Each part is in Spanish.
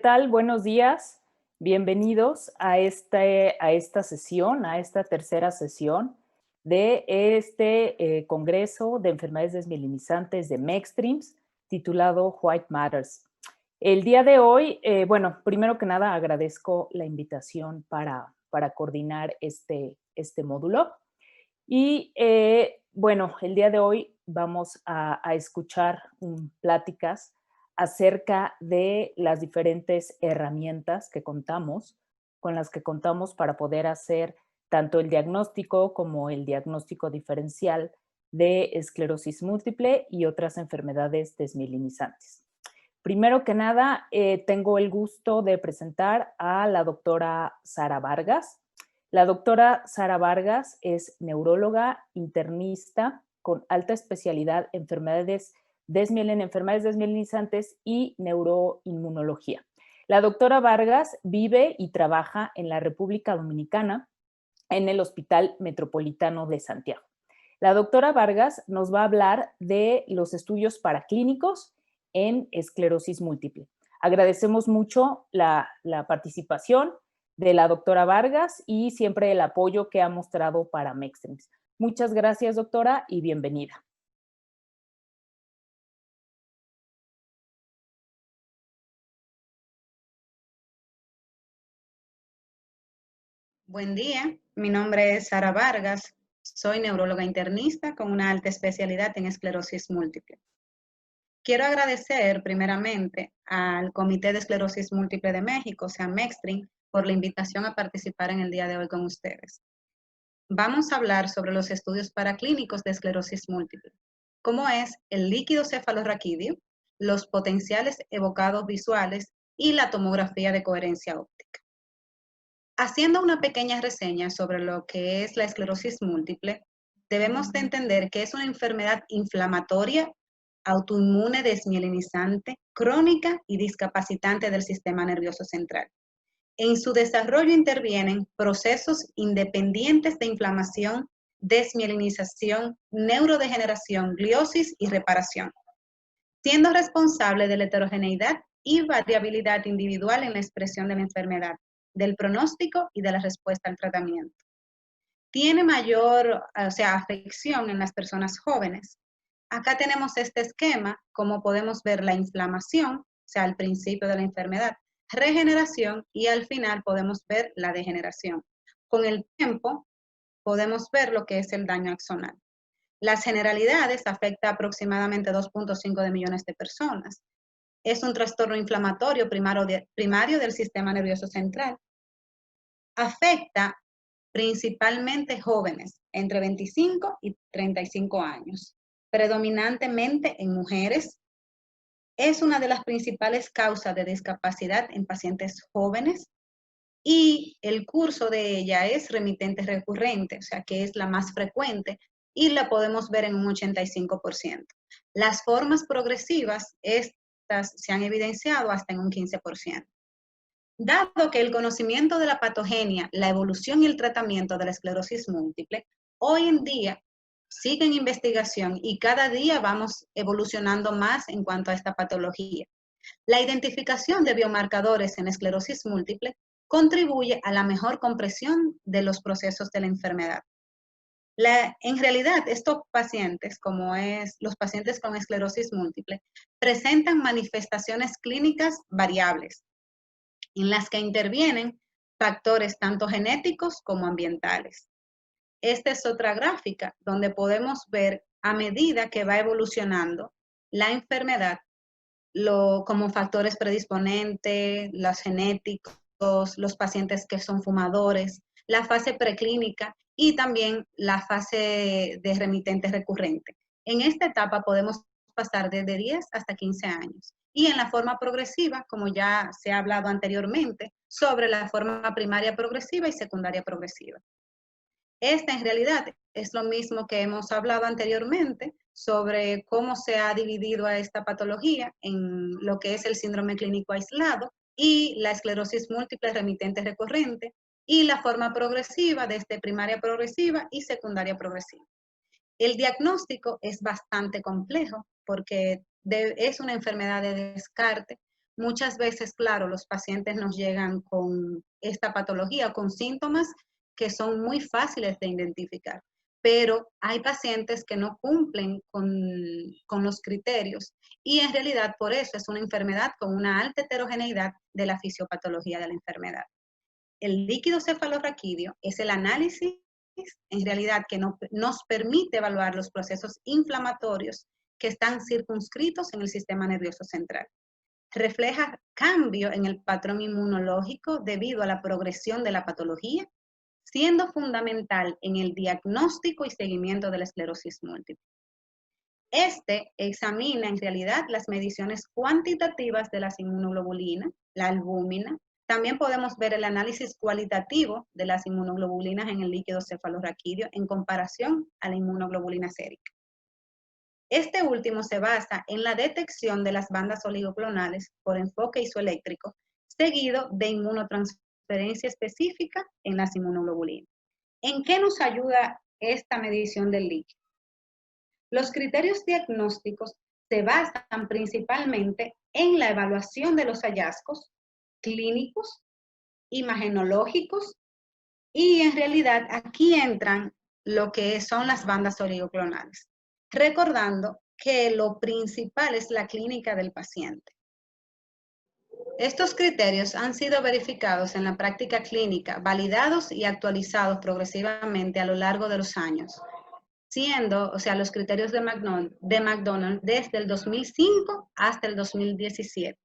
tal? Buenos días. Bienvenidos a esta sesión, a esta tercera sesión de Congreso de Enfermedades Desmielinizantes de MECSTRIMS, titulado White Matters. El día de hoy, bueno, primero que nada agradezco la invitación para coordinar este módulo. Y bueno, el día de hoy vamos a escuchar pláticas acerca de las diferentes herramientas con las que contamos para poder hacer tanto el diagnóstico como el diagnóstico diferencial de esclerosis múltiple y otras enfermedades desmielinizantes. Primero que nada, tengo el gusto de presentar a la doctora Sara Vargas. La doctora Sara Vargas es neuróloga internista con alta especialidad en enfermedades desmielinizantes y neuroinmunología. La doctora Vargas vive y trabaja en la República Dominicana en el Hospital Metropolitano de Santiago. La doctora Vargas nos va a hablar de los estudios paraclínicos en esclerosis múltiple. Agradecemos mucho la participación de la doctora Vargas y siempre el apoyo que ha mostrado para MECSTRIMS. Muchas gracias, doctora, y bienvenida. Buen día, mi nombre es Sara Vargas, soy neuróloga internista con una alta especialidad en esclerosis múltiple. Quiero agradecer primeramente al Comité de Esclerosis Múltiple de México, o sea, MECSTRIM, por la invitación a participar en el día de hoy con ustedes. Vamos a hablar sobre los estudios paraclínicos de esclerosis múltiple, como es el líquido cefalorraquídeo, los potenciales evocados visuales y la tomografía de coherencia óptica. Haciendo una pequeña reseña sobre lo que es la esclerosis múltiple, debemos de entender que es una enfermedad inflamatoria, autoinmune desmielinizante, crónica y discapacitante del sistema nervioso central. En su desarrollo intervienen procesos independientes de inflamación, desmielinización, neurodegeneración, gliosis y reparación, siendo responsable de la heterogeneidad y variabilidad individual en la expresión de la enfermedad, del pronóstico y de la respuesta al tratamiento. Tiene mayor, afección en las personas jóvenes. Acá tenemos este esquema, como podemos ver la inflamación, o sea, al principio de la enfermedad, regeneración y al final podemos ver la degeneración. Con el tiempo podemos ver lo que es el daño axonal. Las generalidades afecta aproximadamente 2.5 de millones de personas. Es un trastorno inflamatorio primario del sistema nervioso central. Afecta principalmente jóvenes entre 25 y 35 años, predominantemente en mujeres. Es una de las principales causas de discapacidad en pacientes jóvenes y el curso de ella es remitente recurrente, o sea que es la más frecuente y la podemos ver en un 85%. Las formas progresivas, estas se han evidenciado hasta en un 15%. Dado que el conocimiento de la patogenia, la evolución y el tratamiento de la esclerosis múltiple, hoy en día sigue en investigación y cada día vamos evolucionando más en cuanto a esta patología. La identificación de biomarcadores en esclerosis múltiple contribuye a la mejor comprensión de los procesos de la enfermedad. En realidad, estos pacientes, como es los pacientes con esclerosis múltiple, presentan manifestaciones clínicas variables, en las que intervienen factores tanto genéticos como ambientales. Esta es otra gráfica donde podemos ver a medida que va evolucionando la enfermedad, como factores predisponentes, los genéticos, los pacientes que son fumadores, la fase preclínica y también la fase de remitente recurrente. En esta etapa podemos pasar desde 10 hasta 15 años. Y en la forma progresiva, como ya se ha hablado anteriormente, sobre la forma primaria progresiva y secundaria progresiva. Esta en realidad es lo mismo que hemos hablado anteriormente sobre cómo se ha dividido a esta patología en lo que es el síndrome clínico aislado y la esclerosis múltiple remitente recurrente y la forma progresiva desde primaria progresiva y secundaria progresiva. El diagnóstico es bastante complejo porque es una enfermedad de descarte, Muchas veces, claro, los pacientes nos llegan con esta patología, con síntomas que son muy fáciles de identificar, pero hay pacientes que no cumplen con los criterios y en realidad por eso es una enfermedad con una alta heterogeneidad de la fisiopatología de la enfermedad. El líquido cefalorraquídeo es el análisis en realidad que nos permite evaluar los procesos inflamatorios que están circunscritos en el sistema nervioso central. Refleja cambio en el patrón inmunológico debido a la progresión de la patología, siendo fundamental en el diagnóstico y seguimiento de la esclerosis múltiple. Este examina en realidad las mediciones cuantitativas de las inmunoglobulinas, la albúmina. También podemos ver el análisis cualitativo de las inmunoglobulinas en el líquido cefalorraquídeo en comparación a la inmunoglobulina sérica. Este último se basa en la detección de las bandas oligoclonales por enfoque isoeléctrico, seguido de inmunotransferencia específica en las inmunoglobulinas. ¿En qué nos ayuda esta medición del líquido? Los criterios diagnósticos se basan principalmente en la evaluación de los hallazgos clínicos, imagenológicos, y en realidad aquí entran lo que son las bandas oligoclonales, recordando que lo principal es la clínica del paciente. Estos criterios han sido verificados en la práctica clínica, validados y actualizados progresivamente a lo largo de los años, siendo, los criterios de McDonald desde el 2005 hasta el 2017.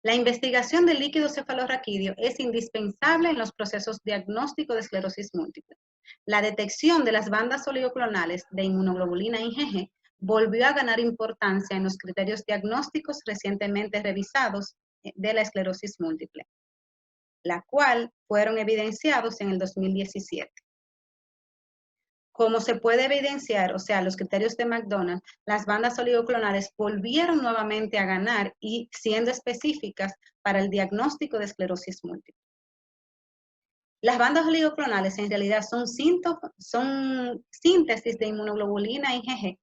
La investigación del líquido cefalorraquídeo es indispensable en los procesos diagnósticos de esclerosis múltiple. La detección de las bandas oligoclonales de inmunoglobulina IgG volvió a ganar importancia en los criterios diagnósticos recientemente revisados de la esclerosis múltiple, la cual fueron evidenciados en el 2017. Como se puede evidenciar, los criterios de McDonald, las bandas oligoclonales volvieron nuevamente a ganar y siendo específicas para el diagnóstico de esclerosis múltiple. Las bandas oligoclonales en realidad son síntesis de inmunoglobulina IgG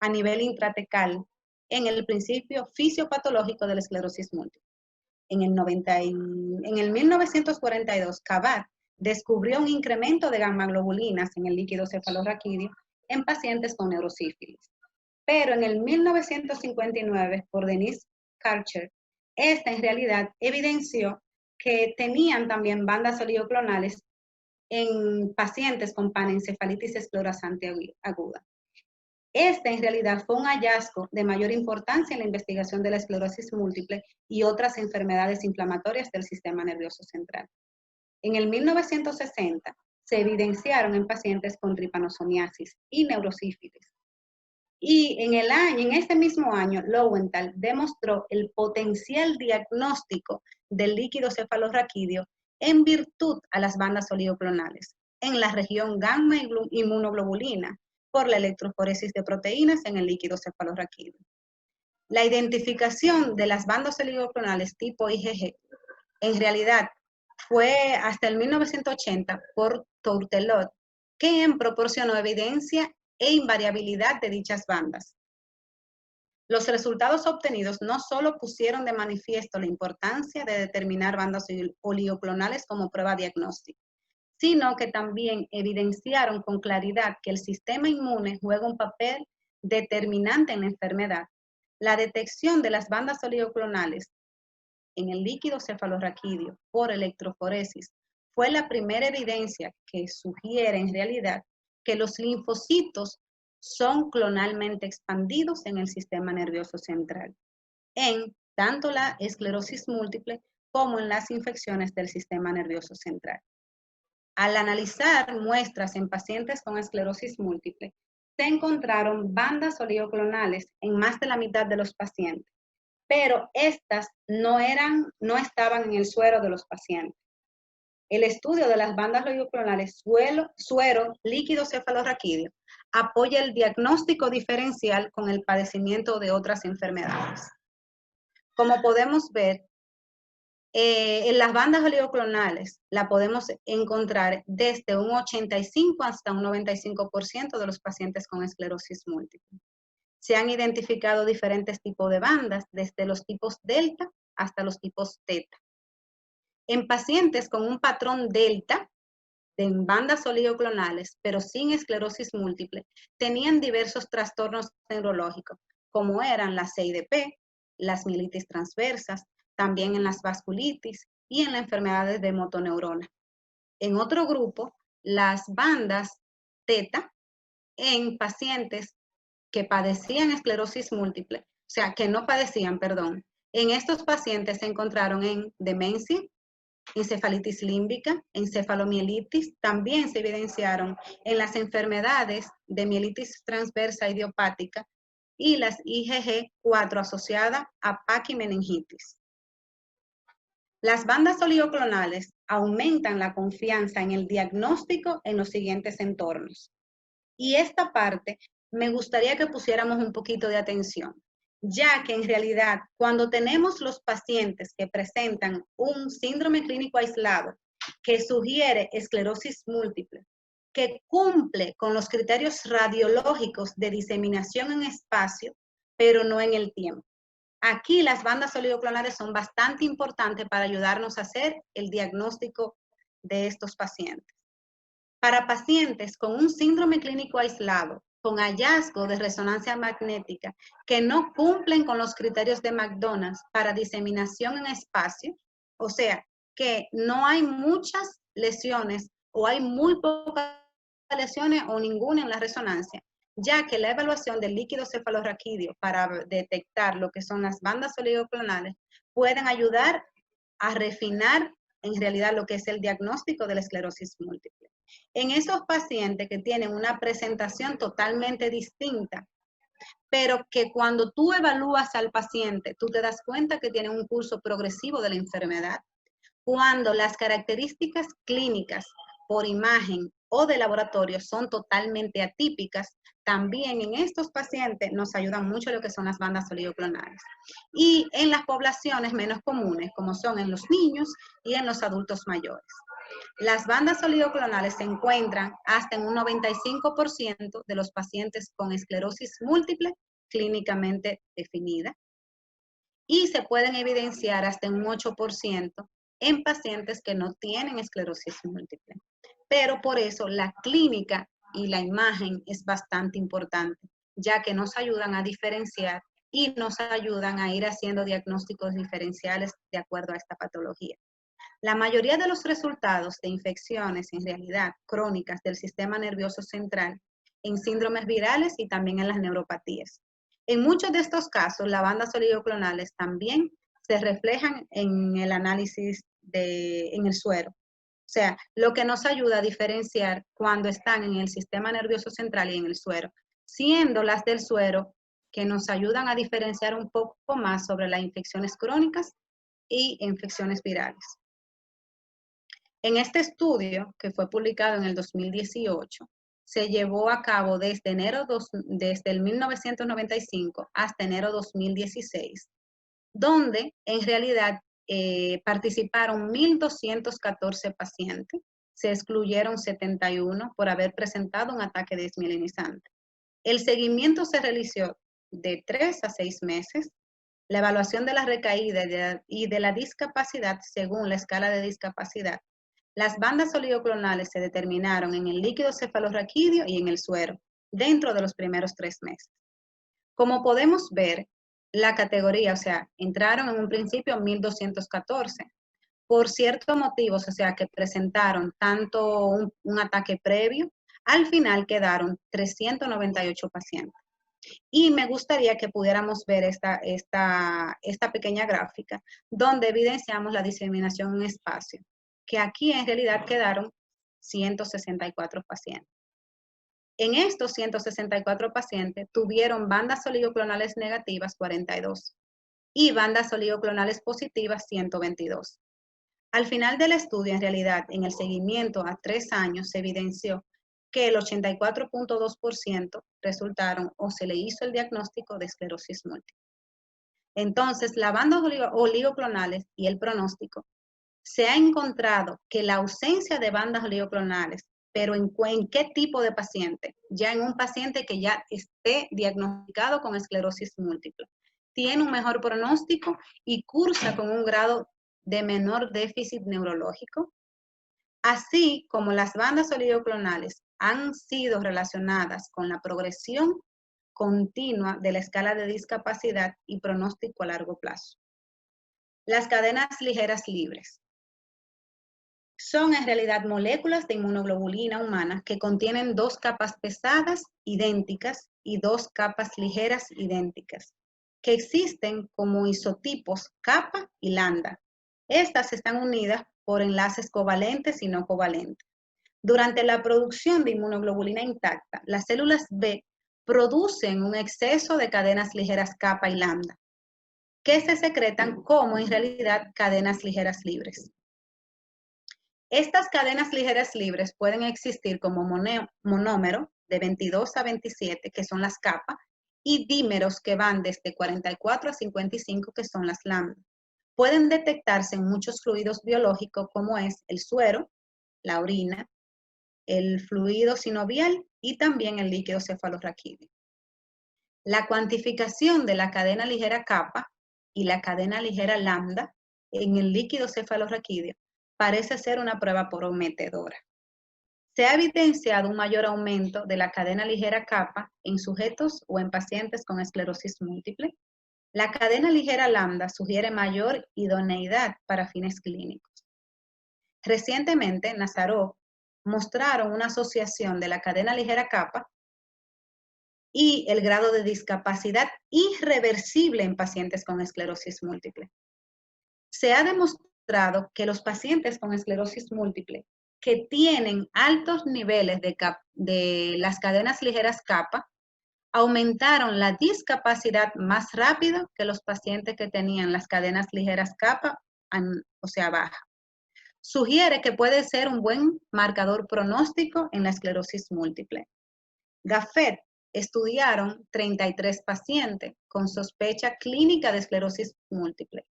a nivel intratecal en el principio fisiopatológico de la esclerosis múltiple. En el 1942, Cabat descubrió un incremento de gamma-globulinas en el líquido cefalorraquídeo en pacientes con neurosífilis. Pero en el 1959, por Denise Karcher, esta en realidad evidenció que tenían también bandas oligoclonales en pacientes con panencefalitis esclerosante aguda. Este en realidad fue un hallazgo de mayor importancia en la investigación de la esclerosis múltiple y otras enfermedades inflamatorias del sistema nervioso central. En el 1960 se evidenciaron en pacientes con tripanosoniasis y neurosífilis. Y en este mismo año, Lowenthal demostró el potencial diagnóstico del líquido cefalorraquídeo en virtud a las bandas oligoclonales en la región gamma inmunoglobulina por la electroforesis de proteínas en el líquido cefalorraquídeo. La identificación de las bandas oligoclonales tipo IgG en realidad fue hasta el 1980 por Tourtellotte, quien proporcionó evidencia e invariabilidad de dichas bandas. Los resultados obtenidos no solo pusieron de manifiesto la importancia de determinar bandas oligoclonales como prueba diagnóstica, sino que también evidenciaron con claridad que el sistema inmune juega un papel determinante en la enfermedad. La detección de las bandas oligoclonales en el líquido cefalorraquídeo por electroforesis fue la primera evidencia que sugiere en realidad que los linfocitos son clonalmente expandidos en el sistema nervioso central, en tanto la esclerosis múltiple como en las infecciones del sistema nervioso central. Al analizar muestras en pacientes con esclerosis múltiple, se encontraron bandas oligoclonales en más de la mitad de los pacientes, pero estas no estaban en el suero de los pacientes. El estudio de las bandas oligoclonales suero, líquido cefalorraquídeo apoya el diagnóstico diferencial con el padecimiento de otras enfermedades. Como podemos ver, en las bandas oligoclonales la podemos encontrar desde un 85 hasta un 95% de los pacientes con esclerosis múltiple. Se han identificado diferentes tipos de bandas, desde los tipos delta hasta los tipos teta. En pacientes con un patrón delta, en bandas oligoclonales, pero sin esclerosis múltiple, tenían diversos trastornos neurológicos, como eran la CIDP, las mielitis transversas, también en las vasculitis y en las enfermedades de motoneurona. En otro grupo, las bandas teta en pacientes que padecían esclerosis múltiple, o sea, que no padecían, perdón. En estos pacientes se encontraron en demencia, encefalitis límbica, encefalomielitis, también se evidenciaron en las enfermedades de mielitis transversa idiopática y las IgG4 asociada a PAC y meningitis. Las bandas oligoclonales aumentan la confianza en el diagnóstico en los siguientes entornos. Y esta parte me gustaría que pusiéramos un poquito de atención, ya que en realidad cuando tenemos los pacientes que presentan un síndrome clínico aislado que sugiere esclerosis múltiple, que cumple con los criterios radiológicos de diseminación en espacio, pero no en el tiempo. Aquí las bandas oligoclonales son bastante importantes para ayudarnos a hacer el diagnóstico de estos pacientes. Para pacientes con un síndrome clínico aislado, con hallazgo de resonancia magnética, que no cumplen con los criterios de McDonald's para diseminación en espacio, o sea, que no hay muchas lesiones o hay muy pocas lesiones o ninguna en la resonancia, ya que la evaluación del líquido cefalorraquídeo para detectar lo que son las bandas oligoclonales pueden ayudar a refinar en realidad lo que es el diagnóstico de la esclerosis múltiple. En esos pacientes que tienen una presentación totalmente distinta, pero que cuando tú evalúas al paciente, tú te das cuenta que tiene un curso progresivo de la enfermedad, cuando las características clínicas por imagen o de laboratorio son totalmente atípicas, también en estos pacientes nos ayudan mucho lo que son las bandas oligoclonales. Y en las poblaciones menos comunes, como son en los niños y en los adultos mayores. Las bandas oligoclonales se encuentran hasta en un 95% de los pacientes con esclerosis múltiple clínicamente definida y se pueden evidenciar hasta un 8% en pacientes que no tienen esclerosis múltiple. Pero por eso la clínica y la imagen es bastante importante, ya que nos ayudan a diferenciar y nos ayudan a ir haciendo diagnósticos diferenciales de acuerdo a esta patología. La mayoría de los resultados de infecciones, en realidad, crónicas del sistema nervioso central, en síndromes virales y también en las neuropatías. En muchos de estos casos, las bandas oligoclonales también se reflejan en el análisis en el suero. O sea, lo que nos ayuda a diferenciar cuando están en el sistema nervioso central y en el suero, siendo las del suero que nos ayudan a diferenciar un poco más sobre las infecciones crónicas y infecciones virales. En este estudio, que fue publicado en el 2018, se llevó a cabo desde el 1995 hasta enero 2016, donde en realidad participaron 1.214 pacientes, se excluyeron 71 por haber presentado un ataque desmielinizante. El seguimiento se realizó de 3 a 6 meses, la evaluación de la recaída y de la discapacidad según la escala de discapacidad. Las bandas oligoclonales se determinaron en el líquido cefalorraquídeo y en el suero, dentro de los primeros 3 meses. Como podemos ver, la categoría, o sea, entraron en un principio 1.214. Por ciertos motivos, o sea, que presentaron tanto un ataque previo, al final quedaron 398 pacientes. Y me gustaría que pudiéramos ver esta pequeña gráfica donde evidenciamos la diseminación en espacio, que aquí en realidad quedaron 164 pacientes. En estos 164 pacientes tuvieron bandas oligoclonales negativas 42 y bandas oligoclonales positivas 122. Al final del estudio, en realidad, en el seguimiento a 3 años, se evidenció que el 84.2% resultaron o se le hizo el diagnóstico de esclerosis múltiple. Entonces, las bandas oligoclonales y el pronóstico, se ha encontrado que la ausencia de bandas oligoclonales, pero ¿en qué tipo de paciente? Ya en un paciente que ya esté diagnosticado con esclerosis múltiple. tiene un mejor pronóstico y cursa con un grado de menor déficit neurológico, así como las bandas oligoclonales han sido relacionadas con la progresión continua de la escala de discapacidad y pronóstico a largo plazo. Las cadenas ligeras libres son en realidad moléculas de inmunoglobulina humana que contienen dos capas pesadas idénticas y dos capas ligeras idénticas, que existen como isotipos kappa y lambda. Estas están unidas por enlaces covalentes y no covalentes. Durante la producción de inmunoglobulina intacta, las células B producen un exceso de cadenas ligeras kappa y lambda, que se secretan como en realidad cadenas ligeras libres. Estas cadenas ligeras libres pueden existir como monómero de 22 a 27, que son las kappa, y dímeros que van desde 44 a 55, que son las lambda. Pueden detectarse en muchos fluidos biológicos como es el suero, la orina, el fluido sinovial y también el líquido cefalorraquídeo. La cuantificación de la cadena ligera kappa y la cadena ligera lambda en el líquido cefalorraquídeo parece ser una prueba prometedora. Se ha evidenciado un mayor aumento de la cadena ligera kappa en sujetos o en pacientes con esclerosis múltiple. La cadena ligera lambda sugiere mayor idoneidad para fines clínicos. Recientemente, Nazarov mostraron una asociación de la cadena ligera kappa y el grado de discapacidad irreversible en pacientes con esclerosis múltiple. Se ha demostrado que los pacientes con esclerosis múltiple que tienen altos niveles de las cadenas ligeras kappa aumentaron la discapacidad más rápido que los pacientes que tenían las cadenas ligeras kappa, o sea, baja. Sugiere que puede ser un buen marcador pronóstico en la esclerosis múltiple. Gaffet estudiaron 33 pacientes con sospecha clínica de esclerosis múltiple,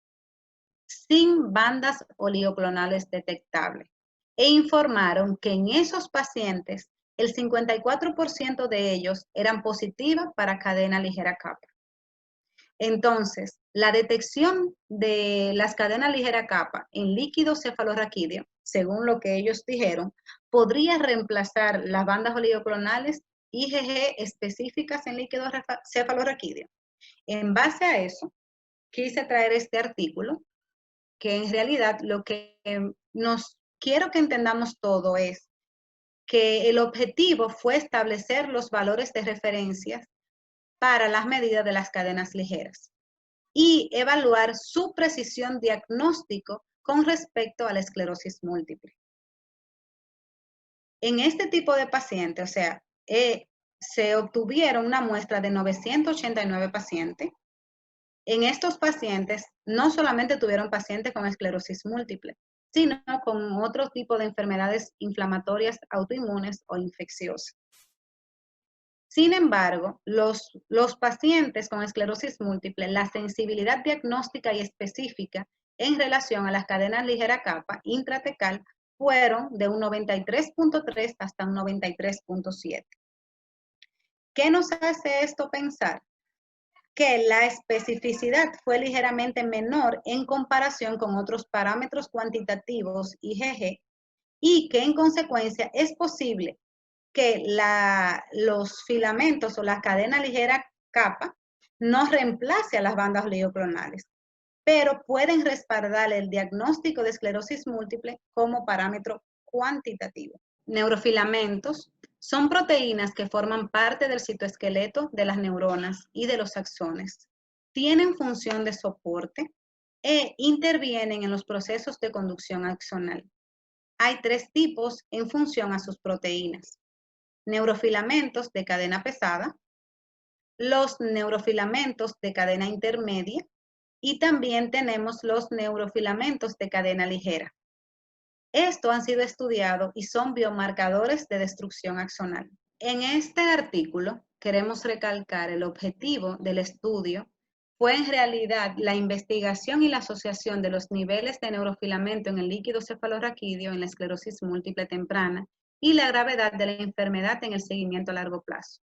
sin bandas oligoclonales detectables, e informaron que en esos pacientes el 54% de ellos eran positivas para cadena ligera kappa. Entonces, la detección de las cadenas ligera kappa en líquido cefalorraquídeo, según lo que ellos dijeron, podría reemplazar las bandas oligoclonales IgG específicas en líquido cefalorraquídeo. En base a eso, quise traer este artículo, que en realidad lo que quiero que entendamos todo es que el objetivo fue establecer los valores de referencia para las medidas de las cadenas ligeras y evaluar su precisión diagnóstico con respecto a la esclerosis múltiple. En este tipo de pacientes, o sea, se obtuvieron una muestra de 989 pacientes. En estos pacientes no solamente tuvieron pacientes con esclerosis múltiple, sino con otro tipo de enfermedades inflamatorias autoinmunes o infecciosas. Sin embargo, los pacientes con esclerosis múltiple, la sensibilidad diagnóstica y específica en relación a las cadenas ligera kappa intratecal fueron de un 93.3 hasta un 93.7. ¿Qué nos hace esto pensar? Que la especificidad fue ligeramente menor en comparación con otros parámetros cuantitativos IgG y que en consecuencia es posible que los filamentos o la cadena ligera kappa no reemplace a las bandas oligoclonales, pero pueden respaldar el diagnóstico de esclerosis múltiple como parámetro cuantitativo. Neurofilamentos son proteínas que forman parte del citoesqueleto de las neuronas y de los axones. Tienen función de soporte e intervienen en los procesos de conducción axonal. Hay tres tipos en función a sus proteínas: neurofilamentos de cadena pesada, los neurofilamentos de cadena intermedia y también tenemos los neurofilamentos de cadena ligera. Estos han sido estudiados y son biomarcadores de destrucción axonal. En este artículo queremos recalcar el objetivo del estudio fue en realidad la investigación y la asociación de los niveles de neurofilamento en el líquido cefalorraquídeo en la esclerosis múltiple temprana y la gravedad de la enfermedad en el seguimiento a largo plazo.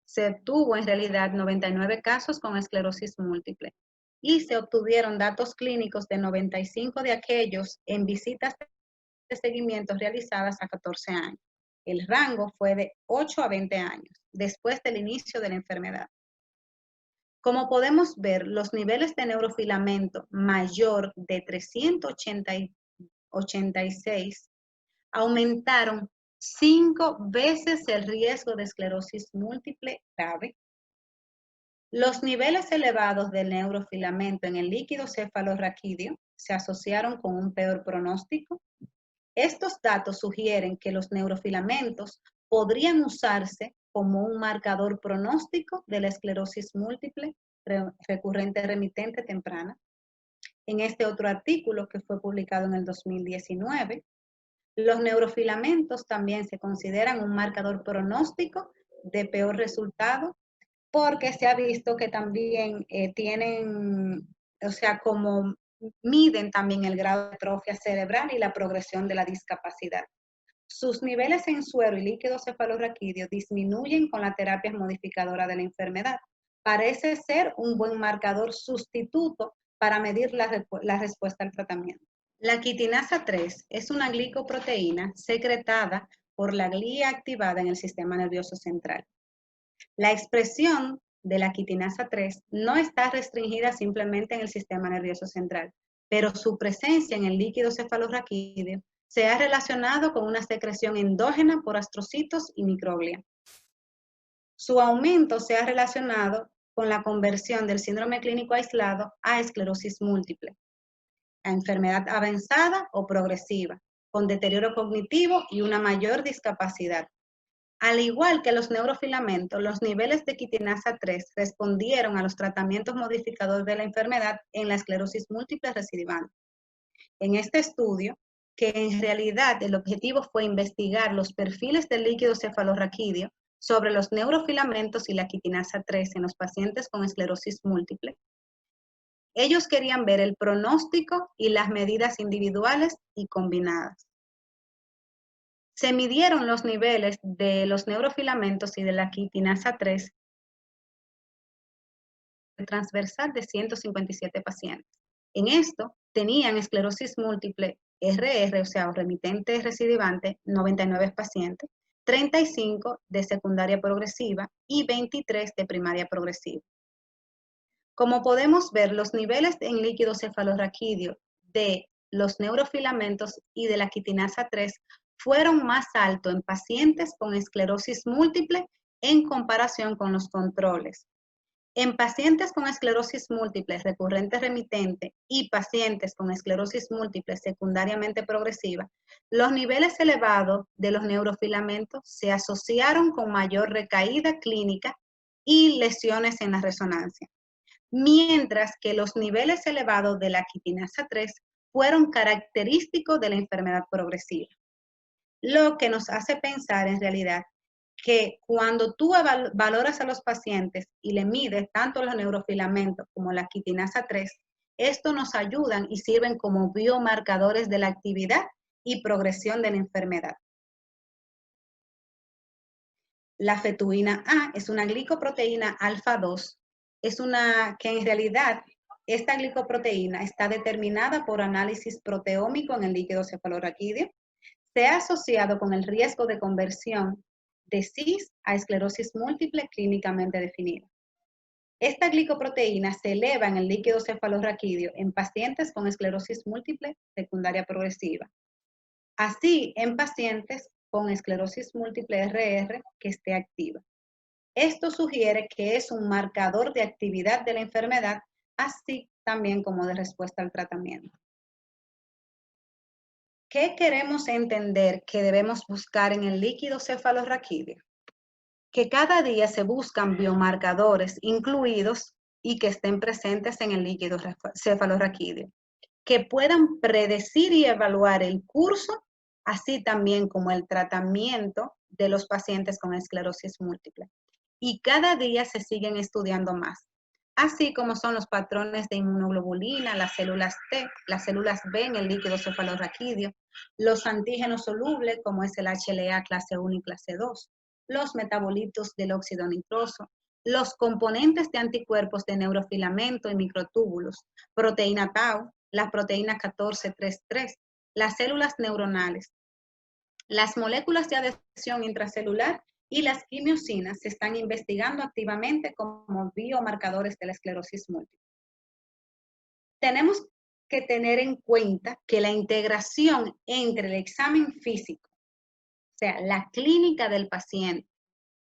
se obtuvo en realidad 99 casos con esclerosis múltiple y se obtuvieron datos clínicos de 95 de aquellos en visitas de seguimiento realizadas a 14 años. El rango fue de 8 a 20 años, después del inicio de la enfermedad. Como podemos ver, los niveles de neurofilamento mayor de 386 aumentaron 5 veces el riesgo de esclerosis múltiple grave. Los niveles elevados del neurofilamento en el líquido cefalorraquídeo se asociaron con un peor pronóstico. Estos datos sugieren que los neurofilamentos podrían usarse como un marcador pronóstico de la esclerosis múltiple recurrente remitente temprana. En este otro artículo que fue publicado en el 2019, los neurofilamentos también se consideran un marcador pronóstico de peor resultado porque se ha visto que también tienen, o sea, como miden también el grado de atrofia cerebral y la progresión de la discapacidad. Sus niveles en suero y líquido cefalorraquídeo disminuyen con la terapia modificadora de la enfermedad. Parece ser un buen marcador sustituto para medir la respuesta al tratamiento. La quitinasa 3 es una glicoproteína secretada por la glía activada en el sistema nervioso central. La expresión de la quitinasa 3 no está restringida simplemente en el sistema nervioso central, pero su presencia en el líquido cefalorraquídeo se ha relacionado con una secreción endógena por astrocitos y microglia. Su aumento se ha relacionado con la conversión del síndrome clínico aislado a esclerosis múltiple, a enfermedad avanzada o progresiva, con deterioro cognitivo y una mayor discapacidad. Al igual que los neurofilamentos, los niveles de quitinasa 3 respondieron a los tratamientos modificadores de la enfermedad en la esclerosis múltiple recidivante. En este estudio, que en realidad el objetivo fue investigar los perfiles del líquido cefalorraquídeo sobre los neurofilamentos y la quitinasa 3 en los pacientes con esclerosis múltiple, ellos querían ver el pronóstico y las medidas individuales y combinadas. Se midieron los niveles de los neurofilamentos y de la quitinasa 3 transversal de 157 pacientes. En esto tenían esclerosis múltiple RR, o sea, remitente recidivante, 99 pacientes, 35 de secundaria progresiva y 23 de primaria progresiva. Como podemos ver, los niveles en líquido cefalorraquídeo de los neurofilamentos y de la quitinasa 3 fueron más altos en pacientes con esclerosis múltiple en comparación con los controles. En pacientes con esclerosis múltiple recurrente remitente y pacientes con esclerosis múltiple secundariamente progresiva, los niveles elevados de los neurofilamentos se asociaron con mayor recaída clínica y lesiones en la resonancia, mientras que los niveles elevados de la quitinasa 3 fueron característicos de la enfermedad progresiva. Lo que nos hace pensar en realidad que cuando tú valoras a los pacientes y le mides tanto los neurofilamentos como la quitinasa 3, esto nos ayudan y sirven como biomarcadores de la actividad y progresión de la enfermedad. La fetuina A es una glicoproteína alfa 2, es una que en realidad esta glicoproteína está determinada por análisis proteómico en el líquido cefalorraquídeo. Se ha asociado con el riesgo de conversión de CIS a esclerosis múltiple clínicamente definida. Esta glicoproteína se eleva en el líquido cefalorraquídeo en pacientes con esclerosis múltiple secundaria progresiva. Así, en pacientes con esclerosis múltiple RR que esté activa. Esto sugiere que es un marcador de actividad de la enfermedad, así también como de respuesta al tratamiento. ¿Qué queremos entender que debemos buscar en el líquido cefalorraquídeo? Que cada día se buscan biomarcadores incluidos y que estén presentes en el líquido cefalorraquídeo, que puedan predecir y evaluar el curso, así también como el tratamiento de los pacientes con esclerosis múltiple. Y cada día se siguen estudiando más, así como son los patrones de inmunoglobulina, las células T, las células B en el líquido cefalorraquídeo, los antígenos solubles como es el HLA clase 1 y clase 2, los metabolitos del óxido nitroso, los componentes de anticuerpos de neurofilamento y microtúbulos, proteína tau, la proteína 14-3-3, las células neuronales, las moléculas de adhesión intracelular y las quimiosinas se están investigando activamente como biomarcadores de la esclerosis múltiple. Tenemos que tener en cuenta que la integración entre el examen físico, o sea, la clínica del paciente,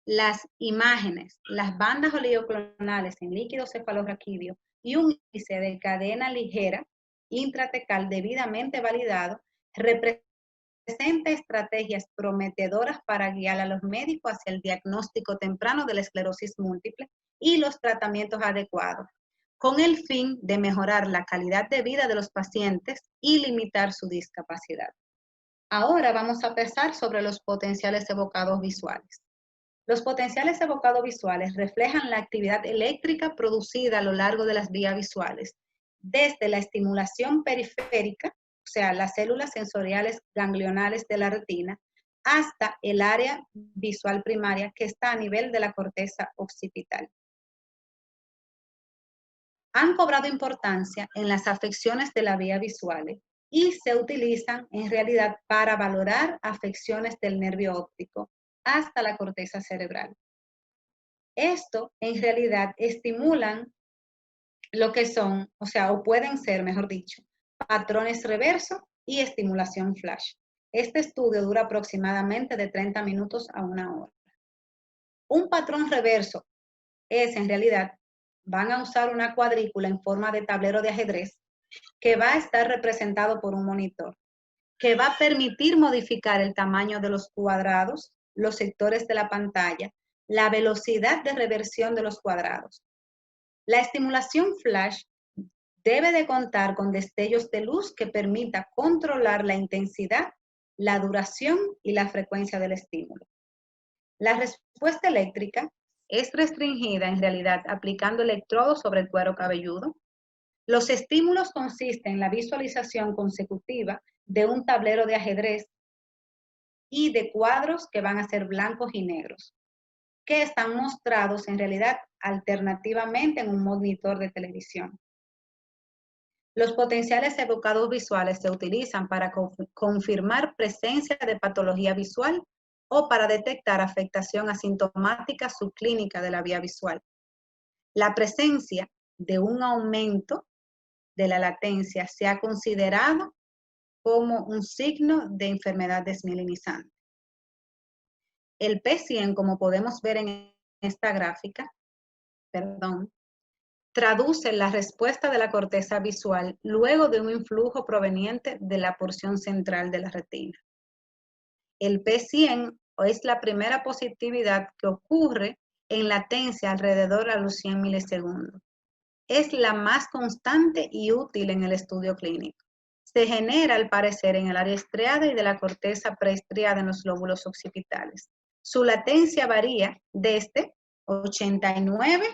las imágenes, las bandas oligoclonales en líquido cefalorraquídeo y un índice de cadena ligera intratecal debidamente validado representa estrategias prometedoras para guiar a los médicos hacia el diagnóstico temprano de la esclerosis múltiple y los tratamientos adecuados, con el fin de mejorar la calidad de vida de los pacientes y limitar su discapacidad. Ahora vamos a pensar sobre los potenciales evocados visuales. Los potenciales evocados visuales reflejan la actividad eléctrica producida a lo largo de las vías visuales, desde la estimulación periférica, o sea, las células sensoriales ganglionales de la retina, hasta el área visual primaria que está a nivel de la corteza occipital. Han cobrado importancia en las afecciones de la vía visual y se utilizan en realidad para valorar afecciones del nervio óptico hasta la corteza cerebral. Esto en realidad estimulan lo que son, o sea, o pueden ser, mejor dicho, patrones reverso y estimulación flash. Este estudio dura aproximadamente de 30 minutos a 1 hora. Un patrón reverso es, en realidad, van a usar una cuadrícula en forma de tablero de ajedrez que va a estar representado por un monitor, que va a permitir modificar el tamaño de los cuadrados, los sectores de la pantalla, la velocidad de reversión de los cuadrados. La estimulación flash debe de contar con destellos de luz que permita controlar la intensidad, la duración y la frecuencia del estímulo. La respuesta eléctrica es restringida en realidad aplicando electrodos sobre el cuero cabelludo. Los estímulos consisten en la visualización consecutiva de un tablero de ajedrez y de cuadros que van a ser blancos y negros, que están mostrados en realidad alternativamente en un monitor de televisión. Los potenciales evocados visuales se utilizan para confirmar presencia de patología visual o para detectar afectación asintomática subclínica de la vía visual. La presencia de un aumento de la latencia se ha considerado como un signo de enfermedad desmielinizante. El P100, como podemos ver en esta gráfica, traduce la respuesta de la corteza visual luego de un influjo proveniente de la porción central de la retina. El P100 es la primera positividad que ocurre en latencia alrededor a los 100 milisegundos. Es la más constante y útil en el estudio clínico. Se genera, al parecer, en el área estriada y de la corteza preestriada en los lóbulos occipitales. Su latencia varía desde 89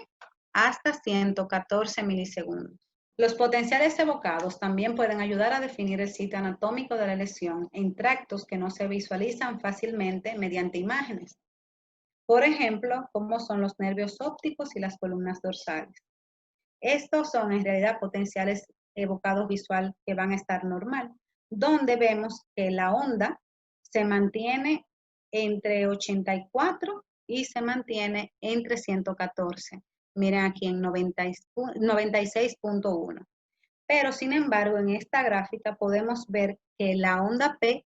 hasta 114 milisegundos. Los potenciales evocados también pueden ayudar a definir el sitio anatómico de la lesión en tractos que no se visualizan fácilmente mediante imágenes. Por ejemplo, como son los nervios ópticos y las columnas dorsales. Estos son en realidad potenciales evocados visual que van a estar normal, donde vemos que la onda se mantiene entre 84 y se mantiene entre 114. Miren aquí en 96.1. Pero sin embargo, en esta gráfica podemos ver que la onda P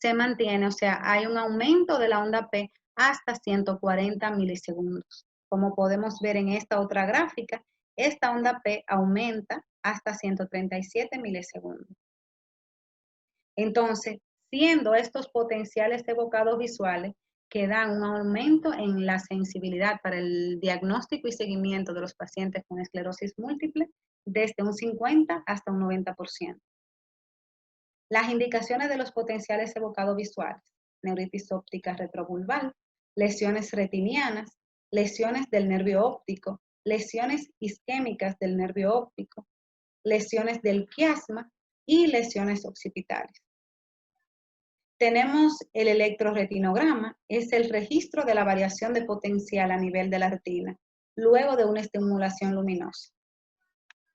se mantiene, o sea, hay un aumento de la onda P hasta 140 milisegundos. Como podemos ver en esta otra gráfica, esta onda P aumenta hasta 137 milisegundos. Entonces, siendo estos potenciales evocados visuales que dan un aumento en la sensibilidad para el diagnóstico y seguimiento de los pacientes con esclerosis múltiple desde un 50 hasta un 90%. Las indicaciones de los potenciales evocados visuales: neuritis óptica retrovulval, lesiones retinianas, lesiones del nervio óptico, lesiones isquémicas del nervio óptico, lesiones del quiasma y lesiones occipitales. Tenemos el electroretinograma, es el registro de la variación de potencial a nivel de la retina, luego de una estimulación luminosa.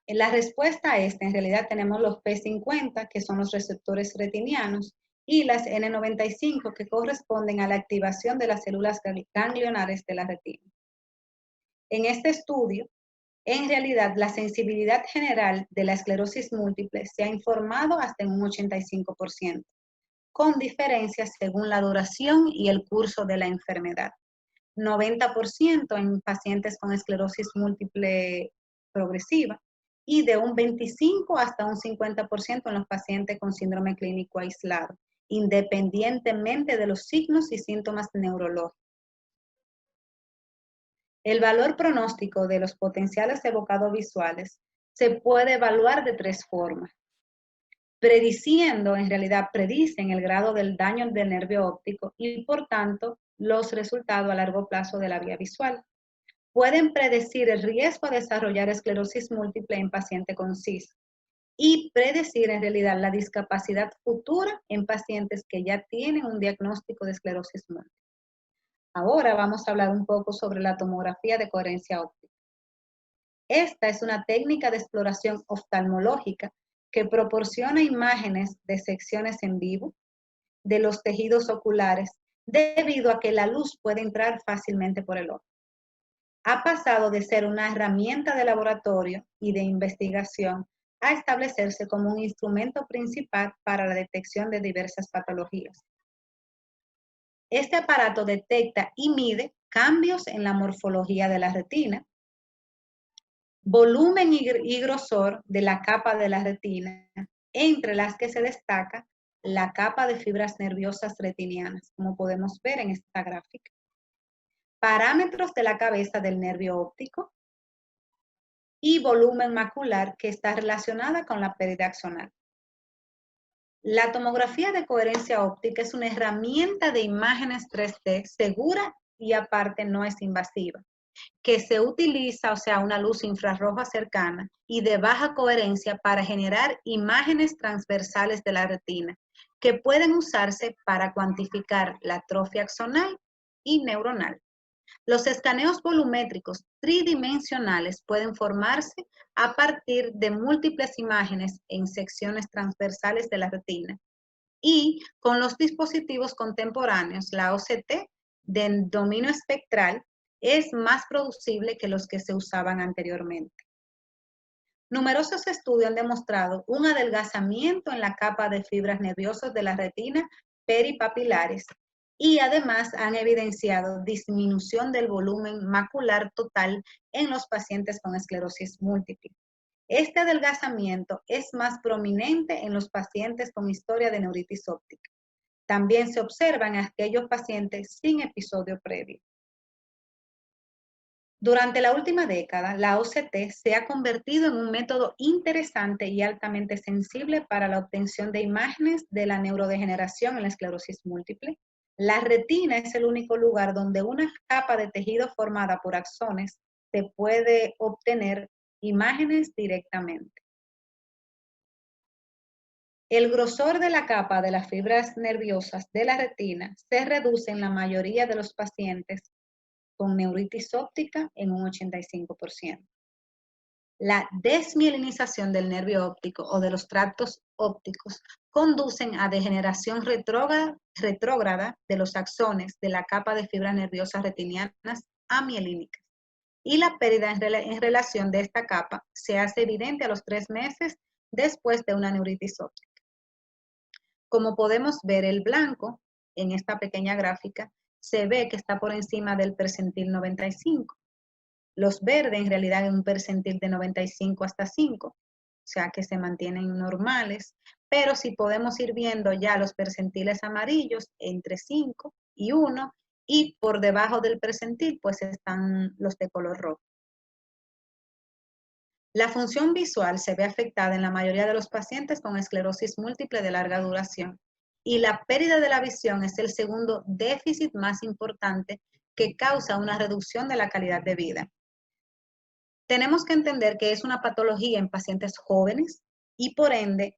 En la respuesta a esta, en realidad tenemos los P50, que son los receptores retinianos, y las N95, que corresponden a la activación de las células ganglionares de la retina. En este estudio, en realidad, la sensibilidad general de la esclerosis múltiple se ha informado hasta en un 85%, con diferencias según la duración y el curso de la enfermedad. 90% en pacientes con esclerosis múltiple progresiva y de un 25 hasta un 50% en los pacientes con síndrome clínico aislado, independientemente de los signos y síntomas neurológicos. El valor pronóstico de los potenciales evocados visuales se puede evaluar de tres formas. Prediciendo, en realidad predicen el grado del daño del nervio óptico y por tanto los resultados a largo plazo de la vía visual. Pueden predecir el riesgo de desarrollar esclerosis múltiple en pacientes con CIS y predecir en realidad la discapacidad futura en pacientes que ya tienen un diagnóstico de esclerosis múltiple. Ahora vamos a hablar un poco sobre la tomografía de coherencia óptica. Esta es una técnica de exploración oftalmológica que proporciona imágenes de secciones en vivo de los tejidos oculares debido a que la luz puede entrar fácilmente por el ojo. Ha pasado de ser una herramienta de laboratorio y de investigación a establecerse como un instrumento principal para la detección de diversas patologías. Este aparato detecta y mide cambios en la morfología de la retina, volumen y grosor de la capa de la retina, entre las que se destaca la capa de fibras nerviosas retinianas, como podemos ver en esta gráfica. Parámetros de la cabeza del nervio óptico y volumen macular que está relacionada con la pérdida axonal. La tomografía de coherencia óptica es una herramienta de imágenes 3D segura y aparte no es invasiva, que se utiliza, o sea, una luz infrarroja cercana y de baja coherencia para generar imágenes transversales de la retina, que pueden usarse para cuantificar la atrofia axonal y neuronal. Los escaneos volumétricos tridimensionales pueden formarse a partir de múltiples imágenes en secciones transversales de la retina y con los dispositivos contemporáneos, la OCT de dominio espectral es más producible que los que se usaban anteriormente. Numerosos estudios han demostrado un adelgazamiento en la capa de fibras nerviosas de la retina peripapilares y además han evidenciado disminución del volumen macular total en los pacientes con esclerosis múltiple. Este adelgazamiento es más prominente en los pacientes con historia de neuritis óptica. También se observa en aquellos pacientes sin episodio previo. Durante la última década, la OCT se ha convertido en un método interesante y altamente sensible para la obtención de imágenes de la neurodegeneración en la esclerosis múltiple. La retina es el único lugar donde una capa de tejido formada por axones se puede obtener imágenes directamente. El grosor de la capa de las fibras nerviosas de la retina se reduce en la mayoría de los pacientes con neuritis óptica en un 85%. La desmielinización del nervio óptico o de los tractos ópticos conducen a degeneración retrógrada de los axones de la capa de fibras nerviosas retinianas amielínicas. Y la pérdida en relación de esta capa se hace evidente a los 3 meses después de una neuritis óptica. Como podemos ver, el blanco en esta pequeña gráfica se ve que está por encima del percentil 95. Los verdes en realidad en un percentil de 95 hasta 5, o sea que se mantienen normales, pero si podemos ir viendo ya los percentiles amarillos entre 5 y 1 y por debajo del percentil pues están los de color rojo. La función visual se ve afectada en la mayoría de los pacientes con esclerosis múltiple de larga duración y la pérdida de la visión es el segundo déficit más importante que causa una reducción de la calidad de vida. Tenemos que entender que es una patología en pacientes jóvenes y por ende,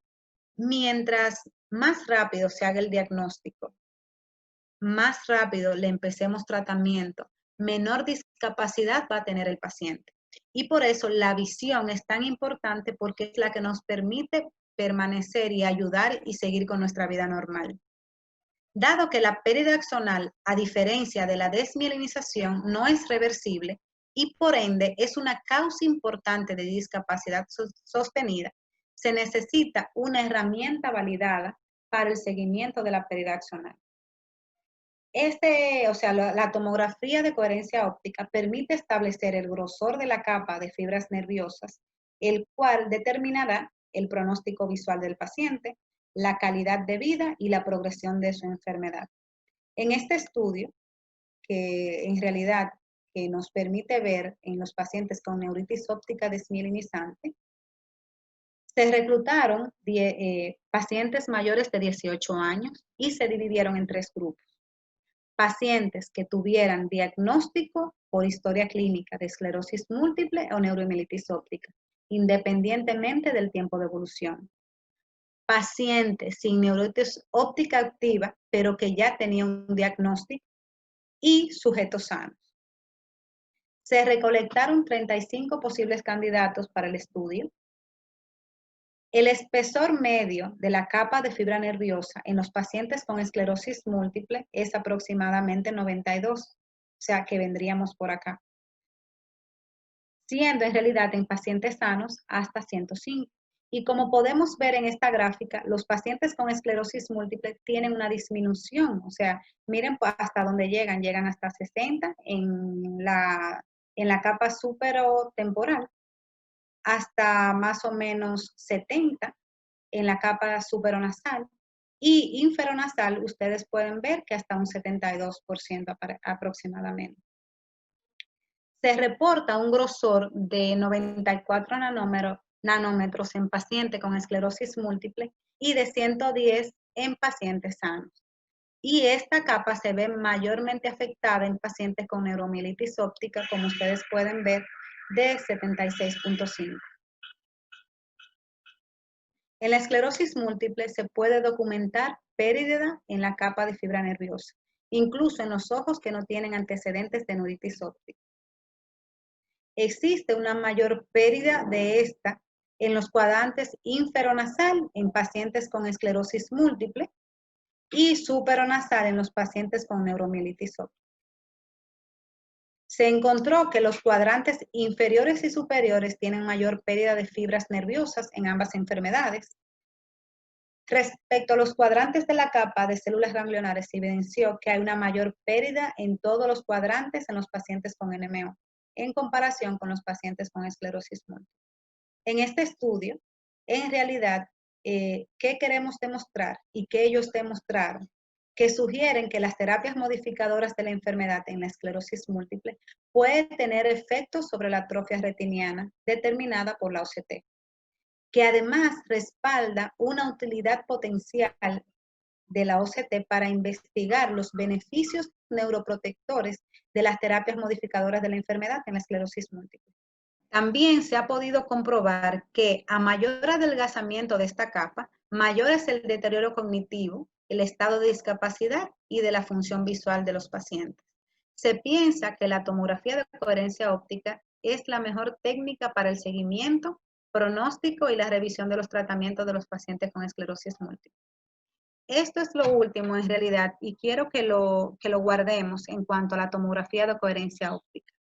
mientras más rápido se haga el diagnóstico, más rápido le empecemos tratamiento, menor discapacidad va a tener el paciente. Y por eso la visión es tan importante porque es la que nos permite permanecer y ayudar y seguir con nuestra vida normal. Dado que la pérdida axonal, a diferencia de la desmielinización, no es reversible y por ende es una causa importante de discapacidad sostenida, se necesita una herramienta validada para el seguimiento de la pérdida axonal. La tomografía de coherencia óptica permite establecer el grosor de la capa de fibras nerviosas, el cual determinará el pronóstico visual del paciente, la calidad de vida y la progresión de su enfermedad. En este estudio, que en realidad que nos permite ver en los pacientes con neuritis óptica desmielinizante, se reclutaron pacientes mayores de 18 años y se dividieron en 3 grupos. Pacientes que tuvieran diagnóstico por historia clínica de esclerosis múltiple o neuromielitis óptica, independientemente del tiempo de evolución. Pacientes sin neuritis óptica activa, pero que ya tenían un diagnóstico, y sujetos sanos. Se recolectaron 35 posibles candidatos para el estudio. El espesor medio de la capa de fibra nerviosa en los pacientes con esclerosis múltiple es aproximadamente 92, o sea que vendríamos por acá, siendo en realidad en pacientes sanos hasta 105. Y como podemos ver en esta gráfica, los pacientes con esclerosis múltiple tienen una disminución, o sea, miren hasta dónde llegan hasta 60 en la capa superotemporal, hasta más o menos 70 en la capa superonasal, y inferonasal ustedes pueden ver que hasta un 72% aproximadamente. Se reporta un grosor de 94 nanómetros en pacientes con esclerosis múltiple y de 110 en pacientes sanos. Y esta capa se ve mayormente afectada en pacientes con neuromielitis óptica, como ustedes pueden ver, de 76.5. En la esclerosis múltiple se puede documentar pérdida en la capa de fibra nerviosa, incluso en los ojos que no tienen antecedentes de neuritis óptica. Existe una mayor pérdida de esta en los cuadrantes inferonasal en pacientes con esclerosis múltiple y superonasal en los pacientes con neuromielitis óptica. Se encontró que los cuadrantes inferiores y superiores tienen mayor pérdida de fibras nerviosas en ambas enfermedades. Respecto a los cuadrantes de la capa de células ganglionares, se evidenció que hay una mayor pérdida en todos los cuadrantes en los pacientes con NMO, en comparación con los pacientes con esclerosis múltiple. En este estudio, en realidad, ¿qué queremos demostrar y qué ellos demostraron? Que sugieren que las terapias modificadoras de la enfermedad en la esclerosis múltiple pueden tener efectos sobre la atrofia retiniana determinada por la OCT, que además respalda una utilidad potencial de la OCT para investigar los beneficios neuroprotectores de las terapias modificadoras de la enfermedad en la esclerosis múltiple. También se ha podido comprobar que a mayor adelgazamiento de esta capa, mayor es el deterioro cognitivo, el estado de discapacidad y de la función visual de los pacientes. Se piensa que la tomografía de coherencia óptica es la mejor técnica para el seguimiento, pronóstico y la revisión de los tratamientos de los pacientes con esclerosis múltiple. Esto es lo último en realidad y quiero que lo guardemos en cuanto a la tomografía de coherencia óptica.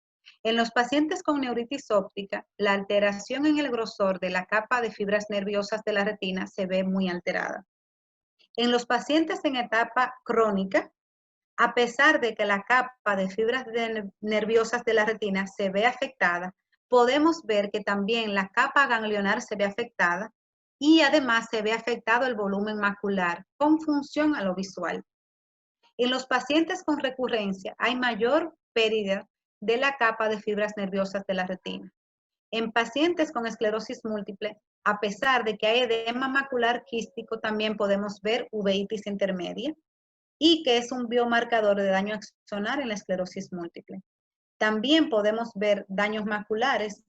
En los pacientes con neuritis óptica, la alteración en el grosor de la capa de fibras nerviosas de la retina se ve muy alterada. En los pacientes en etapa crónica, a pesar de que la capa de fibras nerviosas de la retina se ve afectada, podemos ver que también la capa ganglionar se ve afectada y además se ve afectado el volumen macular con función a lo visual. En los pacientes con recurrencia hay mayor pérdida de la capa de fibras nerviosas de la retina. En pacientes con esclerosis múltiple, a pesar de que hay edema macular quístico, también podemos ver uveitis intermedia y que es un biomarcador de daño axonar en la esclerosis múltiple. También podemos ver daños maculares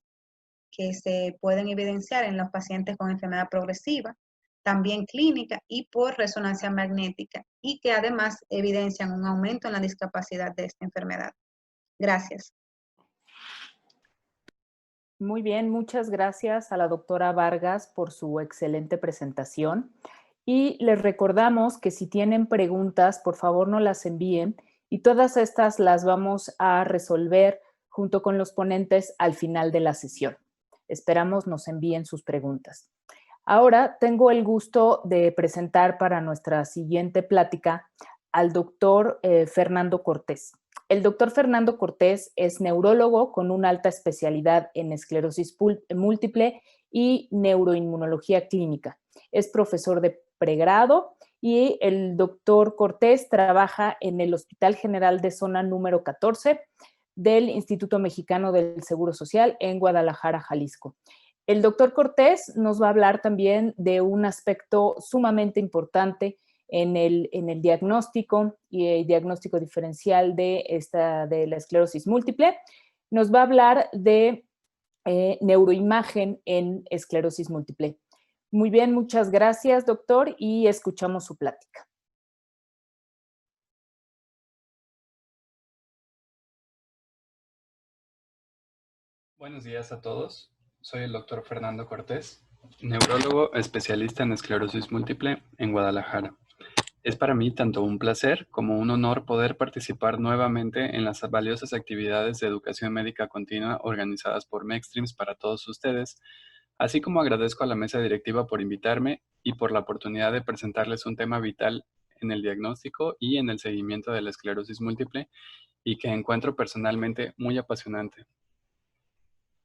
que se pueden evidenciar en los pacientes con enfermedad progresiva. también clínica y por resonancia magnética, y que además evidencian un aumento en la discapacidad de esta enfermedad. Gracias. Muy bien, muchas gracias a la doctora Vargas por su excelente presentación. Y les recordamos que si tienen preguntas, por favor no las envíen y todas estas las vamos a resolver junto con los ponentes al final de la sesión. Esperamos nos envíen sus preguntas. Ahora tengo el gusto de presentar para nuestra siguiente plática al doctor Fernando Cortés. El doctor Fernando Cortés es neurólogo con una alta especialidad en esclerosis múltiple y neuroinmunología clínica. Es profesor de pregrado y el doctor Cortés trabaja en el Hospital General de Zona número 14 del Instituto Mexicano del Seguro Social en Guadalajara, Jalisco. El doctor Cortés nos va a hablar también de un aspecto sumamente importante en el diagnóstico y el diagnóstico diferencial de la esclerosis múltiple. Nos va a hablar de neuroimagen en esclerosis múltiple. Muy bien, muchas gracias, doctor, y escuchamos su plática. Buenos días a todos. Soy el doctor Fernando Cortés, neurólogo especialista en esclerosis múltiple en Guadalajara. Es para mí tanto un placer como un honor poder participar nuevamente en las valiosas actividades de educación médica continua organizadas por Mextreams para todos ustedes, así como agradezco a la mesa directiva por invitarme y por la oportunidad de presentarles un tema vital en el diagnóstico y en el seguimiento de la esclerosis múltiple y que encuentro personalmente muy apasionante.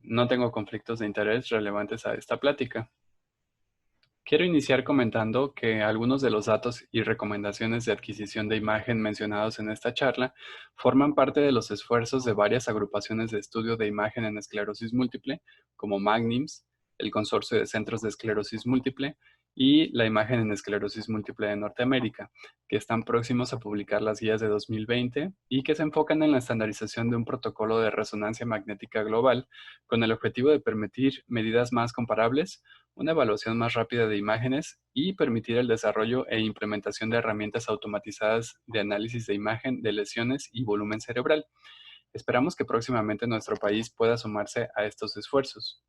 No tengo conflictos de interés relevantes a esta plática. Quiero iniciar comentando que algunos de los datos y recomendaciones de adquisición de imagen mencionados en esta charla forman parte de los esfuerzos de varias agrupaciones de estudio de imagen en esclerosis múltiple, como MAGNIMS, el Consorcio de Centros de Esclerosis Múltiple y la Imagen en Esclerosis Múltiple de Norteamérica, que están próximos a publicar las guías de 2020 y que se enfocan en la estandarización de un protocolo de resonancia magnética global con el objetivo de permitir medidas más comparables, una evaluación más rápida de imágenes y permitir el desarrollo e implementación de herramientas automatizadas de análisis de imagen de lesiones y volumen cerebral. Esperamos que próximamente nuestro país pueda sumarse a estos esfuerzos.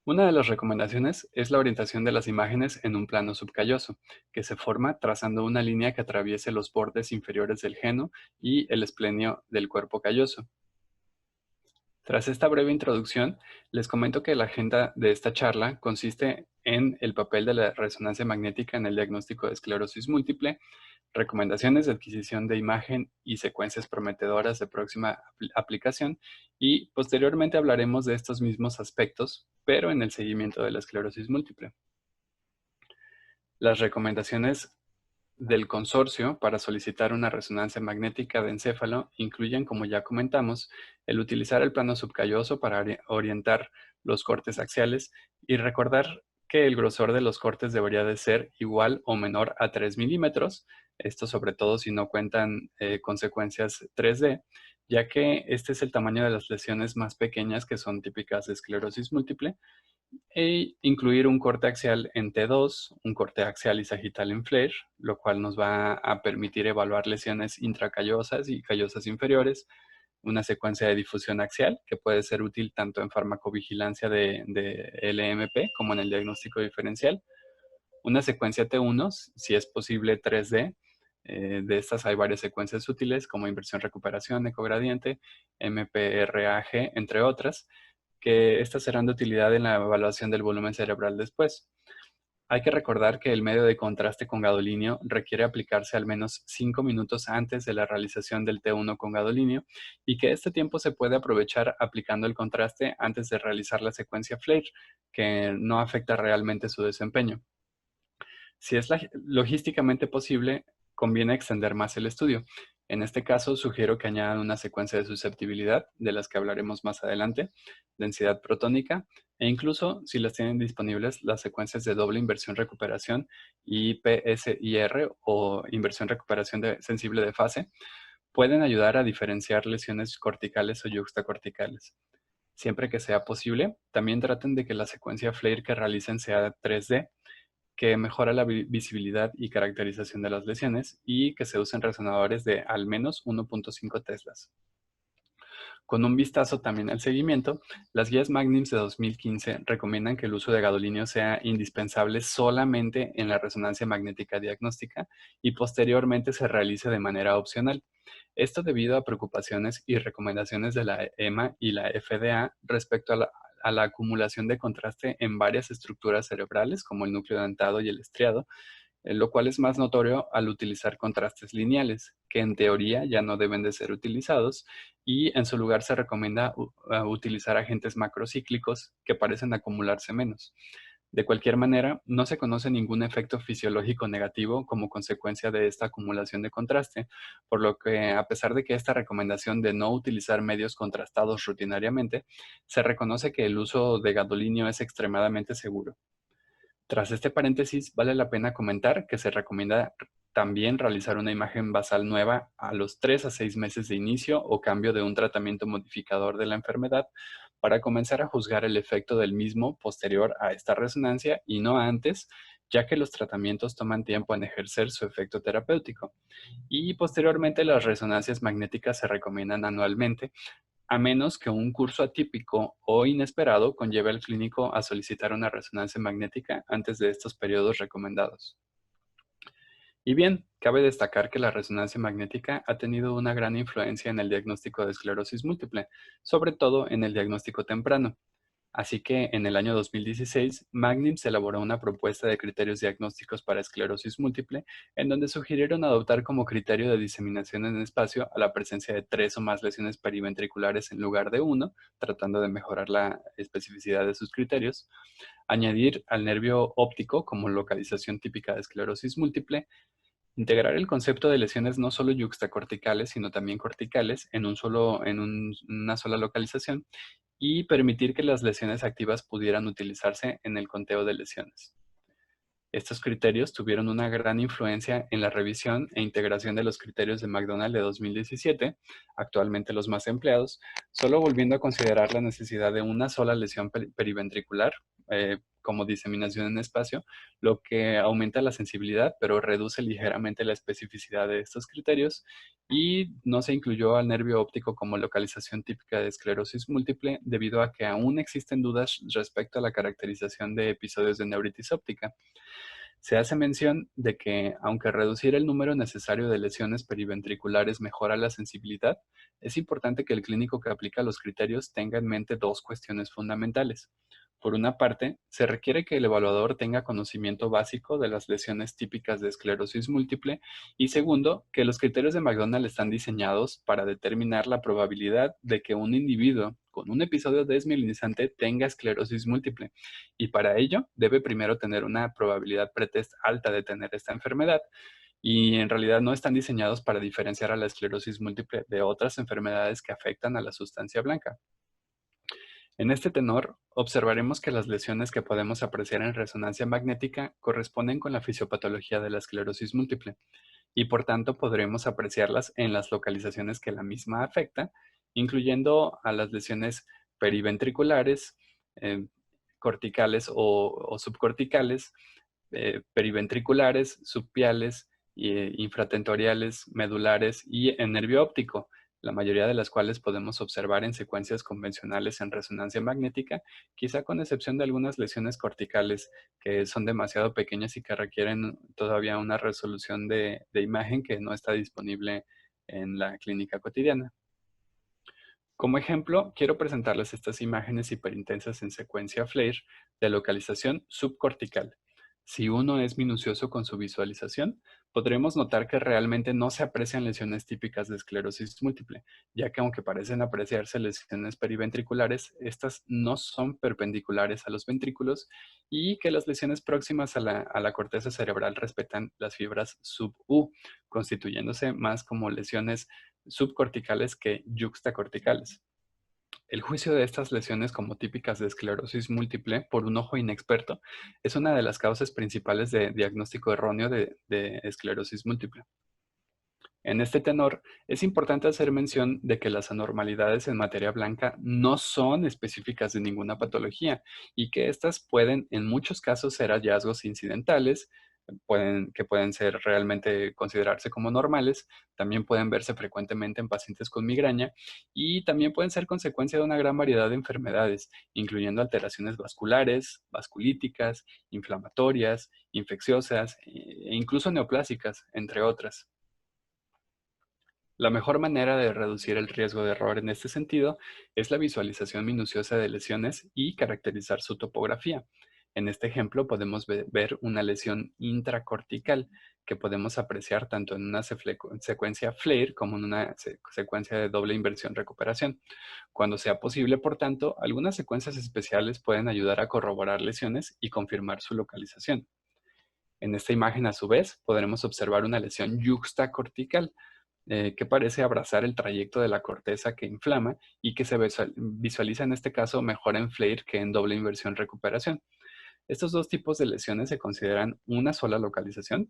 Una de las recomendaciones es la orientación de las imágenes en un plano subcalloso, que se forma trazando una línea que atraviese los bordes inferiores del geno y el esplenio del cuerpo calloso. Tras esta breve introducción, les comento que la agenda de esta charla consiste en el papel de la resonancia magnética en el diagnóstico de esclerosis múltiple, recomendaciones de adquisición de imagen y secuencias prometedoras de próxima aplicación, y posteriormente hablaremos de estos mismos aspectos, pero en el seguimiento de la esclerosis múltiple. Las recomendaciones del consorcio para solicitar una resonancia magnética de encéfalo incluyen, como ya comentamos, el utilizar el plano subcalloso para orientar los cortes axiales y recordar que el grosor de los cortes debería de ser igual o menor a 3 milímetros, esto sobre todo si no cuentan consecuencias 3D, ya que este es el tamaño de las lesiones más pequeñas que son típicas de esclerosis múltiple, e incluir un corte axial en T2, un corte axial y sagital en FLAIR, lo cual nos va a permitir evaluar lesiones intracallosas y callosas inferiores, una secuencia de difusión axial que puede ser útil tanto en farmacovigilancia de LMP como en el diagnóstico diferencial, una secuencia T1, si es posible 3D, de estas hay varias secuencias útiles como inversión-recuperación, ecogradiente, MPRAG, entre otras, que estas serán de utilidad en la evaluación del volumen cerebral después. Hay que recordar que el medio de contraste con gadolinio requiere aplicarse al menos 5 minutos antes de la realización del T1 con gadolinio y que este tiempo se puede aprovechar aplicando el contraste antes de realizar la secuencia FLAIR, que no afecta realmente su desempeño. Si es logísticamente posible, conviene extender más el estudio. En este caso, sugiero que añadan una secuencia de susceptibilidad, de las que hablaremos más adelante, densidad protónica, e incluso, si las tienen disponibles, las secuencias de doble inversión-recuperación y PSIR o inversión-recuperación sensible de fase, pueden ayudar a diferenciar lesiones corticales o yuxtacorticales. Siempre que sea posible, también traten de que la secuencia FLAIR que realicen sea 3D, que mejora la visibilidad y caracterización de las lesiones y que se usen resonadores de al menos 1.5 teslas. Con un vistazo también al seguimiento, las guías Magnims de 2015 recomiendan que el uso de gadolinio sea indispensable solamente en la resonancia magnética diagnóstica y posteriormente se realice de manera opcional. Esto debido a preocupaciones y recomendaciones de la EMA y la FDA respecto a la acumulación de contraste en varias estructuras cerebrales como el núcleo dentado y el estriado, lo cual es más notorio al utilizar contrastes lineales, que en teoría ya no deben de ser utilizados, y en su lugar se recomienda utilizar agentes macrocíclicos que parecen acumularse menos. De cualquier manera, no se conoce ningún efecto fisiológico negativo como consecuencia de esta acumulación de contraste, por lo que a pesar de que esta recomendación de no utilizar medios contrastados rutinariamente, se reconoce que el uso de gadolinio es extremadamente seguro. Tras este paréntesis, vale la pena comentar que se recomienda también realizar una imagen basal nueva a los 3 a 6 meses de inicio o cambio de un tratamiento modificador de la enfermedad para comenzar a juzgar el efecto del mismo posterior a esta resonancia y no antes, ya que los tratamientos toman tiempo en ejercer su efecto terapéutico. Y posteriormente las resonancias magnéticas se recomiendan anualmente, a menos que un curso atípico o inesperado conlleve al clínico a solicitar una resonancia magnética antes de estos periodos recomendados. Y bien, cabe destacar que la resonancia magnética ha tenido una gran influencia en el diagnóstico de esclerosis múltiple, sobre todo en el diagnóstico temprano. Así que en el año 2016, Magnims elaboró una propuesta de criterios diagnósticos para esclerosis múltiple, en donde sugirieron adoptar como criterio de diseminación en espacio a la presencia de 3 o más lesiones periventriculares en lugar de 1, tratando de mejorar la especificidad de sus criterios, añadir al nervio óptico como localización típica de esclerosis múltiple, integrar el concepto de lesiones no solo yuxtacorticales, sino también corticales en una sola localización y permitir que las lesiones activas pudieran utilizarse en el conteo de lesiones. Estos criterios tuvieron una gran influencia en la revisión e integración de los criterios de McDonald de 2017, actualmente los más empleados, solo volviendo a considerar la necesidad de una sola lesión periventricular como diseminación en espacio, lo que aumenta la sensibilidad, pero reduce ligeramente la especificidad de estos criterios, y no se incluyó al nervio óptico como localización típica de esclerosis múltiple debido a que aún existen dudas respecto a la caracterización de episodios de neuritis óptica. Se hace mención de que, aunque reducir el número necesario de lesiones periventriculares mejora la sensibilidad, es importante que el clínico que aplica los criterios tenga en mente dos cuestiones fundamentales. Por una parte, se requiere que el evaluador tenga conocimiento básico de las lesiones típicas de esclerosis múltiple y segundo, que los criterios de McDonald están diseñados para determinar la probabilidad de que un individuo con un episodio desmielinizante tenga esclerosis múltiple y para ello debe primero tener una probabilidad pretest alta de tener esta enfermedad y en realidad no están diseñados para diferenciar a la esclerosis múltiple de otras enfermedades que afectan a la sustancia blanca. En este tenor, observaremos que las lesiones que podemos apreciar en resonancia magnética corresponden con la fisiopatología de la esclerosis múltiple y por tanto podremos apreciarlas en las localizaciones que la misma afecta, incluyendo a las lesiones periventriculares, corticales o subcorticales, periventriculares, subpiales, infratentoriales, medulares y en nervio óptico, la mayoría de las cuales podemos observar en secuencias convencionales en resonancia magnética, quizá con excepción de algunas lesiones corticales que son demasiado pequeñas y que requieren todavía una resolución de imagen que no está disponible en la clínica cotidiana. Como ejemplo, quiero presentarles estas imágenes hiperintensas en secuencia FLAIR de localización subcortical. Si uno es minucioso con su visualización, podremos notar que realmente no se aprecian lesiones típicas de esclerosis múltiple, ya que aunque parecen apreciarse lesiones periventriculares, estas no son perpendiculares a los ventrículos y que las lesiones próximas a la corteza cerebral respetan las fibras sub-U, constituyéndose más como lesiones subcorticales que yuxtacorticales. El juicio de estas lesiones como típicas de esclerosis múltiple por un ojo inexperto es una de las causas principales de diagnóstico erróneo de esclerosis múltiple. En este tenor, es importante hacer mención de que las anormalidades en materia blanca no son específicas de ninguna patología y que éstas pueden en muchos casos ser hallazgos incidentales, que pueden ser realmente considerarse como normales, también pueden verse frecuentemente en pacientes con migraña y también pueden ser consecuencia de una gran variedad de enfermedades, incluyendo alteraciones vasculares, vasculíticas, inflamatorias, infecciosas e incluso neoplásicas, entre otras. La mejor manera de reducir el riesgo de error en este sentido es la visualización minuciosa de lesiones y caracterizar su topografía. En este ejemplo podemos ver una lesión intracortical que podemos apreciar tanto en una secuencia FLAIR como en una secuencia de doble inversión-recuperación. Cuando sea posible, por tanto, algunas secuencias especiales pueden ayudar a corroborar lesiones y confirmar su localización. En esta imagen, a su vez, podremos observar una lesión yuxtacortical, que parece abrazar el trayecto de la corteza que inflama y que se visualiza en este caso mejor en FLAIR que en doble inversión recuperación. Estos dos tipos de lesiones se consideran una sola localización,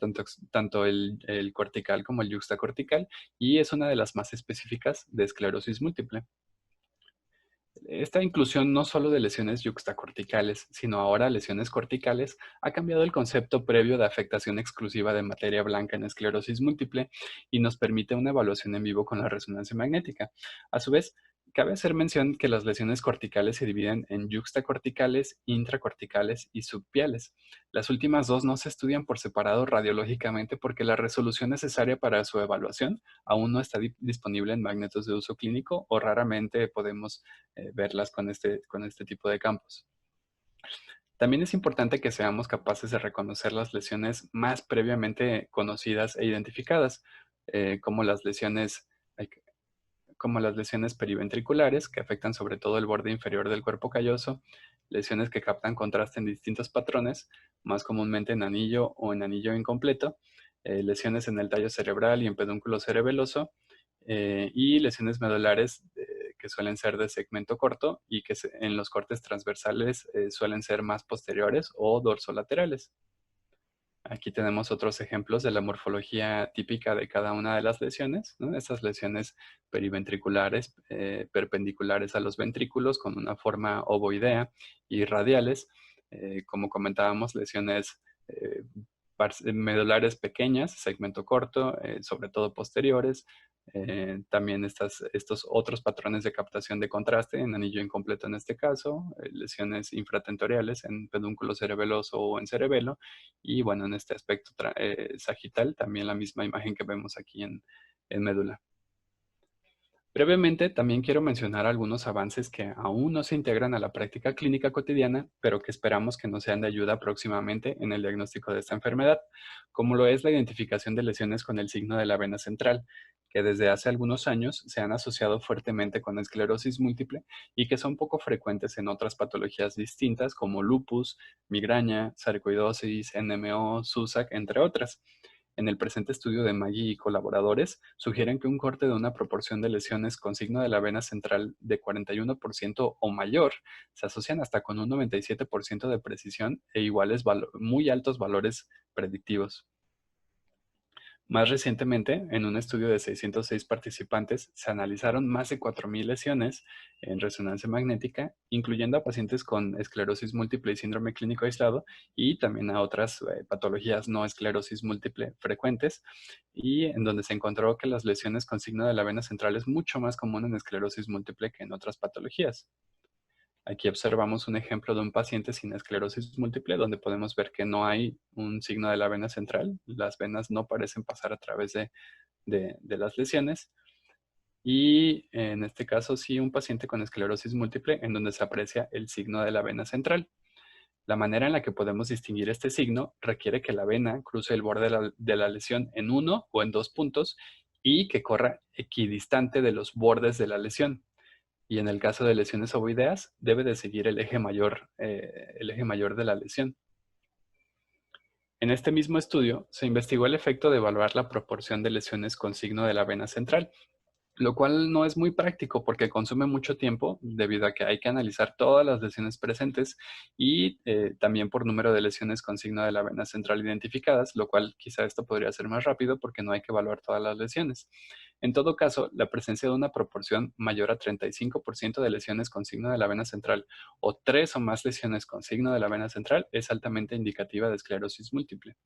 tanto el cortical como el yuxtacortical, y es una de las más específicas de esclerosis múltiple. Esta inclusión no solo de lesiones yuxtacorticales, sino ahora lesiones corticales, ha cambiado el concepto previo de afectación exclusiva de materia blanca en esclerosis múltiple y nos permite una evaluación en vivo con la resonancia magnética. A su vez, cabe hacer mención que las lesiones corticales se dividen en yuxtacorticales, intracorticales y subpiales. Las últimas dos no se estudian por separado radiológicamente porque la resolución necesaria para su evaluación aún no está disponible en magnetos de uso clínico o raramente podemos verlas con este tipo de campos. También es importante que seamos capaces de reconocer las lesiones más previamente conocidas e identificadas, como las lesiones periventriculares, que afectan sobre todo el borde inferior del cuerpo calloso, lesiones que captan contraste en distintos patrones, más comúnmente en anillo o en anillo incompleto, lesiones en el tallo cerebral y en pedúnculo cerebeloso, y lesiones medulares que suelen ser de segmento corto y que en los cortes transversales suelen ser más posteriores o dorsolaterales. Aquí tenemos otros ejemplos de la morfología típica de cada una de las lesiones, ¿no? Estas lesiones periventriculares perpendiculares a los ventrículos con una forma ovoidea y radiales. Como comentábamos, lesiones medulares pequeñas, segmento corto, sobre todo posteriores. También estos otros patrones de captación de contraste en anillo incompleto en este caso, lesiones infratentoriales en pedúnculo cerebeloso o en cerebelo, y bueno, en este aspecto sagital, también la misma imagen que vemos aquí en médula. Brevemente, también quiero mencionar algunos avances que aún no se integran a la práctica clínica cotidiana, pero que esperamos que nos sean de ayuda próximamente en el diagnóstico de esta enfermedad, como lo es la identificación de lesiones con el signo de la vena central, que desde hace algunos años se han asociado fuertemente con esclerosis múltiple y que son poco frecuentes en otras patologías distintas como lupus, migraña, sarcoidosis, NMO, SUSAC, entre otras. En el presente estudio de Maggi y colaboradores, sugieren que un corte de una proporción de lesiones con signo de la vena central de 41% o mayor se asocian hasta con un 97% de precisión e iguales muy altos valores predictivos. Más recientemente, en un estudio de 606 participantes, se analizaron más de 4.000 lesiones en resonancia magnética, incluyendo a pacientes con esclerosis múltiple y síndrome clínico aislado, y también a otras patologías no esclerosis múltiple frecuentes, y en donde se encontró que las lesiones con signo de la vena central es mucho más común en esclerosis múltiple que en otras patologías. Aquí observamos un ejemplo de un paciente sin esclerosis múltiple, donde podemos ver que no hay un signo de la vena central. Las venas no parecen pasar a través de las lesiones. Y en este caso sí, un paciente con esclerosis múltiple en donde se aprecia el signo de la vena central. La manera en la que podemos distinguir este signo requiere que la vena cruce el borde de la lesión en uno o en dos puntos y que corra equidistante de los bordes de la lesión. Y en el caso de lesiones ovoideas, debe de seguir el eje mayor de la lesión. En este mismo estudio, se investigó el efecto de evaluar la proporción de lesiones con signo de la vena central lo cual no es muy práctico porque consume mucho tiempo debido a que hay que analizar todas las lesiones presentes y también por número de lesiones con signo de la vena central identificadas, lo cual quizá esto podría ser más rápido porque no hay que evaluar todas las lesiones. En todo caso, la presencia de una proporción mayor a 35% de lesiones con signo de la vena central o 3 o más lesiones con signo de la vena central es altamente indicativa de esclerosis múltiple.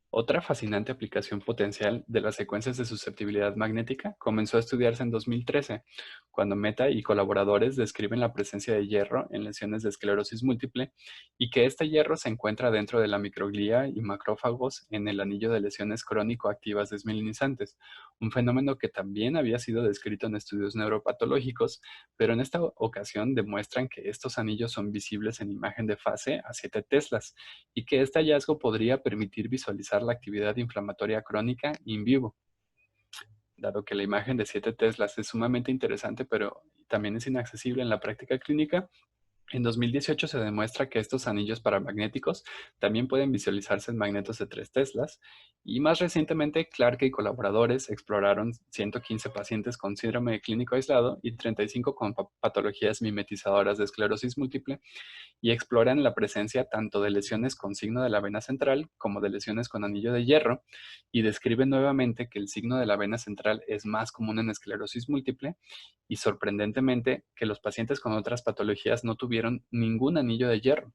Otra fascinante aplicación potencial de las secuencias de susceptibilidad magnética comenzó a estudiarse en 2013, cuando Meta y colaboradores describen la presencia de hierro en lesiones de esclerosis múltiple y que este hierro se encuentra dentro de la microglía y macrófagos en el anillo de lesiones crónico-activas desmielinizantes, un fenómeno que también había sido descrito en estudios neuropatológicos, pero en esta ocasión demuestran que estos anillos son visibles en imagen de fase a 7 teslas y que este hallazgo podría permitir visualizar la actividad inflamatoria crónica in vivo. Dado que la imagen de 7 teslas es sumamente interesante, pero también es inaccesible en la práctica clínica, en 2018 se demuestra que estos anillos paramagnéticos también pueden visualizarse en magnetos de 3 teslas y más recientemente Clarke y colaboradores exploraron 115 pacientes con síndrome clínico aislado y 35 con patologías mimetizadoras de esclerosis múltiple y exploran la presencia tanto de lesiones con signo de la vena central como de lesiones con anillo de hierro y describen nuevamente que el signo de la vena central es más común en esclerosis múltiple y sorprendentemente que los pacientes con otras patologías no tuvieron ningún anillo de hierro.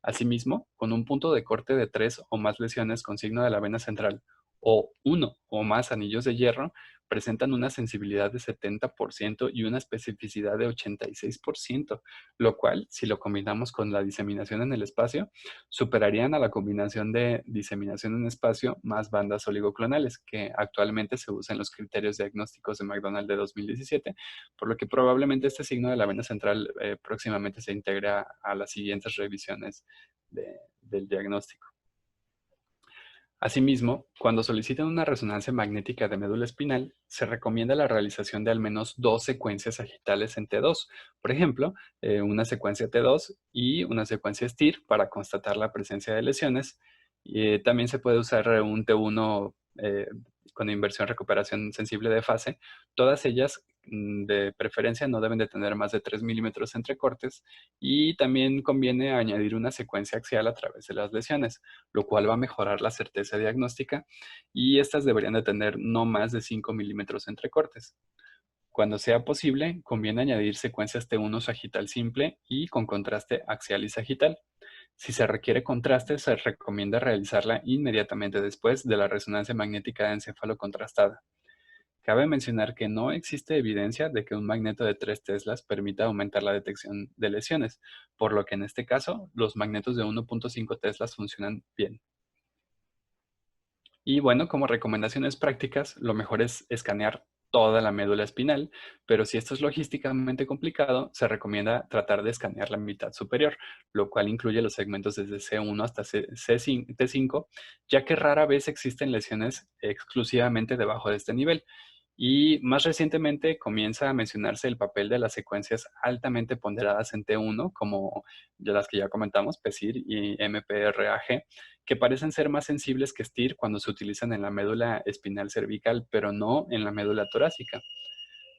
Asimismo, con un punto de corte de 3 o más lesiones con signo de la vena central o 1 o más anillos de hierro, presentan una sensibilidad de 70% y una especificidad de 86%, lo cual, si lo combinamos con la diseminación en el espacio, superarían a la combinación de diseminación en espacio más bandas oligoclonales, que actualmente se usa en los criterios diagnósticos de McDonald de 2017, por lo que probablemente este signo de la vena central próximamente se integra a las siguientes revisiones del diagnóstico. Asimismo, cuando solicitan una resonancia magnética de médula espinal, se recomienda la realización de al menos 2 secuencias sagitales en T2, por ejemplo, una secuencia T2 y una secuencia STIR para constatar la presencia de lesiones. También se puede usar un T1 con inversión recuperación sensible de fase. Todas ellas, de preferencia, no deben de tener más de 3 milímetros entre cortes y también conviene añadir una secuencia axial a través de las lesiones, lo cual va a mejorar la certeza diagnóstica y estas deberían de tener no más de 5 milímetros entre cortes. Cuando sea posible, conviene añadir secuencias T1 sagital simple y con contraste axial y sagital. Si se requiere contraste, se recomienda realizarla inmediatamente después de la resonancia magnética de encéfalo contrastada. Cabe mencionar que no existe evidencia de que un magneto de 3 teslas permita aumentar la detección de lesiones, por lo que en este caso los magnetos de 1.5 teslas funcionan bien. Y bueno, como recomendaciones prácticas, lo mejor es escanear toda la médula espinal, pero si esto es logísticamente complicado, se recomienda tratar de escanear la mitad superior, lo cual incluye los segmentos desde C1 hasta T5, ya que rara vez existen lesiones exclusivamente debajo de este nivel. Y más recientemente comienza a mencionarse el papel de las secuencias altamente ponderadas en T1, como de las que ya comentamos, PESIR y MPRAG, que parecen ser más sensibles que STIR cuando se utilizan en la médula espinal cervical, pero no en la médula torácica.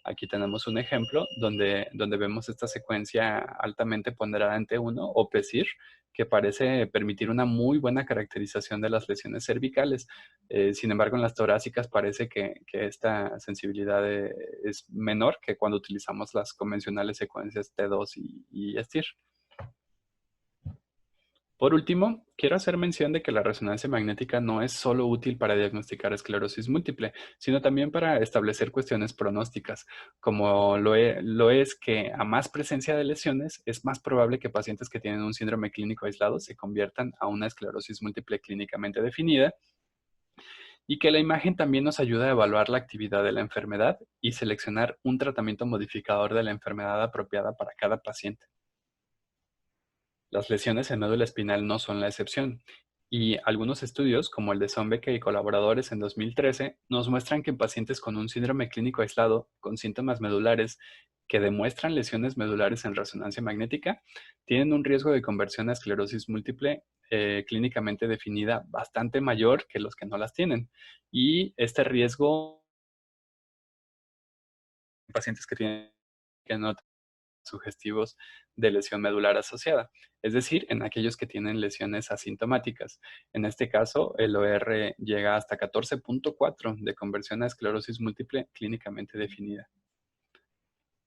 Aquí tenemos un ejemplo donde vemos esta secuencia altamente ponderada en T1 o PESIR, que parece permitir una muy buena caracterización de las lesiones cervicales. Sin embargo, en las torácicas parece que esta sensibilidad es menor que cuando utilizamos las convencionales secuencias T2 y STIR. Por último, quiero hacer mención de que la resonancia magnética no es solo útil para diagnosticar esclerosis múltiple, sino también para establecer cuestiones pronósticas, como lo es que a más presencia de lesiones, es más probable que pacientes que tienen un síndrome clínico aislado se conviertan a una esclerosis múltiple clínicamente definida, y que la imagen también nos ayuda a evaluar la actividad de la enfermedad y seleccionar un tratamiento modificador de la enfermedad apropiada para cada paciente. Las lesiones en médula espinal no son la excepción, y algunos estudios, como el de Sombeke y colaboradores en 2013, nos muestran que en pacientes con un síndrome clínico aislado, con síntomas medulares que demuestran lesiones medulares en resonancia magnética, tienen un riesgo de conversión a esclerosis múltiple clínicamente definida bastante mayor que los que no las tienen. Y este riesgo pacientes que tienen otros sugestivos de lesión medular asociada, es decir, en aquellos que tienen lesiones asintomáticas. En este caso, el OR llega hasta 14.4 de conversión a esclerosis múltiple clínicamente definida.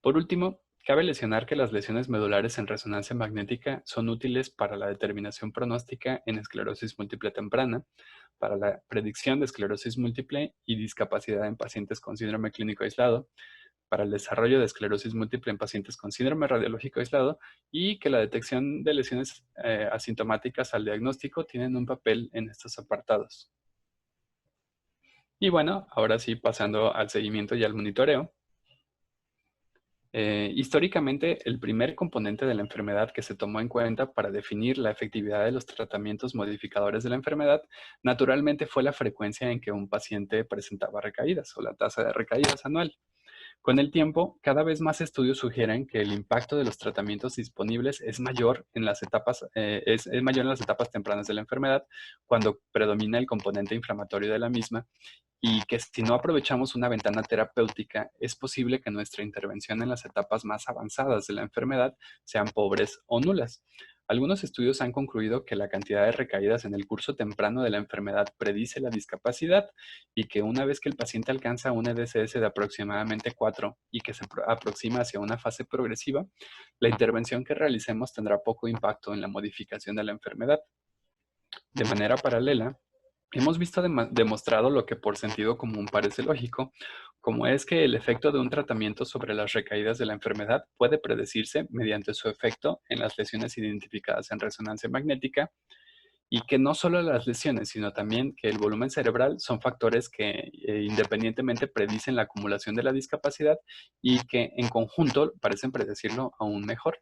Por último, cabe mencionar que las lesiones medulares en resonancia magnética son útiles para la determinación pronóstica en esclerosis múltiple temprana, para la predicción de esclerosis múltiple y discapacidad en pacientes con síndrome clínico aislado, para el desarrollo de esclerosis múltiple en pacientes con síndrome radiológico aislado y que la detección de lesiones asintomáticas al diagnóstico tienen un papel en estos apartados. Y bueno, ahora sí, pasando al seguimiento y al monitoreo. Históricamente, el primer componente de la enfermedad que se tomó en cuenta para definir la efectividad de los tratamientos modificadores de la enfermedad, naturalmente fue la frecuencia en que un paciente presentaba recaídas o la tasa de recaídas anual. Con el tiempo, cada vez más estudios sugieren que el impacto de los tratamientos disponibles es mayor en las etapas, es mayor en las etapas tempranas de la enfermedad, cuando predomina el componente inflamatorio de la misma, y que si no aprovechamos una ventana terapéutica, es posible que nuestra intervención en las etapas más avanzadas de la enfermedad sean pobres o nulas. Algunos estudios han concluido que la cantidad de recaídas en el curso temprano de la enfermedad predice la discapacidad y que una vez que el paciente alcanza un EDSS de aproximadamente 4 y que se aproxima hacia una fase progresiva, la intervención que realicemos tendrá poco impacto en la modificación de la enfermedad. De manera paralela, hemos visto demostrado lo que por sentido común parece lógico, como es que el efecto de un tratamiento sobre las recaídas de la enfermedad puede predecirse mediante su efecto en las lesiones identificadas en resonancia magnética y que no solo las lesiones, sino también que el volumen cerebral son factores que independientemente predicen la acumulación de la discapacidad y que en conjunto parecen predecirlo aún mejor.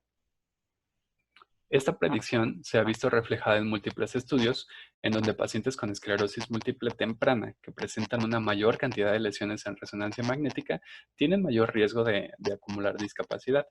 Esta predicción se ha visto reflejada en múltiples estudios en donde pacientes con esclerosis múltiple temprana que presentan una mayor cantidad de lesiones en resonancia magnética tienen mayor riesgo de acumular discapacidad.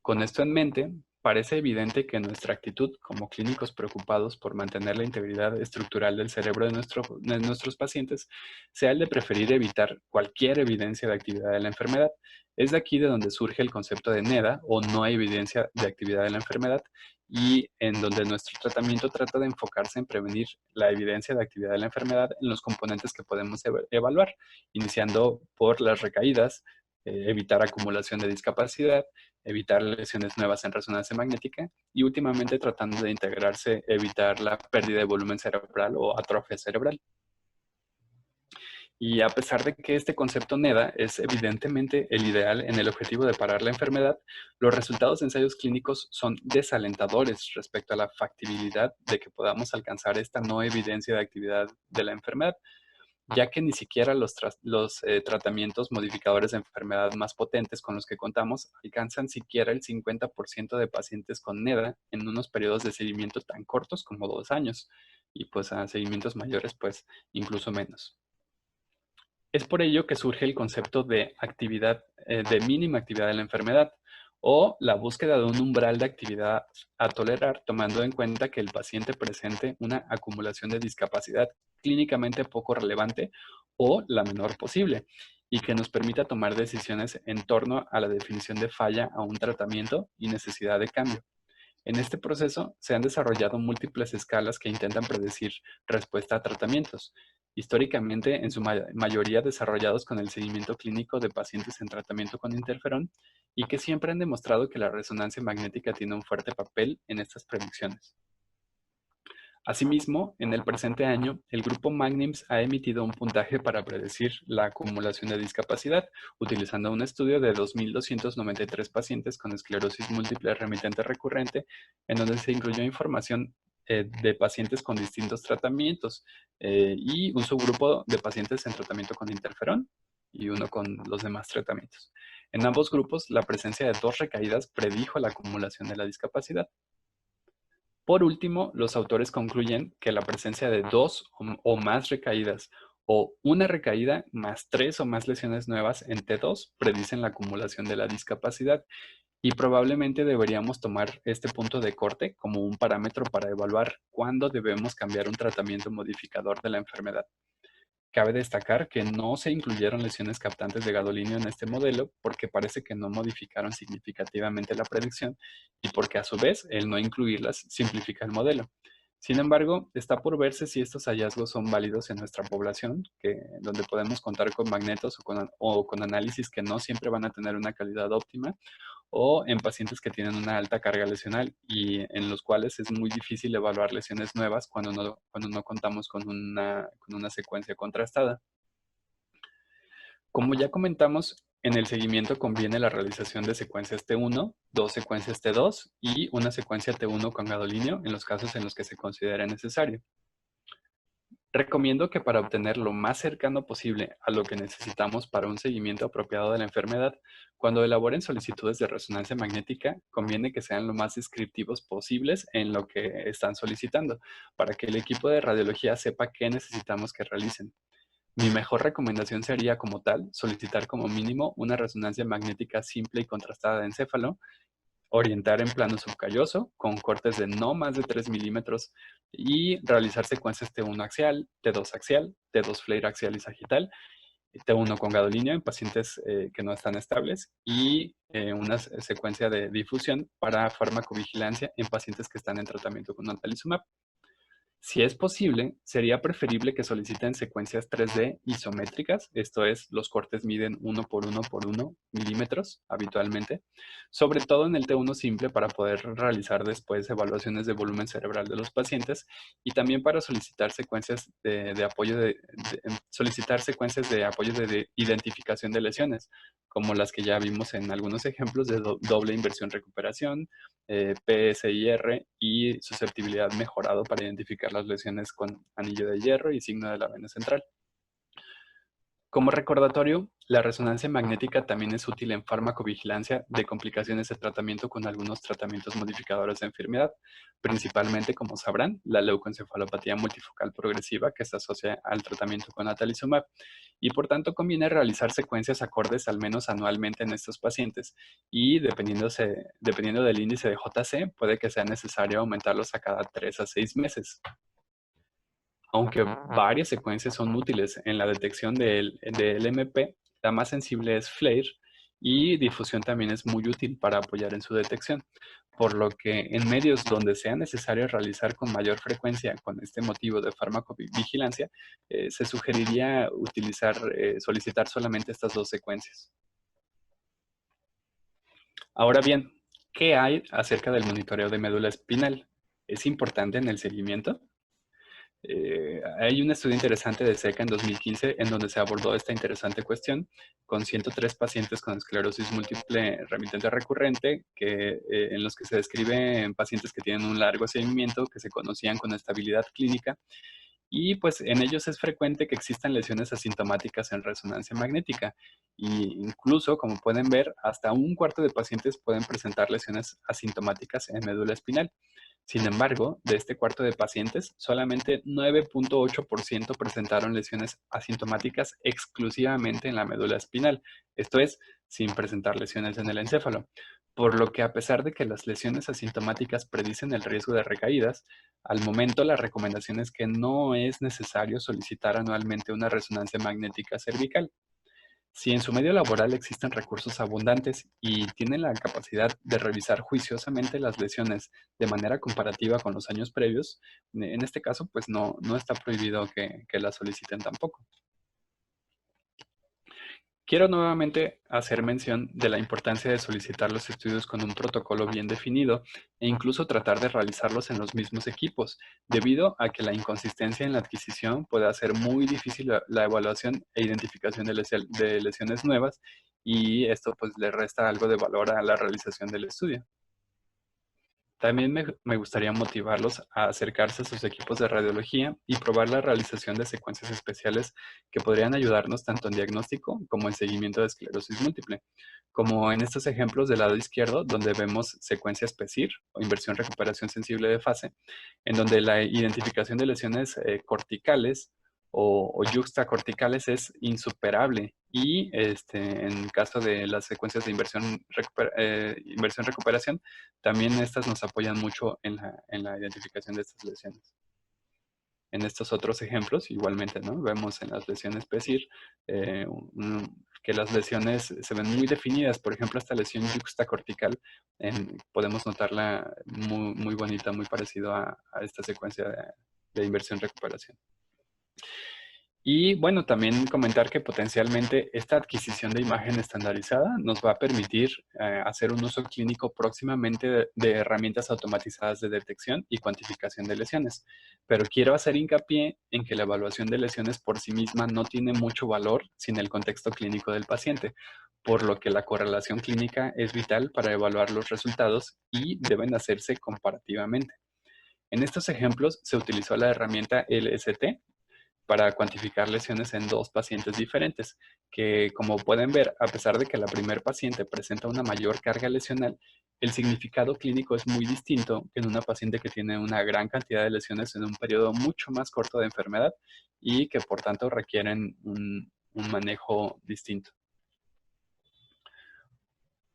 Con esto en mente, parece evidente que nuestra actitud como clínicos preocupados por mantener la integridad estructural del cerebro de nuestros pacientes sea el de preferir evitar cualquier evidencia de actividad de la enfermedad. Es de aquí de donde surge el concepto de NEDA o no hay evidencia de actividad de la enfermedad y en donde nuestro tratamiento trata de enfocarse en prevenir la evidencia de actividad de la enfermedad en los componentes que podemos evaluar, iniciando por las recaídas, evitar acumulación de discapacidad, evitar lesiones nuevas en resonancia magnética y últimamente tratando de integrarse, evitar la pérdida de volumen cerebral o atrofia cerebral. Y a pesar de que este concepto NEDA es evidentemente el ideal en el objetivo de parar la enfermedad, los resultados de ensayos clínicos son desalentadores respecto a la factibilidad de que podamos alcanzar esta no evidencia de actividad de la enfermedad, ya que ni siquiera los tratamientos modificadores de enfermedad más potentes con los que contamos alcanzan siquiera el 50% de pacientes con NEDA en unos periodos de seguimiento tan cortos como 2 años, y pues a seguimientos mayores pues incluso menos. Es por ello que surge el concepto de actividad, de mínima actividad de la enfermedad, o la búsqueda de un umbral de actividad a tolerar, tomando en cuenta que el paciente presente una acumulación de discapacidad clínicamente poco relevante o la menor posible, y que nos permita tomar decisiones en torno a la definición de falla a un tratamiento y necesidad de cambio. En este proceso se han desarrollado múltiples escalas que intentan predecir respuesta a tratamientos, históricamente en su mayoría desarrollados con el seguimiento clínico de pacientes en tratamiento con interferón y que siempre han demostrado que la resonancia magnética tiene un fuerte papel en estas predicciones. Asimismo, en el presente año, el grupo Magnims ha emitido un puntaje para predecir la acumulación de discapacidad, utilizando un estudio de 2.293 pacientes con esclerosis múltiple remitente recurrente, en donde se incluyó información de pacientes con distintos tratamientos y un subgrupo de pacientes en tratamiento con interferón y uno con los demás tratamientos. En ambos grupos, la presencia de 2 recaídas predijo la acumulación de la discapacidad. Por último, los autores concluyen que la presencia de 2 o más recaídas o una recaída más 3 o más lesiones nuevas en T2 predicen la acumulación de la discapacidad y probablemente deberíamos tomar este punto de corte como un parámetro para evaluar cuándo debemos cambiar un tratamiento modificador de la enfermedad. Cabe destacar que no se incluyeron lesiones captantes de gadolinio en este modelo porque parece que no modificaron significativamente la predicción y porque a su vez el no incluirlas simplifica el modelo. Sin embargo, está por verse si estos hallazgos son válidos en nuestra población, donde podemos contar con magnetos o con análisis que no siempre van a tener una calidad óptima, o en pacientes que tienen una alta carga lesional y en los cuales es muy difícil evaluar lesiones nuevas cuando no contamos con una secuencia contrastada. Como ya comentamos, en el seguimiento conviene la realización de secuencias T1, dos secuencias T2 y una secuencia T1 con gadolinio en los casos en los que se considere necesario. Recomiendo que para obtener lo más cercano posible a lo que necesitamos para un seguimiento apropiado de la enfermedad, cuando elaboren solicitudes de resonancia magnética, conviene que sean lo más descriptivos posibles en lo que están solicitando, para que el equipo de radiología sepa qué necesitamos que realicen. Mi mejor recomendación sería, como tal, solicitar como mínimo una resonancia magnética simple y contrastada de encéfalo, orientar en plano subcalloso con cortes de no más de 3 milímetros y realizar secuencias T1 axial, T2 axial, T2 flare axial y sagital, T1 con gadolinio en pacientes que no están estables y una secuencia de difusión para farmacovigilancia en pacientes que están en tratamiento con natalizumab. Si es posible, sería preferible que soliciten secuencias 3D isométricas, esto es, los cortes miden 1 por 1 por 1 milímetros habitualmente, sobre todo en el T1 simple para poder realizar después evaluaciones de volumen cerebral de los pacientes y también para solicitar secuencias de apoyo solicitar secuencias de apoyo de identificación de lesiones, como las que ya vimos en algunos ejemplos de doble inversión recuperación, PSIR y susceptibilidad mejorado para identificar las lesiones con anillo de hierro y signo de la vena central. Como recordatorio, la resonancia magnética también es útil en farmacovigilancia de complicaciones de tratamiento con algunos tratamientos modificadores de enfermedad, principalmente, como sabrán, la leucoencefalopatía multifocal progresiva que se asocia al tratamiento con natalizumab, y por tanto conviene realizar secuencias acordes al menos anualmente en estos pacientes, y dependiendo del índice de JC, puede que sea necesario aumentarlos a cada 3 a 6 meses. Aunque varias secuencias son útiles en la detección del MP, la más sensible es FLAIR y difusión también es muy útil para apoyar en su detección, por lo que en medios donde sea necesario realizar con mayor frecuencia con este motivo de farmacovigilancia, se sugeriría solicitar solamente estas dos secuencias. Ahora bien, ¿qué hay acerca del monitoreo de médula espinal? ¿Es importante en el seguimiento? Hay un estudio interesante de SECA en 2015 en donde se abordó esta interesante cuestión con 103 pacientes con esclerosis múltiple remitente recurrente, en los que se describen pacientes que tienen un largo seguimiento, que se conocían con estabilidad clínica, y pues en ellos es frecuente que existan lesiones asintomáticas en resonancia magnética. Y incluso, como pueden ver, hasta un cuarto de pacientes pueden presentar lesiones asintomáticas en médula espinal. Sin embargo, de este cuarto de pacientes, solamente 9.8% presentaron lesiones asintomáticas exclusivamente en la médula espinal, esto es, sin presentar lesiones en el encéfalo. Por lo que a pesar de que las lesiones asintomáticas predicen el riesgo de recaídas, al momento la recomendación es que no es necesario solicitar anualmente una resonancia magnética cervical. Si en su medio laboral existen recursos abundantes y tienen la capacidad de revisar juiciosamente las lesiones de manera comparativa con los años previos, en este caso, pues no está prohibido que la soliciten tampoco. Quiero nuevamente hacer mención de la importancia de solicitar los estudios con un protocolo bien definido e incluso tratar de realizarlos en los mismos equipos, debido a que la inconsistencia en la adquisición puede hacer muy difícil la evaluación e identificación de lesiones nuevas, y esto pues le resta algo de valor a la realización del estudio. También me gustaría motivarlos a acercarse a sus equipos de radiología y probar la realización de secuencias especiales que podrían ayudarnos tanto en diagnóstico como en seguimiento de esclerosis múltiple, como en estos ejemplos del lado izquierdo, donde vemos secuencias PESIR o inversión recuperación sensible de fase, en donde la identificación de lesiones corticales o yuxtacorticales es insuperable, y en caso de las secuencias de inversión recuperación, también estas nos apoyan mucho en la identificación de estas lesiones. en estos otros ejemplos, igualmente, ¿no? Vemos en las lesiones PESIR que las lesiones se ven muy definidas. Por ejemplo, esta lesión yuxtacortical, podemos notarla muy, muy bonita, muy parecido a esta secuencia de inversión-recuperación. Y bueno, también comentar que potencialmente esta adquisición de imagen estandarizada nos va a permitir hacer un uso clínico próximamente de herramientas automatizadas de detección y cuantificación de lesiones. Pero quiero hacer hincapié en que la evaluación de lesiones por sí misma no tiene mucho valor sin el contexto clínico del paciente, por lo que la correlación clínica es vital para evaluar los resultados y deben hacerse comparativamente. En estos ejemplos se utilizó la herramienta LST para cuantificar lesiones en dos pacientes diferentes, que como pueden ver, a pesar de que la primer paciente presenta una mayor carga lesional, el significado clínico es muy distinto en una paciente que tiene una gran cantidad de lesiones en un periodo mucho más corto de enfermedad y que por tanto requieren un manejo distinto.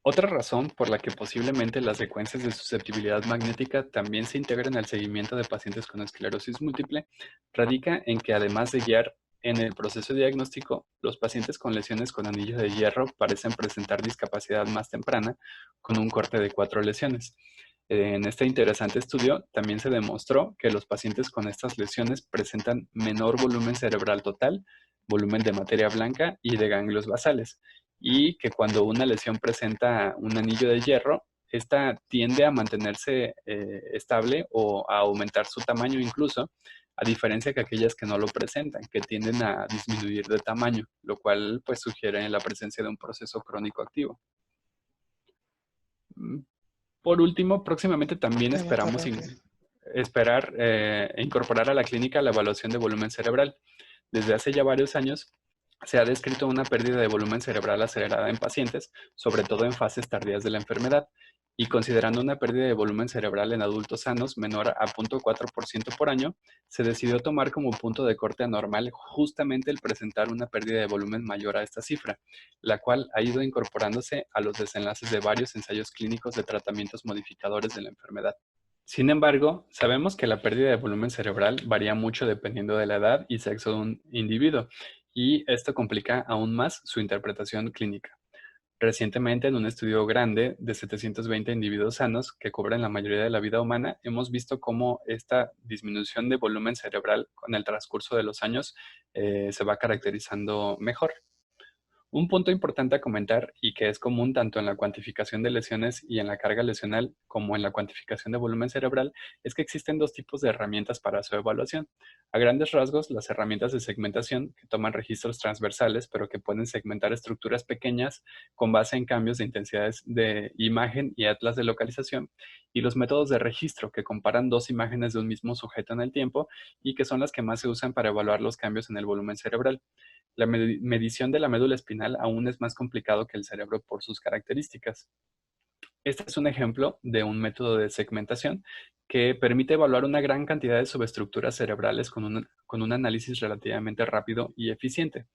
Otra razón por la que posiblemente las secuencias de susceptibilidad magnética también se integran al seguimiento de pacientes con esclerosis múltiple radica en que además de guiar en el proceso diagnóstico, los pacientes con lesiones con anillo de hierro parecen presentar discapacidad más temprana con un corte de 4 lesiones. En este interesante estudio también se demostró que los pacientes con estas lesiones presentan menor volumen cerebral total, volumen de materia blanca y de ganglios basales, y que cuando una lesión presenta un anillo de hierro, esta tiende a mantenerse estable o a aumentar su tamaño incluso, a diferencia que aquellas que no lo presentan, que tienden a disminuir de tamaño, lo cual pues sugiere la presencia de un proceso crónico activo. Por último, próximamente también esperamos incorporar a la clínica la evaluación de volumen cerebral. Desde hace ya varios años se ha descrito una pérdida de volumen cerebral acelerada en pacientes, sobre todo en fases tardías de la enfermedad, y considerando una pérdida de volumen cerebral en adultos sanos menor a 0.4% por año, se decidió tomar como punto de corte anormal justamente el presentar una pérdida de volumen mayor a esta cifra, la cual ha ido incorporándose a los desenlaces de varios ensayos clínicos de tratamientos modificadores de la enfermedad. Sin embargo, sabemos que la pérdida de volumen cerebral varía mucho dependiendo de la edad y sexo de un individuo, y esto complica aún más su interpretación clínica. Recientemente, en un estudio grande de 720 individuos sanos que cubren la mayoría de la vida humana, hemos visto cómo esta disminución de volumen cerebral con el transcurso de los años se va caracterizando mejor. Un punto importante a comentar y que es común tanto en la cuantificación de lesiones y en la carga lesional como en la cuantificación de volumen cerebral es que existen dos tipos de herramientas para su evaluación. A grandes rasgos, las herramientas de segmentación que toman registros transversales pero que pueden segmentar estructuras pequeñas con base en cambios de intensidades de imagen y atlas de localización, y los métodos de registro que comparan dos imágenes de un mismo sujeto en el tiempo y que son las que más se usan para evaluar los cambios en el volumen cerebral. La medición de la médula espinal aún es más complicado que el cerebro por sus características. Este es un ejemplo de un método de segmentación que permite evaluar una gran cantidad de subestructuras cerebrales con un análisis relativamente rápido y eficiente.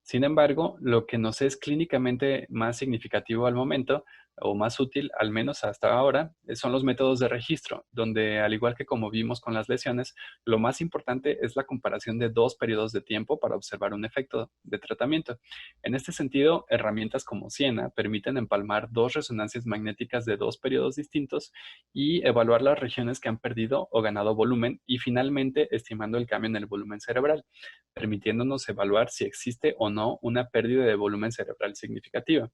Sin embargo, lo que nos es clínicamente más significativo al momento, o más útil, al menos hasta ahora, son los métodos de registro, donde, al igual que como vimos con las lesiones, lo más importante es la comparación de dos periodos de tiempo para observar un efecto de tratamiento. En este sentido, herramientas como Siena permiten empalmar dos resonancias magnéticas de dos periodos distintos y evaluar las regiones que han perdido o ganado volumen y finalmente estimando el cambio en el volumen cerebral, permitiéndonos evaluar si existe o no una pérdida de volumen cerebral significativa.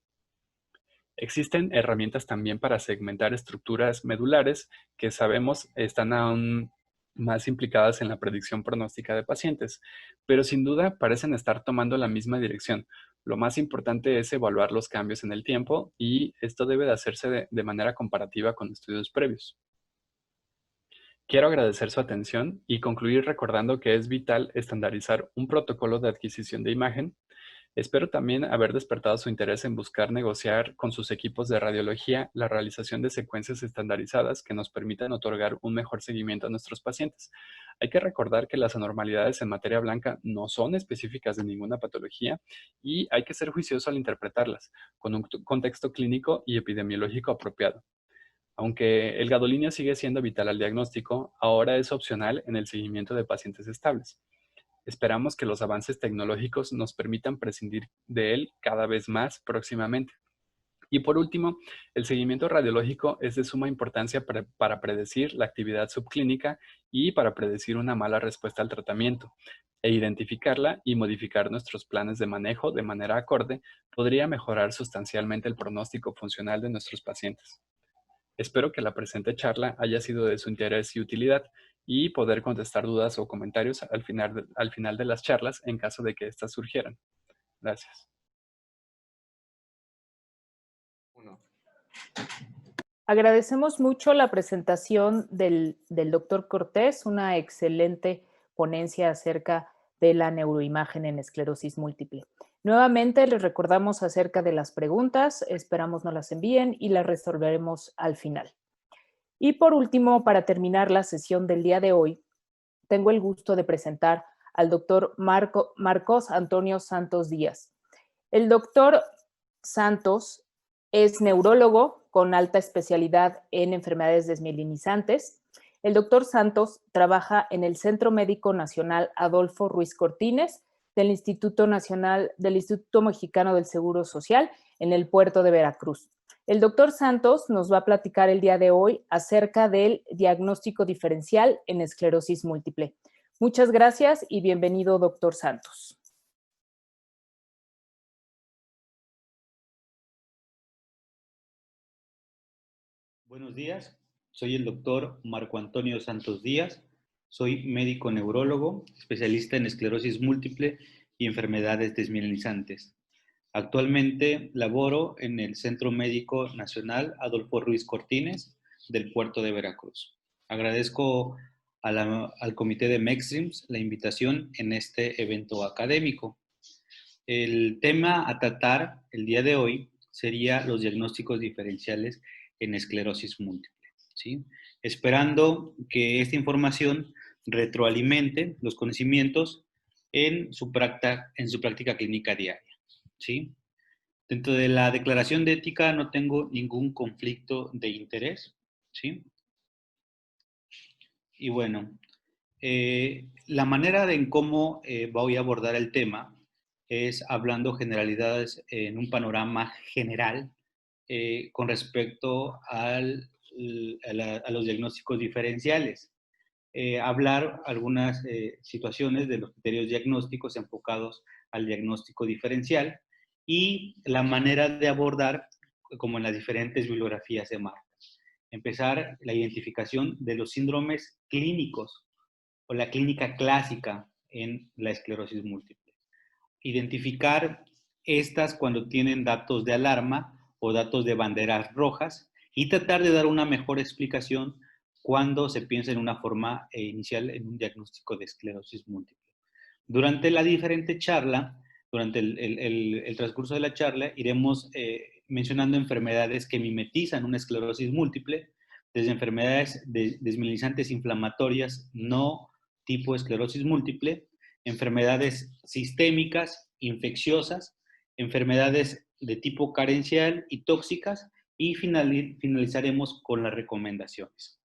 Existen herramientas también para segmentar estructuras medulares que sabemos están aún más implicadas en la predicción pronóstica de pacientes, pero sin duda parecen estar tomando la misma dirección. Lo más importante es evaluar los cambios en el tiempo y esto debe de hacerse de manera comparativa con estudios previos. Quiero agradecer su atención y concluir recordando que es vital estandarizar un protocolo de adquisición de imagen. Espero también haber despertado su interés en buscar negociar con sus equipos de radiología la realización de secuencias estandarizadas que nos permitan otorgar un mejor seguimiento a nuestros pacientes. Hay que recordar que las anormalidades en materia blanca no son específicas de ninguna patología y hay que ser juicioso al interpretarlas, con un contexto clínico y epidemiológico apropiado. Aunque el gadolinio sigue siendo vital al diagnóstico, ahora es opcional en el seguimiento de pacientes estables. Esperamos que los avances tecnológicos nos permitan prescindir de él cada vez más próximamente. Y por último, el seguimiento radiológico es de suma importancia para predecir la actividad subclínica y para predecir una mala respuesta al tratamiento, e identificarla y modificar nuestros planes de manejo de manera acorde podría mejorar sustancialmente el pronóstico funcional de nuestros pacientes. Espero que la presente charla haya sido de su interés y utilidad y poder contestar dudas o comentarios al final de las charlas en caso de que éstas surgieran. Gracias. Agradecemos mucho la presentación del doctor Cortés, una excelente ponencia acerca de la neuroimagen en esclerosis múltiple. Nuevamente les recordamos acerca de las preguntas, esperamos nos las envíen y las resolveremos al final. Y por último, para terminar la sesión del día de hoy, tengo el gusto de presentar al doctor Marcos Antonio Santos Díaz. El doctor Santos es neurólogo con alta especialidad en enfermedades desmielinizantes. El doctor Santos trabaja en el Centro Médico Nacional Adolfo Ruiz Cortines del Instituto Mexicano del Seguro Social en el puerto de Veracruz. El doctor Santos nos va a platicar el día de hoy acerca del diagnóstico diferencial en esclerosis múltiple. Muchas gracias y bienvenido, doctor Santos. Buenos días, soy el doctor Marco Antonio Santos Díaz, soy médico neurólogo, especialista en esclerosis múltiple y enfermedades desmielinizantes. Actualmente laboro en el Centro Médico Nacional Adolfo Ruiz Cortines del puerto de Veracruz. Agradezco al comité de MECSTRIMS la invitación en este evento académico. El tema a tratar el día de hoy sería los diagnósticos diferenciales en esclerosis múltiple, ¿sí? Esperando que esta información retroalimente los conocimientos en su práctica clínica diaria, ¿sí? Dentro de la declaración de ética no tengo ningún conflicto de interés, ¿sí? Y bueno, la manera en cómo voy a abordar el tema es hablando generalidades en un panorama general con respecto a los diagnósticos diferenciales. Hablar algunas situaciones de los criterios diagnósticos enfocados al diagnóstico diferencial y la manera de abordar como en las diferentes bibliografías de marca. Empezar la identificación de los síndromes clínicos o la clínica clásica en la esclerosis múltiple. Identificar estas cuando tienen datos de alarma o datos de banderas rojas y tratar de dar una mejor explicación cuando se piensa en una forma inicial en un diagnóstico de esclerosis múltiple. Durante la diferente charla, durante el transcurso de la charla, iremos mencionando enfermedades que mimetizan una esclerosis múltiple, desde enfermedades desmielinizantes inflamatorias no tipo esclerosis múltiple, enfermedades sistémicas, infecciosas, enfermedades de tipo carencial y tóxicas, y finalizaremos con las recomendaciones.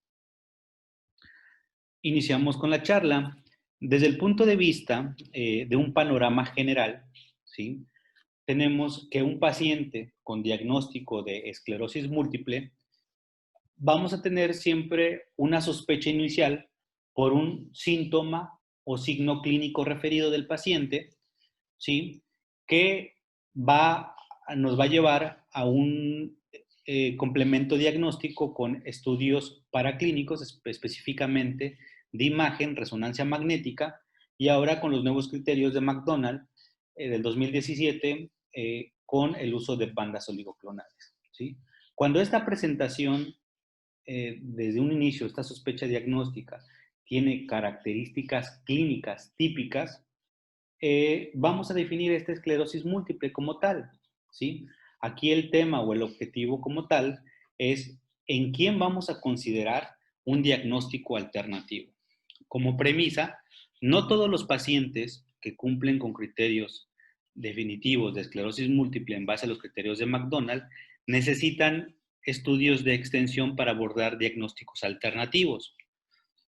Iniciamos con la charla. Desde el punto de vista de un panorama general, ¿sí? Tenemos que un paciente con diagnóstico de esclerosis múltiple, vamos a tener siempre una sospecha inicial por un síntoma o signo clínico referido del paciente, ¿sí? Que nos va a llevar a un complemento diagnóstico con estudios paraclínicos, específicamente de imagen, resonancia magnética, y ahora con los nuevos criterios de McDonald del 2017 con el uso de bandas oligoclonales, ¿sí? Cuando esta presentación, desde un inicio, esta sospecha diagnóstica, tiene características clínicas típicas, vamos a definir esta esclerosis múltiple como tal, ¿sí? Aquí el tema o el objetivo como tal es en quién vamos a considerar un diagnóstico alternativo. Como premisa, no todos los pacientes que cumplen con criterios definitivos de esclerosis múltiple en base a los criterios de McDonald necesitan estudios de extensión para abordar diagnósticos alternativos,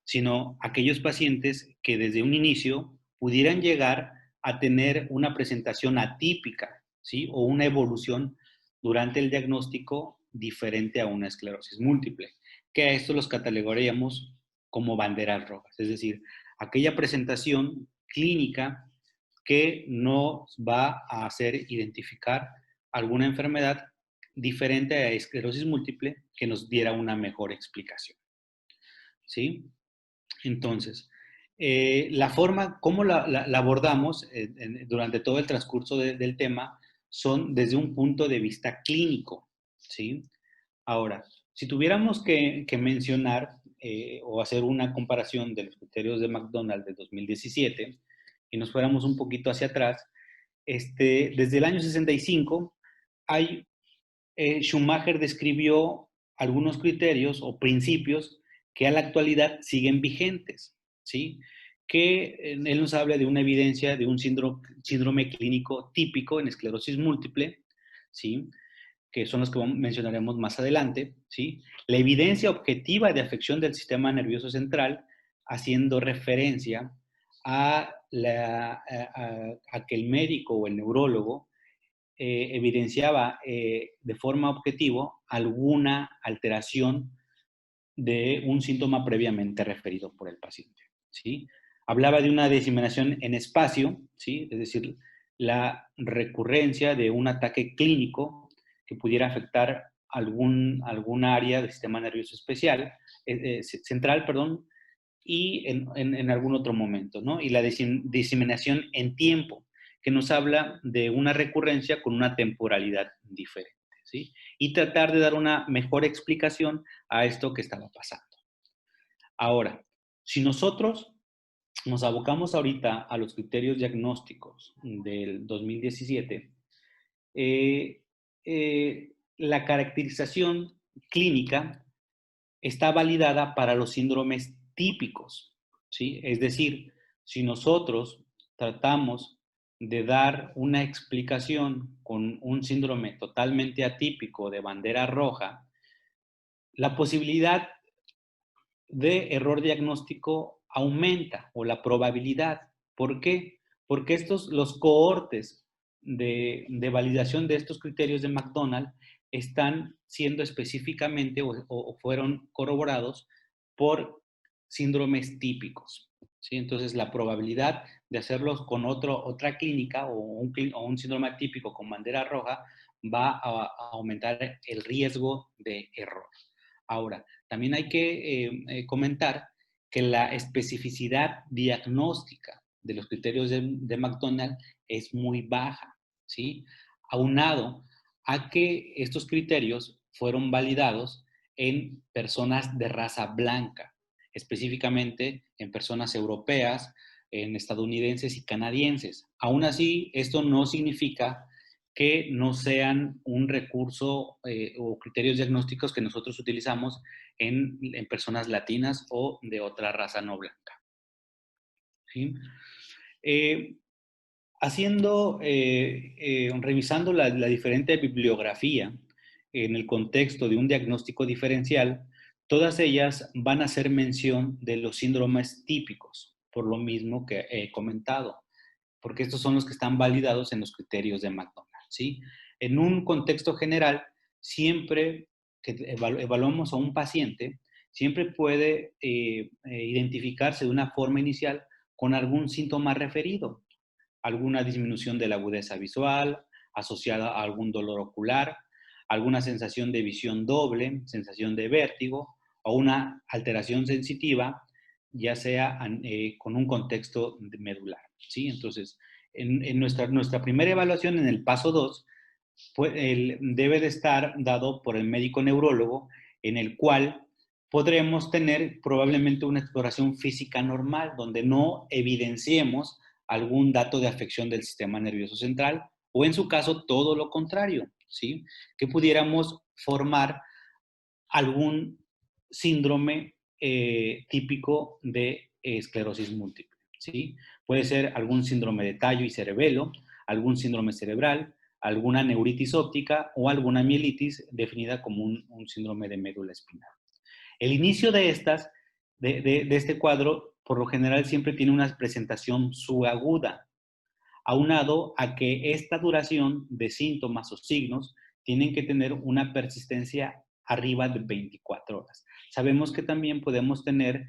sino aquellos pacientes que desde un inicio pudieran llegar a tener una presentación atípica, ¿sí? O una evolución durante el diagnóstico diferente a una esclerosis múltiple, que a esto los catalogaríamos como banderas rojas, es decir, aquella presentación clínica que nos va a hacer identificar alguna enfermedad diferente a esclerosis múltiple que nos diera una mejor explicación, ¿sí? Entonces, la forma, cómo la abordamos durante todo el transcurso del tema son desde un punto de vista clínico, ¿sí? Ahora, si tuviéramos que mencionar o hacer una comparación de los criterios de McDonald de 2017 y nos fuéramos un poquito hacia atrás, desde el año 65, Schumacher describió algunos criterios o principios que a la actualidad siguen vigentes, ¿sí? Que él nos habla de una evidencia de un síndrome clínico típico en esclerosis múltiple, ¿sí? Que son los que mencionaremos más adelante, ¿sí? La evidencia objetiva de afección del sistema nervioso central, haciendo referencia a que el médico o el neurólogo evidenciaba de forma objetiva alguna alteración de un síntoma previamente referido por el paciente, ¿sí? Hablaba de una diseminación en espacio, ¿sí? Es decir, la recurrencia de un ataque clínico que pudiera afectar algún área del sistema nervioso central, perdón, y en algún otro momento, ¿no? Y la diseminación en tiempo, que nos habla de una recurrencia con una temporalidad diferente, ¿sí? Y tratar de dar una mejor explicación a esto que estaba pasando. Ahora, si nosotros nos abocamos ahorita a los criterios diagnósticos del 2017, la caracterización clínica está validada para los síndromes típicos, ¿sí? Es decir, si nosotros tratamos de dar una explicación con un síndrome totalmente atípico de bandera roja, la posibilidad de error diagnóstico aumenta o la probabilidad. ¿Por qué? Porque los cohortes de validación de estos criterios de McDonald están siendo específicamente o fueron corroborados por síndromes típicos, ¿sí? Entonces, la probabilidad de hacerlos con otra clínica o un síndrome atípico con bandera roja va a aumentar el riesgo de error. Ahora, también hay que comentar que la especificidad diagnóstica de los criterios de McDonald es muy baja, ¿sí? Aunado a que estos criterios fueron validados en personas de raza blanca, específicamente en personas europeas, en estadounidenses y canadienses. Aún así, esto no significa que no sean un recurso o criterios diagnósticos que nosotros utilizamos en personas latinas o de otra raza no blanca, ¿sí? Revisando la diferente bibliografía en el contexto de un diagnóstico diferencial, todas ellas van a hacer mención de los síndromes típicos, por lo mismo que he comentado, porque estos son los que están validados en los criterios de McDonald, ¿sí? En un contexto general, siempre que evaluamos a un paciente, siempre puede identificarse de una forma inicial con algún síntoma referido, alguna disminución de la agudeza visual, asociada a algún dolor ocular, alguna sensación de visión doble, sensación de vértigo o una alteración sensitiva, ya sea con un contexto medular, ¿sí? Entonces, en nuestra primera evaluación, en el paso 2, pues, debe de estar dado por el médico neurólogo, en el cual podremos tener probablemente una exploración física normal, donde no evidenciemos algún dato de afección del sistema nervioso central, o en su caso, todo lo contrario, ¿sí? Que pudiéramos formar algún síndrome típico de esclerosis múltiple, ¿sí? Puede ser algún síndrome de tallo y cerebelo, algún síndrome cerebral, alguna neuritis óptica o alguna mielitis definida como un síndrome de médula espinal. El inicio de este cuadro, por lo general, siempre tiene una presentación subaguda, aunado a que esta duración de síntomas o signos tienen que tener una persistencia arriba de 24 horas. Sabemos que también podemos tener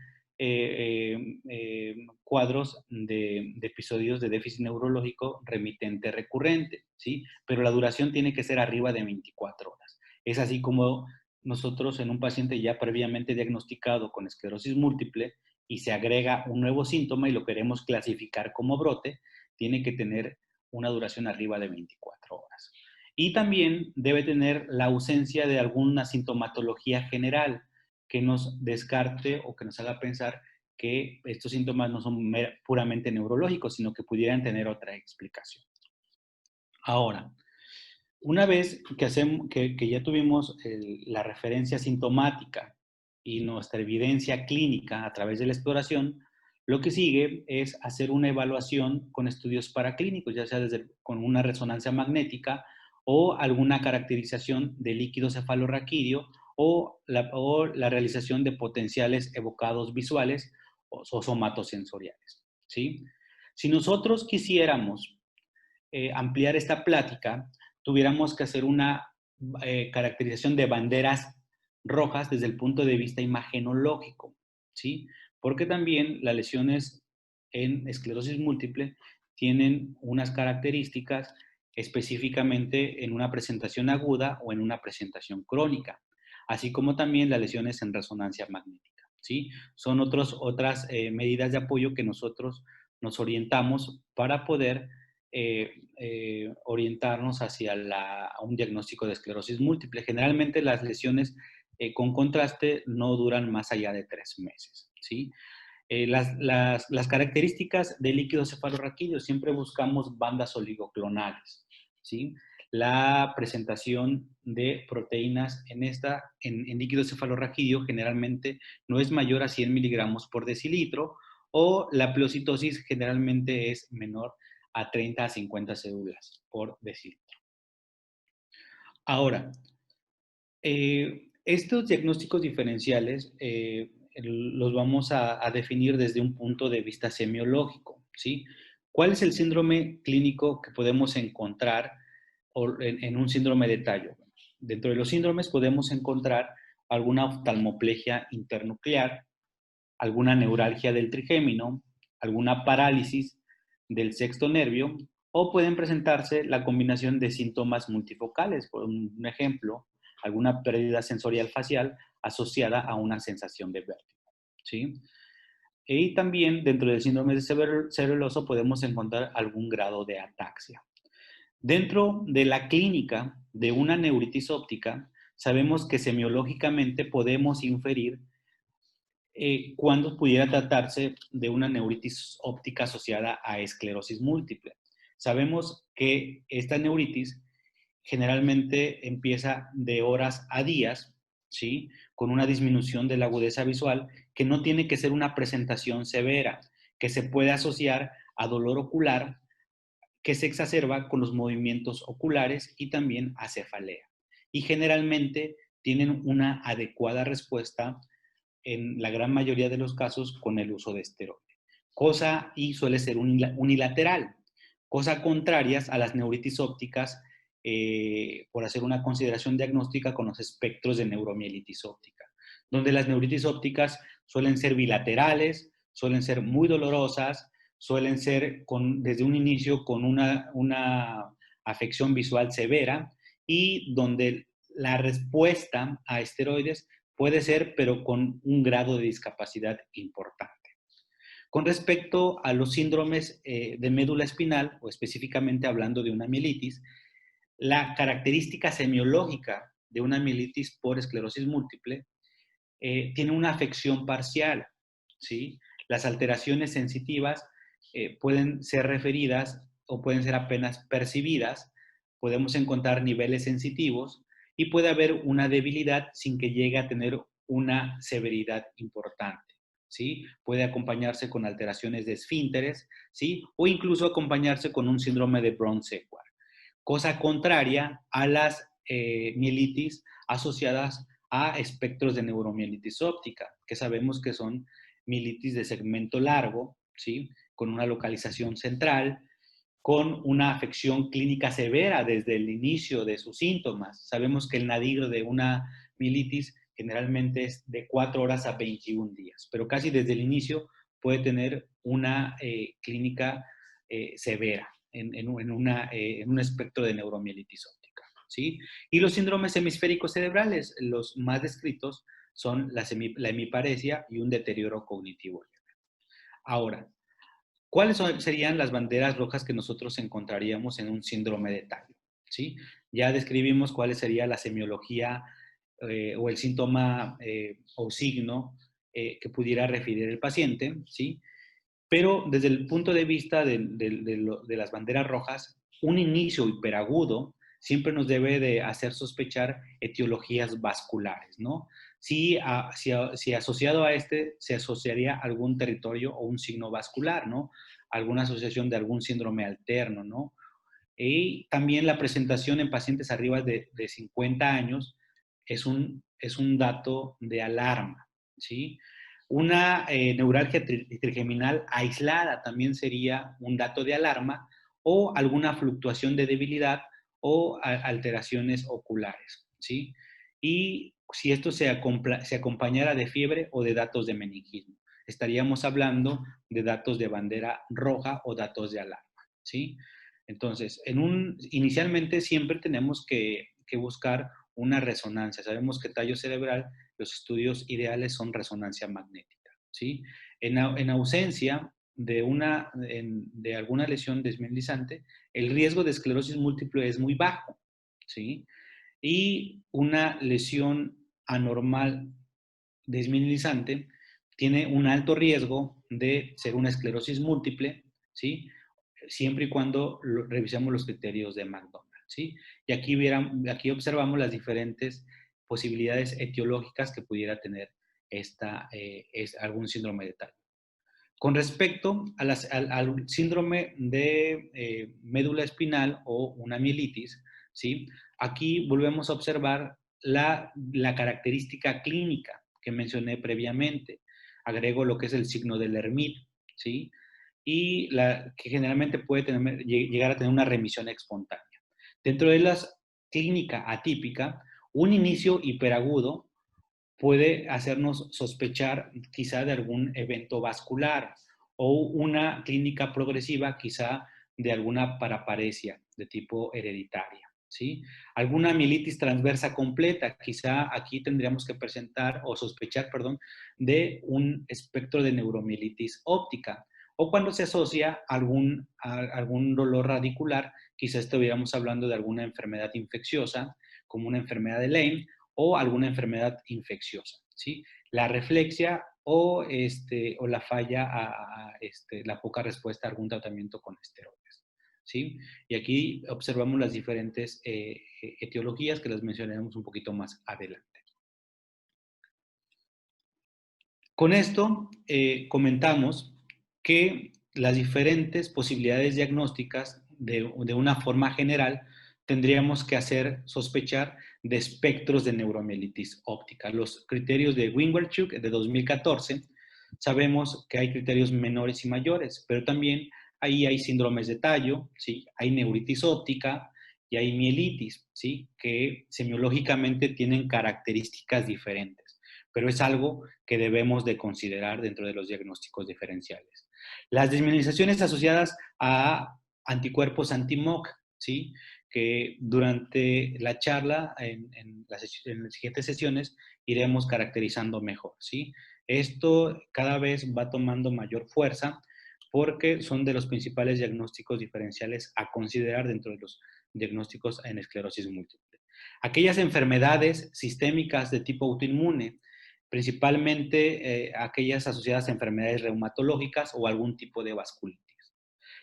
cuadros de episodios de déficit neurológico remitente recurrente, ¿sí? Pero la duración tiene que ser arriba de 24 horas. Es así como nosotros en un paciente ya previamente diagnosticado con esclerosis múltiple y se agrega un nuevo síntoma y lo queremos clasificar como brote, tiene que tener una duración arriba de 24 horas. Y también debe tener la ausencia de alguna sintomatología general que nos descarte o que nos haga pensar que estos síntomas no son puramente neurológicos, sino que pudieran tener otra explicación. Ahora, una vez que ya tuvimos la referencia sintomática y nuestra evidencia clínica a través de la exploración, lo que sigue es hacer una evaluación con estudios paraclínicos, ya sea con una resonancia magnética o alguna caracterización de líquido cefalorraquídeo o la realización de potenciales evocados visuales o somatosensoriales, ¿sí? Si nosotros quisiéramos ampliar esta plática, tuviéramos que hacer una caracterización de banderas rojas desde el punto de vista imagenológico, ¿sí? Porque también las lesiones en esclerosis múltiple tienen unas características específicamente en una presentación aguda o en una presentación crónica, así como también las lesiones en resonancia magnética, ¿sí? Son otras medidas de apoyo que nosotros nos orientamos para poder orientarnos hacia un diagnóstico de esclerosis múltiple. Generalmente las lesiones con contraste no duran más allá de 3 meses, ¿sí? Las características del líquido cefalorraquídeo, siempre buscamos bandas oligoclonales, ¿sí? La presentación de proteínas en líquido cefalorraquídeo generalmente no es mayor a 100 miligramos por decilitro, o la pleocitosis generalmente es menor a 30 a 50 células por decilitro. Ahora, estos diagnósticos diferenciales los vamos a definir desde un punto de vista semiológico, ¿sí? ¿Cuál es el síndrome clínico que podemos encontrar en un síndrome de tallo? Dentro de los síndromes podemos encontrar alguna oftalmoplegia internuclear, alguna neuralgia del trigémino, alguna parálisis del sexto nervio, o pueden presentarse la combinación de síntomas multifocales, por un ejemplo, alguna pérdida sensorial facial asociada a una sensación de vértigo, ¿sí? Y también dentro del síndrome cerebeloso podemos encontrar algún grado de ataxia. Dentro de la clínica de una neuritis óptica, sabemos que semiológicamente podemos inferir cuándo pudiera tratarse de una neuritis óptica asociada a esclerosis múltiple. Sabemos que esta neuritis generalmente empieza de horas a días, ¿sí? Con una disminución de la agudeza visual que no tiene que ser una presentación severa, que se puede asociar a dolor ocular que se exacerba con los movimientos oculares y también a cefalea. Y generalmente tienen una adecuada respuesta en la gran mayoría de los casos con el uso de esteroide. Y suele ser unilateral, cosa contrarias a las neuritis ópticas, por hacer una consideración diagnóstica con los espectros de neuromielitis óptica, donde las neuritis ópticas suelen ser bilaterales, suelen ser muy dolorosas, suelen ser desde un inicio con una afección visual severa y donde la respuesta a esteroides puede ser, pero con un grado de discapacidad importante. Con respecto a los síndromes de médula espinal, o específicamente hablando de una mielitis, la característica semiológica de una mielitis por esclerosis múltiple tiene una afección parcial, ¿sí? Las alteraciones sensitivas pueden ser referidas o pueden ser apenas percibidas, podemos encontrar niveles sensitivos y puede haber una debilidad sin que llegue a tener una severidad importante, ¿sí? Puede acompañarse con alteraciones de esfínteres, ¿sí? O incluso acompañarse con un síndrome de Brown-Séquard. cosa contraria a las mielitis asociadas a espectros de neuromielitis óptica, que sabemos que son mielitis de segmento largo, ¿sí? Con una localización central, con una afección clínica severa desde el inicio de sus síntomas. Sabemos que el nadir de una mielitis generalmente es de 4 horas a 21 días, pero casi desde el inicio puede tener una clínica severa en un espectro de neuromielitis óptica, ¿sí? Y los síndromes hemisféricos cerebrales, los más descritos son la hemiparesia y un deterioro cognitivo. Ahora, ¿cuáles serían las banderas rojas que nosotros encontraríamos en un síndrome de tallo? ¿Sí? Ya describimos cuál sería la semiología o el síntoma o signo que pudiera referir el paciente, ¿sí? Pero desde el punto de vista de las banderas rojas, un inicio hiperagudo siempre nos debe de hacer sospechar etiologías vasculares, ¿no? Si asociado a este se asociaría algún territorio o un signo vascular, ¿no? Alguna asociación de algún síndrome alterno, ¿no? Y también la presentación en pacientes arriba de 50 años es un dato de alarma, ¿sí? Una neuralgia trigeminal aislada también sería un dato de alarma, o alguna fluctuación de debilidad o alteraciones oculares, ¿sí? Y si esto se acompañara de fiebre o de datos de meningismo, estaríamos hablando de datos de bandera roja o datos de alarma, ¿sí? Entonces, inicialmente siempre tenemos que buscar una resonancia. Sabemos que tallo cerebral, los estudios ideales son resonancia magnética, ¿sí? En ausencia de alguna lesión desmielizante, el riesgo de esclerosis múltiple es muy bajo, ¿sí? Y una lesión anormal desmielizante tiene un alto riesgo de ser una esclerosis múltiple, ¿sí? Siempre y cuando revisemos los criterios de McDonald, ¿sí? Y aquí observamos las diferentes posibilidades etiológicas que pudiera tener algún síndrome de tallo. Con respecto al síndrome de médula espinal o una mielitis, ¿sí? Aquí volvemos a observar la característica clínica que mencioné previamente. Agrego lo que es el signo del Hermit, ¿sí? Y que generalmente puede llegar a tener una remisión espontánea. Dentro de la clínica atípica, un inicio hiperagudo puede hacernos sospechar quizá de algún evento vascular, o una clínica progresiva quizá de alguna paraparesia de tipo hereditaria, ¿sí? Alguna mielitis transversa completa, quizá aquí tendríamos que presentar o sospechar, perdón, de un espectro de neuromielitis óptica. O cuando se asocia a algún dolor radicular, quizá estuviéramos hablando de alguna enfermedad infecciosa, como una enfermedad de Lyme, o alguna enfermedad infecciosa, ¿sí? La reflexia o la falla la poca respuesta a algún tratamiento con esteroides, ¿sí? Y aquí observamos las diferentes etiologías que las mencionaremos un poquito más adelante. Con esto comentamos que las diferentes posibilidades diagnósticas de una forma general tendríamos que hacer sospechar de espectros de neuromielitis óptica. Los criterios de Winwerchuk de 2014, sabemos que hay criterios menores y mayores, pero también ahí hay síndromes de tallo, ¿sí? Hay neuritis óptica y hay mielitis, ¿sí? Que semiológicamente tienen características diferentes, pero es algo que debemos de considerar dentro de los diagnósticos diferenciales. Las desmielinizaciones asociadas a anticuerpos anti-MOC, ¿sí? Que durante la charla, en las siguientes sesiones, iremos caracterizando mejor, ¿sí? Esto cada vez va tomando mayor fuerza porque son de los principales diagnósticos diferenciales a considerar dentro de los diagnósticos en esclerosis múltiple. Aquellas enfermedades sistémicas de tipo autoinmune, principalmente aquellas asociadas a enfermedades reumatológicas o algún tipo de vasculitis.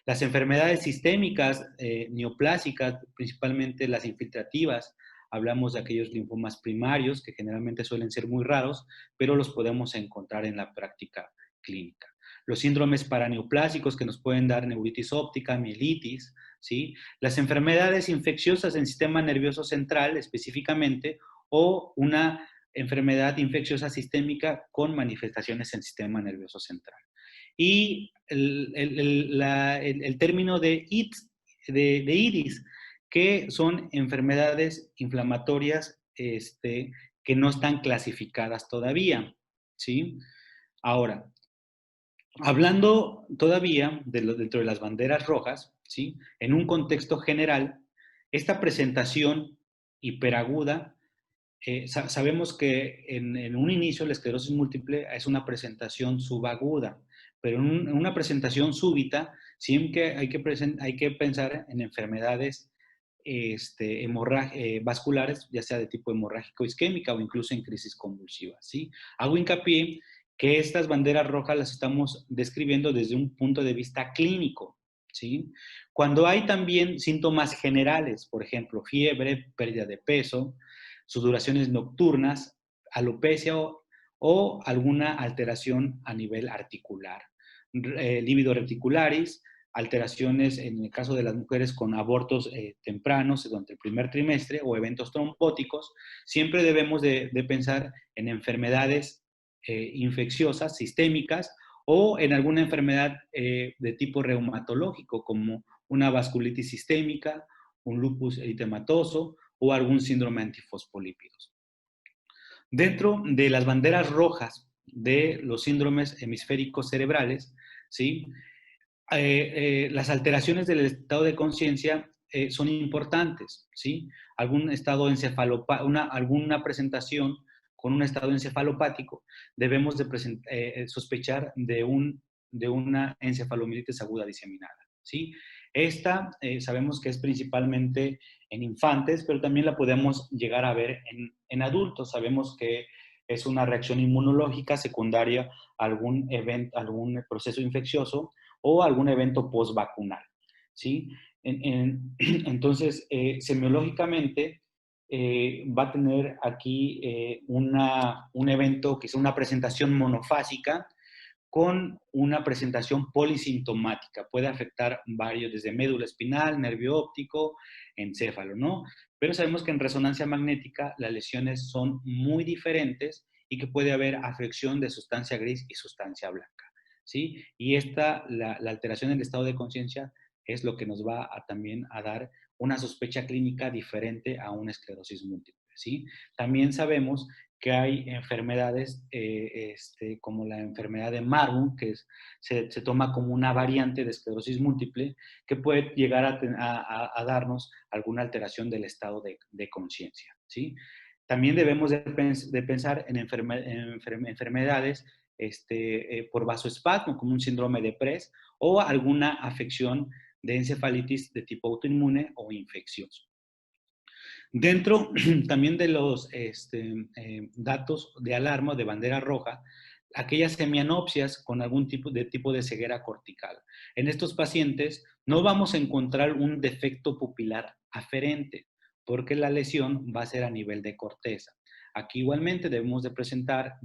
Las enfermedades sistémicas neoplásicas, principalmente las infiltrativas, hablamos de aquellos linfomas primarios que generalmente suelen ser muy raros, pero los podemos encontrar en la práctica clínica. Los síndromes paraneoplásicos que nos pueden dar neuritis óptica, mielitis, ¿sí? Las enfermedades infecciosas en sistema nervioso central específicamente, o una enfermedad infecciosa sistémica con manifestaciones en sistema nervioso central. Y el término de IDIS, que son enfermedades inflamatorias que no están clasificadas todavía, ¿sí? Ahora, hablando todavía dentro de las banderas rojas, ¿sí? En un contexto general, esta presentación hiperaguda, sabemos que en un inicio la esclerosis múltiple es una presentación subaguda, pero en una presentación súbita siempre hay que pensar en enfermedades vasculares, ya sea de tipo hemorrágico isquémica o incluso en crisis convulsiva, ¿sí? Hago hincapié que estas banderas rojas las estamos describiendo desde un punto de vista clínico, ¿sí? Cuando hay también síntomas generales, por ejemplo, fiebre, pérdida de peso, sudoraciones nocturnas, alopecia o alguna alteración a nivel articular, lívido reticularis, alteraciones en el caso de las mujeres con abortos tempranos durante el primer trimestre o eventos trombóticos, siempre debemos de pensar en enfermedades infecciosas, sistémicas, o en alguna enfermedad de tipo reumatológico, como una vasculitis sistémica, un lupus eritematoso o algún síndrome antifosfolípidos. Dentro de las banderas rojas de los síndromes hemisféricos cerebrales, ¿sí? Las alteraciones del estado de conciencia son importantes, ¿sí? Algún estado alguna presentación con un estado encefalopático, debemos de sospechar de una encefalomielitis aguda diseminada, ¿sí? Esta sabemos que es principalmente en infantes, pero también la podemos llegar a ver en adultos. Sabemos que es una reacción inmunológica secundaria a algún algún proceso infeccioso o algún evento postvacunal, ¿sí? Entonces, semiológicamente, va a tener aquí un evento que es una presentación monofásica con una presentación polisintomática. Puede afectar varios, desde médula espinal, nervio óptico, encéfalo, ¿no? Pero sabemos que en resonancia magnética las lesiones son muy diferentes y que puede haber afección de sustancia gris y sustancia blanca, ¿sí? Y la alteración del estado de conciencia es lo que nos va también a dar una sospecha clínica diferente a una esclerosis múltiple, ¿sí? También sabemos que hay enfermedades como la enfermedad de Marfan, que se toma como una variante de esclerosis múltiple, que puede llegar a darnos alguna alteración del estado de conciencia, ¿sí? También debemos de pensar en enfermedades por vasoespasmo, como un síndrome de Press, o alguna afección de encefalitis de tipo autoinmune o infeccioso. Dentro también de los datos de alarma de bandera roja, aquellas hemianopsias con algún tipo de ceguera cortical. En estos pacientes no vamos a encontrar un defecto pupilar aferente, porque la lesión va a ser a nivel de corteza. Aquí igualmente debemos de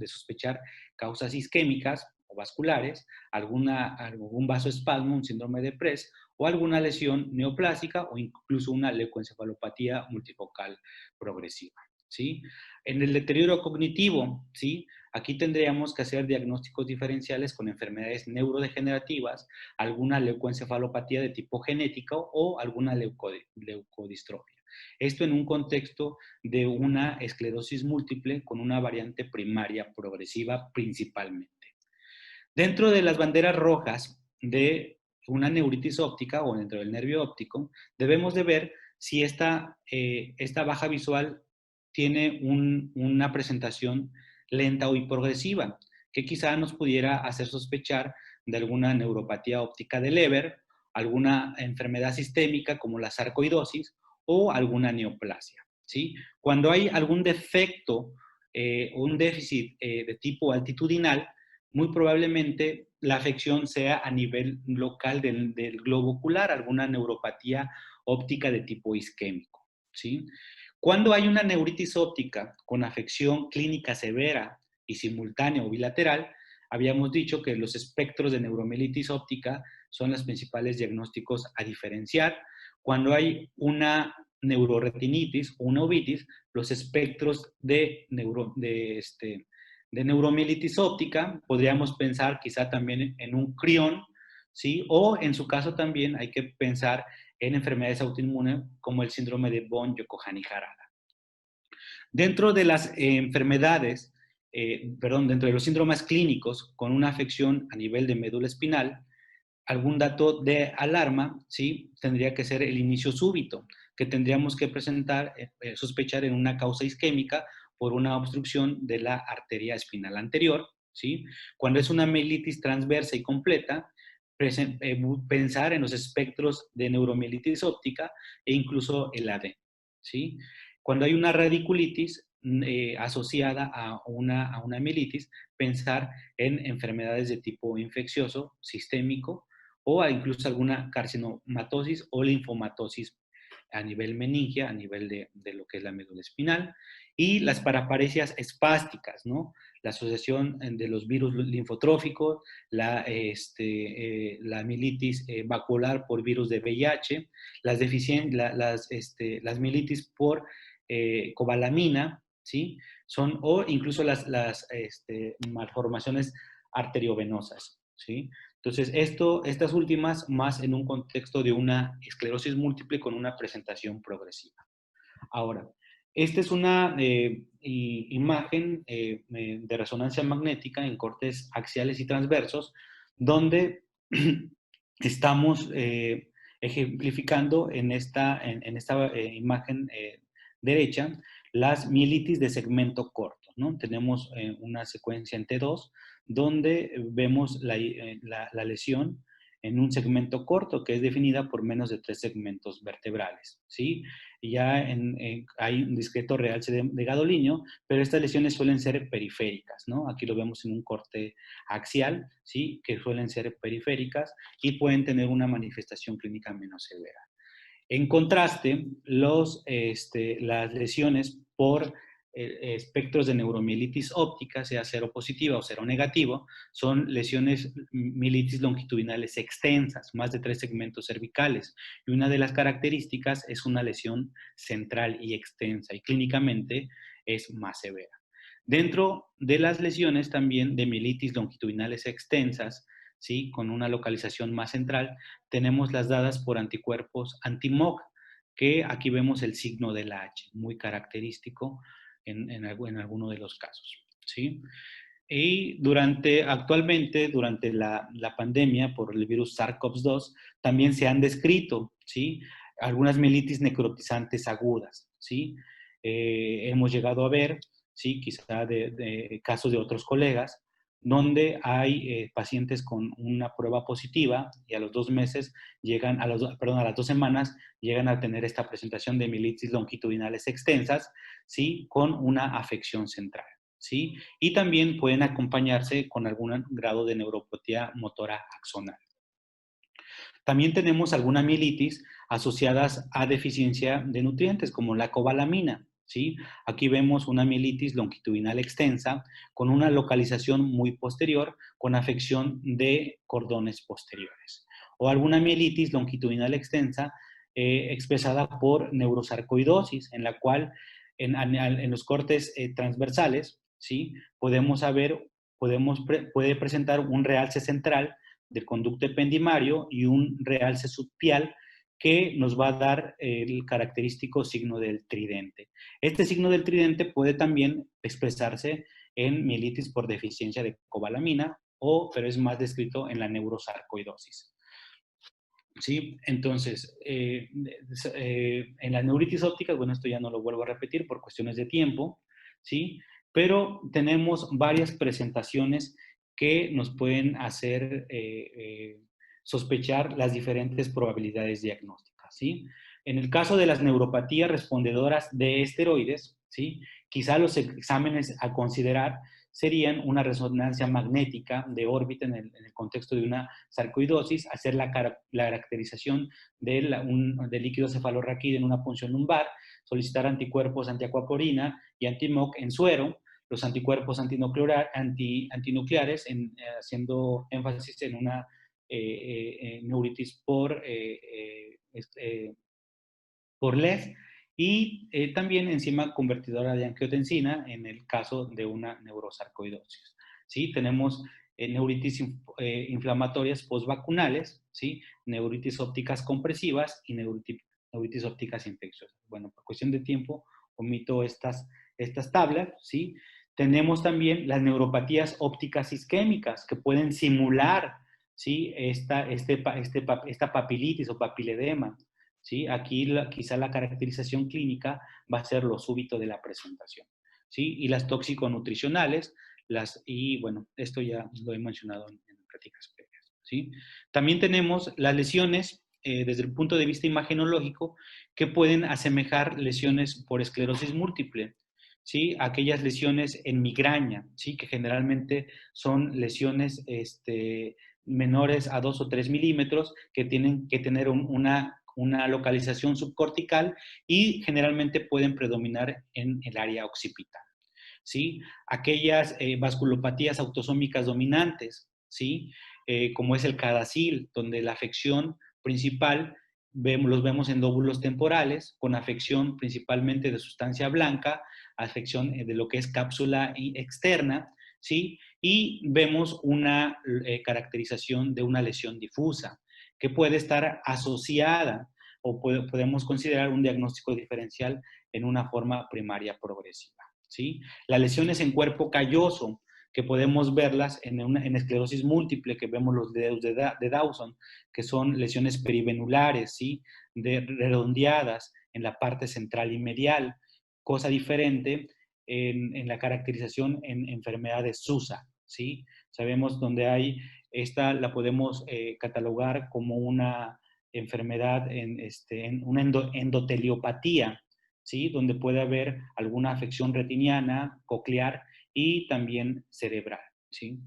sospechar causas isquémicas o vasculares, algún vasoespasmo, un síndrome de Press, o alguna lesión neoplásica o incluso una leucoencefalopatía multifocal progresiva, ¿sí? En el deterioro cognitivo, ¿sí? Aquí tendríamos que hacer diagnósticos diferenciales con enfermedades neurodegenerativas, alguna leucoencefalopatía de tipo genético o alguna leucodistrofia. Esto en un contexto de una esclerosis múltiple con una variante primaria progresiva principalmente. Dentro de las banderas rojas de una neuritis óptica o dentro del nervio óptico, debemos de ver si esta baja visual tiene una presentación lenta o progresiva, que quizá nos pudiera hacer sospechar de alguna neuropatía óptica de Leber, alguna enfermedad sistémica como la sarcoidosis o alguna neoplasia, ¿sí? Cuando hay algún defecto o un déficit de tipo altitudinal, muy probablemente la afección sea a nivel local del globo ocular, alguna neuropatía óptica de tipo isquémico, ¿sí? Cuando hay una neuritis óptica con afección clínica severa y simultánea o bilateral, habíamos dicho que los espectros de neuromielitis óptica son los principales diagnósticos a diferenciar, cuando hay una neuroretinitis o una uveitis, los espectros de neuromielitis óptica, podríamos pensar quizá también en un crión, ¿sí? O en su caso también hay que pensar en enfermedades autoinmunes como el síndrome de Bon-Yokohani-Harada. Dentro de las enfermedades, dentro de los síndromes clínicos con una afección a nivel de médula espinal, algún dato de alarma, ¿sí? Tendría que ser el inicio súbito, que tendríamos que presentar, sospechar en una causa isquémica por una obstrucción de la arteria espinal anterior, ¿sí? Cuando es una mielitis transversa y completa, pensar en los espectros de neuromielitis óptica e incluso el AD, ¿sí? Cuando hay una radiculitis asociada a una mielitis, pensar en enfermedades de tipo infeccioso, sistémico, o incluso alguna carcinomatosis o linfomatosis a nivel meningia, a nivel de lo que es la médula espinal, y las paraparesias espásticas, ¿no? La asociación de los virus linfotróficos, la mielitis vacuolar por virus de VIH, las mielitis por cobalamina, ¿sí? O incluso las malformaciones arteriovenosas, ¿sí? Entonces, estas últimas más en un contexto de una esclerosis múltiple con una presentación progresiva. Ahora, esta es una imagen de resonancia magnética en cortes axiales y transversos, donde estamos ejemplificando en esta imagen derecha las mielitis de segmento corto, ¿no? Tenemos una secuencia en T2 donde vemos la lesión en un segmento corto que es definida por menos de 3 segmentos vertebrales, ¿sí? Y ya hay un discreto realce de gadolinio, pero estas lesiones suelen ser periféricas, ¿no? Aquí lo vemos en un corte axial, ¿sí? Que suelen ser periféricas y pueden tener una manifestación clínica menos severa. En contraste, las lesiones por espectros de neuromielitis óptica, sea seropositiva o seronegativo, son lesiones mielitis longitudinales extensas, más de 3 segmentos cervicales. Y una de las características es una lesión central y extensa, y clínicamente es más severa. Dentro de las lesiones también de mielitis longitudinales extensas, ¿sí? Con una localización más central, tenemos las dadas por anticuerpos anti-MOG, que aquí vemos el signo de la H, muy característico en alguno de los casos, ¿sí? Y actualmente, durante la pandemia por el virus SARS-CoV-2, también se han descrito, ¿sí? Algunas mielitis necrotizantes agudas, ¿sí? Hemos llegado a ver, ¿sí? Quizá de casos de otros colegas, donde hay pacientes con una prueba positiva y a los 2 meses llegan, a las 2 semanas llegan a tener esta presentación de mielitis longitudinales extensas, ¿sí? Con una afección central, ¿sí? Y también pueden acompañarse con algún grado de neuropatía motora axonal. También tenemos alguna mielitis asociadas a deficiencia de nutrientes, como la cobalamina, ¿sí? Aquí vemos una mielitis longitudinal extensa con una localización muy posterior, con afección de cordones posteriores. O alguna mielitis longitudinal extensa expresada por neurosarcoidosis, en la cual en los cortes transversales, ¿sí? Puede presentar un realce central del conducto ependimario y un realce subpial que nos va a dar el característico signo del tridente. Este signo del tridente puede también expresarse en mielitis por deficiencia de cobalamina, pero es más descrito en la neurosarcoidosis. ¿Sí? Entonces, en las neuritis ópticas, bueno, esto ya no lo vuelvo a repetir por cuestiones de tiempo, ¿sí? Pero tenemos varias presentaciones que nos pueden hacer sospechar las diferentes probabilidades diagnósticas, ¿sí? En el caso de las neuropatías respondedoras de esteroides, ¿sí? Quizá los exámenes a considerar serían una resonancia magnética de órbita en el contexto de una sarcoidosis, hacer la caracterización del líquido cefalorraquídeo en una punción lumbar, solicitar anticuerpos antiacuaporina y anti-MOC en suero, los anticuerpos antinucleares, haciendo énfasis en una neuritis por por LES, y también enzima convertidora de angiotensina en el caso de una neurosarcoidosis. ¿Sí? Tenemos neuritis inflamatorias postvacunales, ¿sí? Neuritis ópticas compresivas y neuritis ópticas infecciosas. Bueno, por cuestión de tiempo omito estas tablas, ¿sí? Tenemos también las neuropatías ópticas isquémicas que pueden simular, ¿sí? esta papilitis o papiledema, ¿sí? Aquí quizá la caracterización clínica va a ser lo súbito de la presentación, ¿sí? Y las tóxico-nutricionales, y bueno, esto ya lo he mencionado en prácticas previas, ¿sí? También tenemos las lesiones desde el punto de vista imagenológico que pueden asemejar lesiones por esclerosis múltiple, ¿sí? Aquellas lesiones en migraña, ¿sí? Que generalmente son lesiones menores a 2 o 3 milímetros que tienen que tener una localización subcortical y generalmente pueden predominar en el área occipital, ¿sí? Aquellas vasculopatías autosómicas dominantes, ¿sí? Como es el CADASIL, donde la afección principal los vemos en lóbulos temporales, con afección principalmente de sustancia blanca, afección de lo que es cápsula externa, ¿sí? Y vemos una caracterización de una lesión difusa, que puede estar asociada o podemos considerar un diagnóstico diferencial en una forma primaria progresiva, ¿sí? Las lesiones en cuerpo calloso, que podemos verlas en esclerosis múltiple, que vemos los dedos de Dawson, que son lesiones perivenulares, ¿sí? Redondeadas en la parte central y medial, cosa diferente en la caracterización en enfermedades SUSA, ¿sí? Sabemos donde hay, esta la podemos catalogar como una enfermedad, en una endoteliopatía, ¿sí? Donde puede haber alguna afección retiniana, coclear y también cerebral, ¿sí?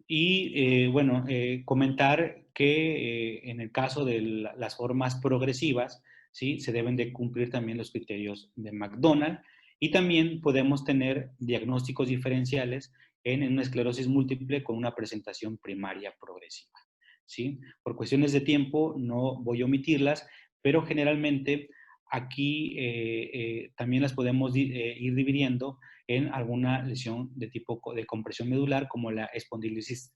Y bueno, comentar que en el caso de las formas progresivas, ¿sí? Se deben de cumplir también los criterios de McDonald y también podemos tener diagnósticos diferenciales en una esclerosis múltiple con una presentación primaria progresiva, ¿sí? Por cuestiones de tiempo no voy a omitirlas, pero generalmente aquí también las podemos ir dividiendo en alguna lesión de tipo de compresión medular, como la espondilitis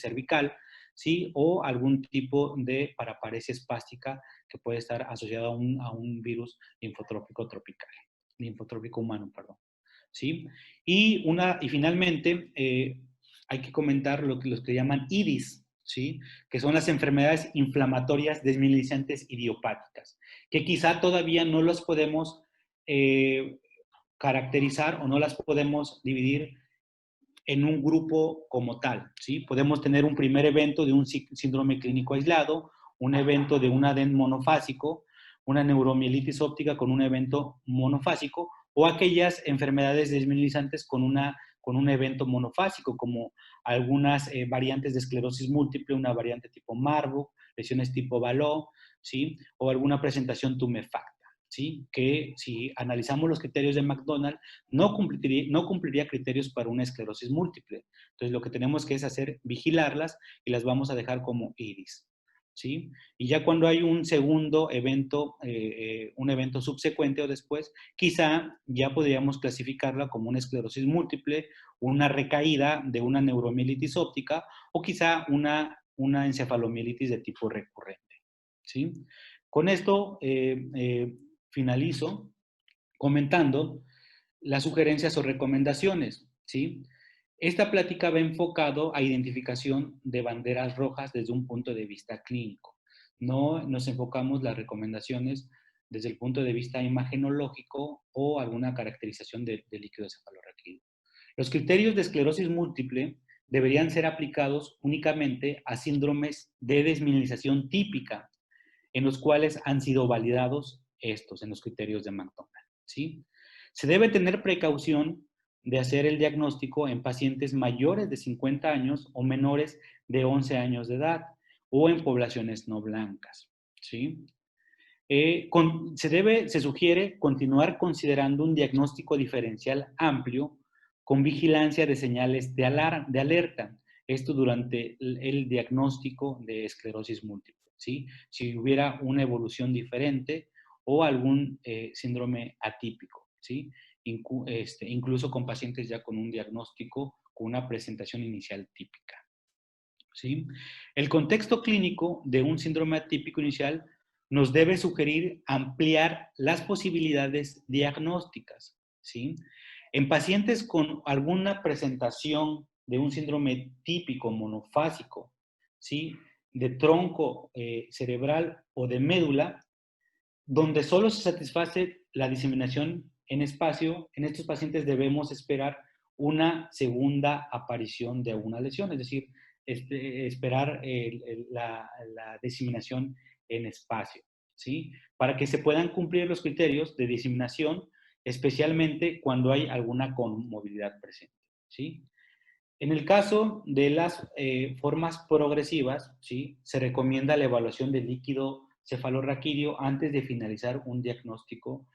cervical, ¿sí? O algún tipo de paraparesia espástica que puede estar asociado a un virus linfotrópico humano, perdón, ¿sí? Y finalmente, hay que comentar los que llaman IDIS, ¿sí? Que son las enfermedades inflamatorias desmielinizantes idiopáticas, que quizá todavía no los podemos caracterizar o no las podemos dividir en un grupo como tal, ¿sí? Podemos tener un primer evento de un síndrome clínico aislado, un evento de un ADEN monofásico, una neuromielitis óptica con un evento monofásico, o aquellas enfermedades desmielinizantes con un evento monofásico, como algunas variantes de esclerosis múltiple, una variante tipo Marburg, lesiones tipo Vallot, ¿sí? O alguna presentación tumefacta, ¿sí? Que si analizamos los criterios de McDonald, no cumpliría criterios para una esclerosis múltiple. Entonces, lo que tenemos que es hacer, vigilarlas y las vamos a dejar como IDIS, ¿sí? Y ya cuando hay un segundo evento, un evento subsecuente o después, quizá ya podríamos clasificarla como una esclerosis múltiple, una recaída de una neuromielitis óptica o quizá una encefalomielitis de tipo recurrente, ¿sí? Con esto finalizo comentando las sugerencias o recomendaciones, ¿sí? Esta plática va enfocado a identificación de banderas rojas desde un punto de vista clínico. No nos enfocamos las recomendaciones desde el punto de vista imagenológico o alguna caracterización de líquido cefalorraquídeo. Los criterios de esclerosis múltiple deberían ser aplicados únicamente a síndromes de desmielinización típica, en los cuales han sido validados estos en los criterios de McDonald, ¿sí? Se debe tener precaución de hacer el diagnóstico en pacientes mayores de 50 años o menores de 11 años de edad o en poblaciones no blancas, ¿sí? Se sugiere continuar considerando un diagnóstico diferencial amplio con vigilancia de señales de alerta, esto durante el diagnóstico de esclerosis múltiple. ¿sí? Si hubiera una evolución diferente o algún síndrome atípico, ¿sí? Incluso con pacientes ya con un diagnóstico, con una presentación inicial típica, ¿sí? El contexto clínico de un síndrome atípico inicial nos debe sugerir ampliar las posibilidades diagnósticas, ¿sí? En pacientes con alguna presentación de un síndrome típico monofásico, ¿sí? De tronco cerebral o de médula, donde solo se satisface la diseminación en espacio, en estos pacientes debemos esperar una segunda aparición de una lesión, es decir, esperar la diseminación en espacio, ¿sí? Para que se puedan cumplir los criterios de diseminación, especialmente cuando hay alguna conmovilidad presente, ¿sí? En el caso de las formas progresivas, ¿sí? Se recomienda la evaluación del líquido cefalorraquídeo antes de finalizar un diagnóstico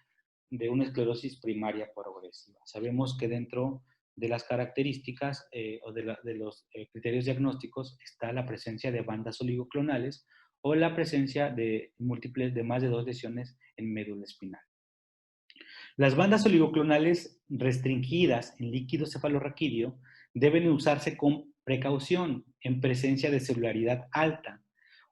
de una esclerosis primaria progresiva. Sabemos que dentro de las características o de los criterios diagnósticos está la presencia de bandas oligoclonales o la presencia de múltiples de más de 2 lesiones en médula espinal. Las bandas oligoclonales restringidas en líquido cefalorraquídeo deben usarse con precaución en presencia de celularidad alta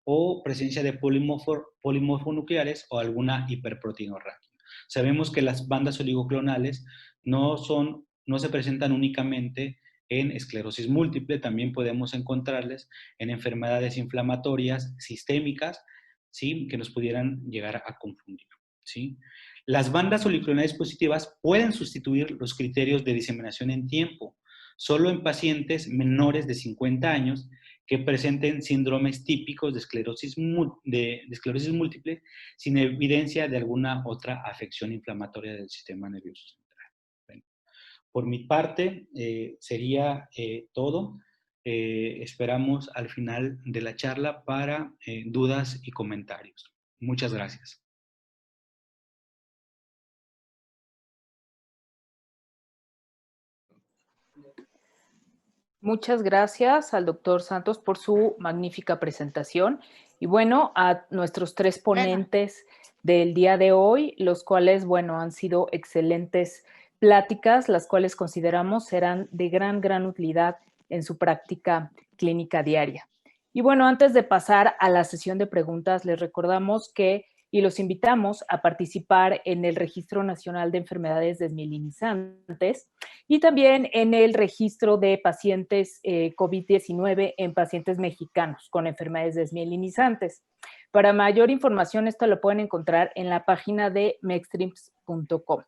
o presencia de polimorfonucleares o alguna hiperproteinorraquia. Sabemos que las bandas oligoclonales no se presentan únicamente en esclerosis múltiple, también podemos encontrarles en enfermedades inflamatorias sistémicas, ¿sí? Que nos pudieran llegar a confundir, ¿sí? Las bandas oligoclonales positivas pueden sustituir los criterios de diseminación en tiempo, solo en pacientes menores de 50 años que presenten síndromes típicos de esclerosis múltiple sin evidencia de alguna otra afección inflamatoria del sistema nervioso central. Bueno, por mi parte, sería todo. Esperamos al final de la charla para dudas y comentarios. Muchas gracias. Muchas gracias al doctor Santos por su magnífica presentación. Y bueno, a nuestros 3 ponentes del día de hoy, los cuales, bueno, han sido excelentes pláticas, las cuales consideramos serán de gran utilidad en su práctica clínica diaria. Y bueno, antes de pasar a la sesión de preguntas, les recordamos que y los invitamos a participar en el Registro Nacional de Enfermedades Desmielinizantes y también en el registro de pacientes COVID-19 en pacientes mexicanos con enfermedades desmielinizantes. Para mayor información, esto lo pueden encontrar en la página de mextreams.com.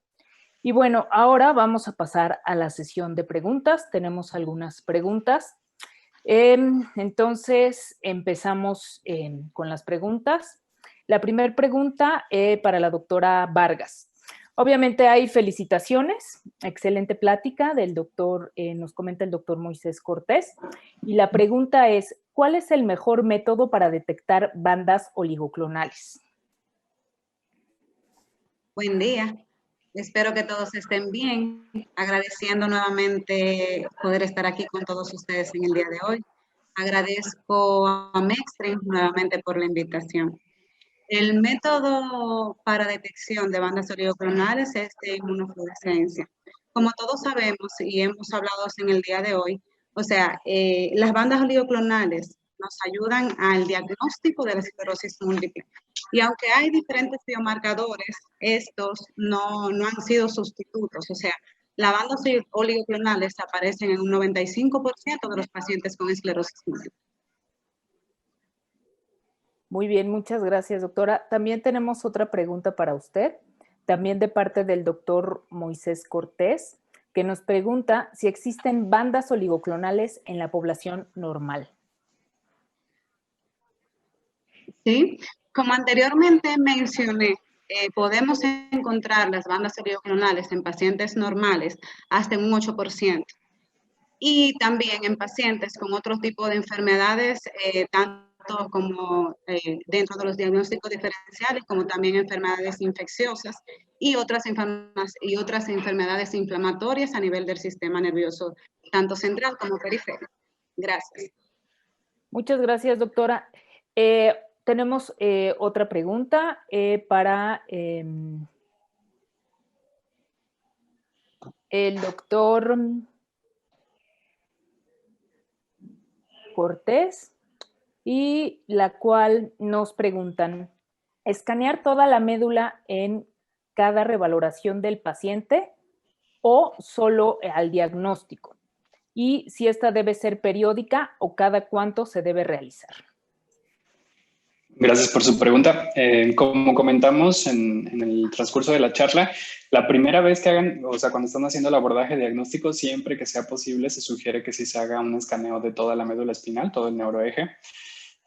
Y bueno, ahora vamos a pasar a la sesión de preguntas. Tenemos algunas preguntas. Entonces, empezamos con las preguntas. La primera pregunta para la doctora Vargas. Obviamente hay felicitaciones, excelente plática del doctor, nos comenta el doctor Moisés Cortés. Y la pregunta es, ¿cuál es el mejor método para detectar bandas oligoclonales? Buen día. Espero que todos estén bien. Agradeciendo nuevamente poder estar aquí con todos ustedes en el día de hoy. Agradezco a Mextream nuevamente por la invitación. El método para detección de bandas oligoclonales es de inmunofluorescencia. Como todos sabemos y hemos hablado en el día de hoy, o sea, las bandas oligoclonales nos ayudan al diagnóstico de la esclerosis múltiple. Y aunque hay diferentes biomarcadores, estos no han sido sustitutos. O sea, las bandas oligoclonales aparecen en un 95% de los pacientes con esclerosis múltiple. Muy bien, muchas gracias, doctora. También tenemos otra pregunta para usted, también de parte del doctor Moisés Cortés, que nos pregunta si existen bandas oligoclonales en la población normal. Sí, como anteriormente mencioné, podemos encontrar las bandas oligoclonales en pacientes normales hasta en un 8%. Y también en pacientes con otro tipo de enfermedades, tanto como dentro de los diagnósticos diferenciales, como también enfermedades infecciosas y otras enfermedades inflamatorias a nivel del sistema nervioso, tanto central como periférico. Gracias. Muchas gracias, doctora. tenemos otra pregunta para el doctor Cortés, y la cual nos preguntan: ¿escanear toda la médula en cada revaloración del paciente o solo al diagnóstico? Y si esta debe ser periódica o cada cuánto se debe realizar. Gracias por su pregunta. Como comentamos en el transcurso de la charla, la primera vez que hagan, o sea, cuando están haciendo el abordaje diagnóstico, siempre que sea posible, se sugiere que sí se haga un escaneo de toda la médula espinal, todo el neuroeje.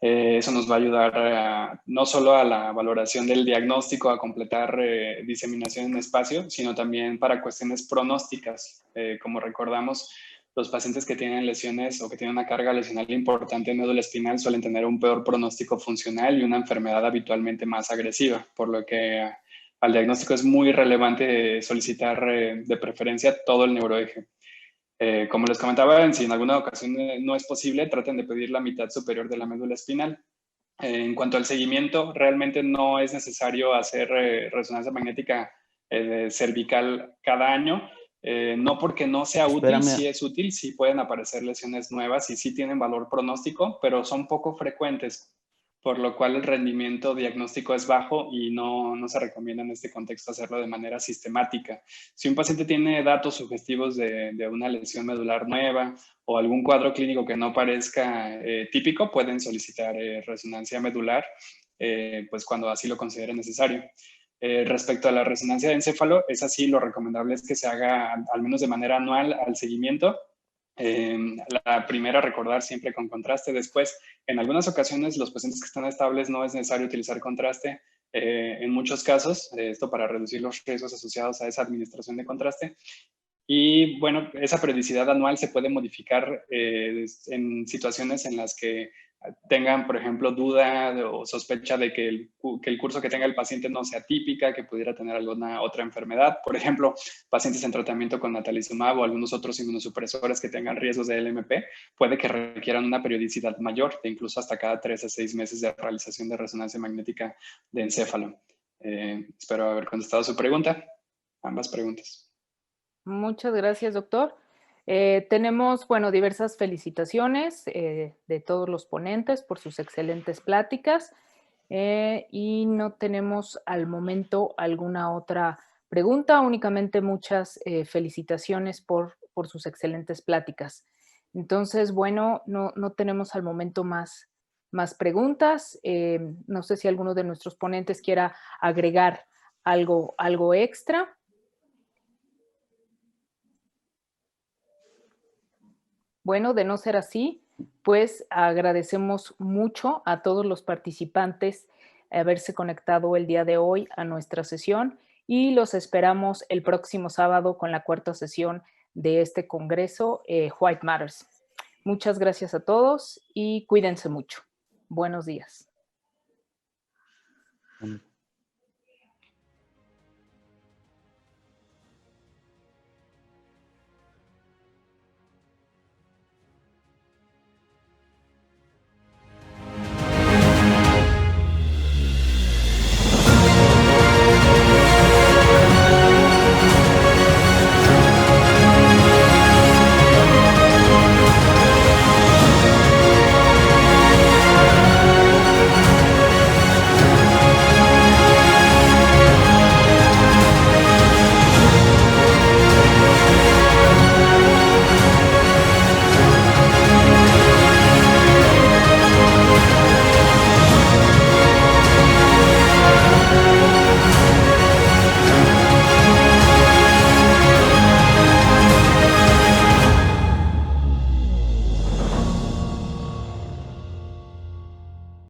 Eso nos va a ayudar no solo a la valoración del diagnóstico, a completar diseminación en espacio, sino también para cuestiones pronósticas. Como recordamos, los pacientes que tienen lesiones o que tienen una carga lesional importante en médula espinal suelen tener un peor pronóstico funcional y una enfermedad habitualmente más agresiva, por lo que al diagnóstico es muy relevante solicitar de preferencia todo el neuroeje. Como les comentaba, si en alguna ocasión no es posible, traten de pedir la mitad superior de la médula espinal. En cuanto al seguimiento, realmente no es necesario hacer resonancia magnética cervical cada año. No porque no sea útil, sí es útil, sí pueden aparecer lesiones nuevas y sí tienen valor pronóstico, pero son poco frecuentes, por lo cual el rendimiento diagnóstico es bajo y no se recomienda en este contexto hacerlo de manera sistemática. Si un paciente tiene datos sugestivos de una lesión medular nueva o algún cuadro clínico que no parezca típico, pueden solicitar resonancia medular, pues cuando así lo consideren necesario. Respecto a la resonancia de encéfalo, es así, lo recomendable es que se haga al menos de manera anual al seguimiento. La primera, recordar siempre con contraste. Después, en algunas ocasiones, los pacientes que están estables no es necesario utilizar contraste. En muchos casos, esto para reducir los riesgos asociados a esa administración de contraste. Y bueno, esa periodicidad anual se puede modificar en situaciones en las que tengan, por ejemplo, duda o sospecha de que el curso que tenga el paciente no sea típica, que pudiera tener alguna otra enfermedad. Por ejemplo, pacientes en tratamiento con natalizumab o algunos otros inmunosupresores que tengan riesgos de LMP, puede que requieran una periodicidad mayor, de incluso hasta cada 3 a 6 meses de realización de resonancia magnética de encéfalo. Espero haber contestado su pregunta, ambas preguntas. Muchas gracias, doctor. Tenemos, bueno, diversas felicitaciones de todos los ponentes por sus excelentes pláticas y no tenemos al momento alguna otra pregunta, únicamente muchas felicitaciones por sus excelentes pláticas. Entonces, bueno, no tenemos al momento más preguntas. No sé si alguno de nuestros ponentes quiera agregar algo extra. Bueno, de no ser así, pues agradecemos mucho a todos los participantes haberse conectado el día de hoy a nuestra sesión y los esperamos el próximo sábado con la cuarta sesión de este congreso White Matters. Muchas gracias a todos y cuídense mucho. Buenos días.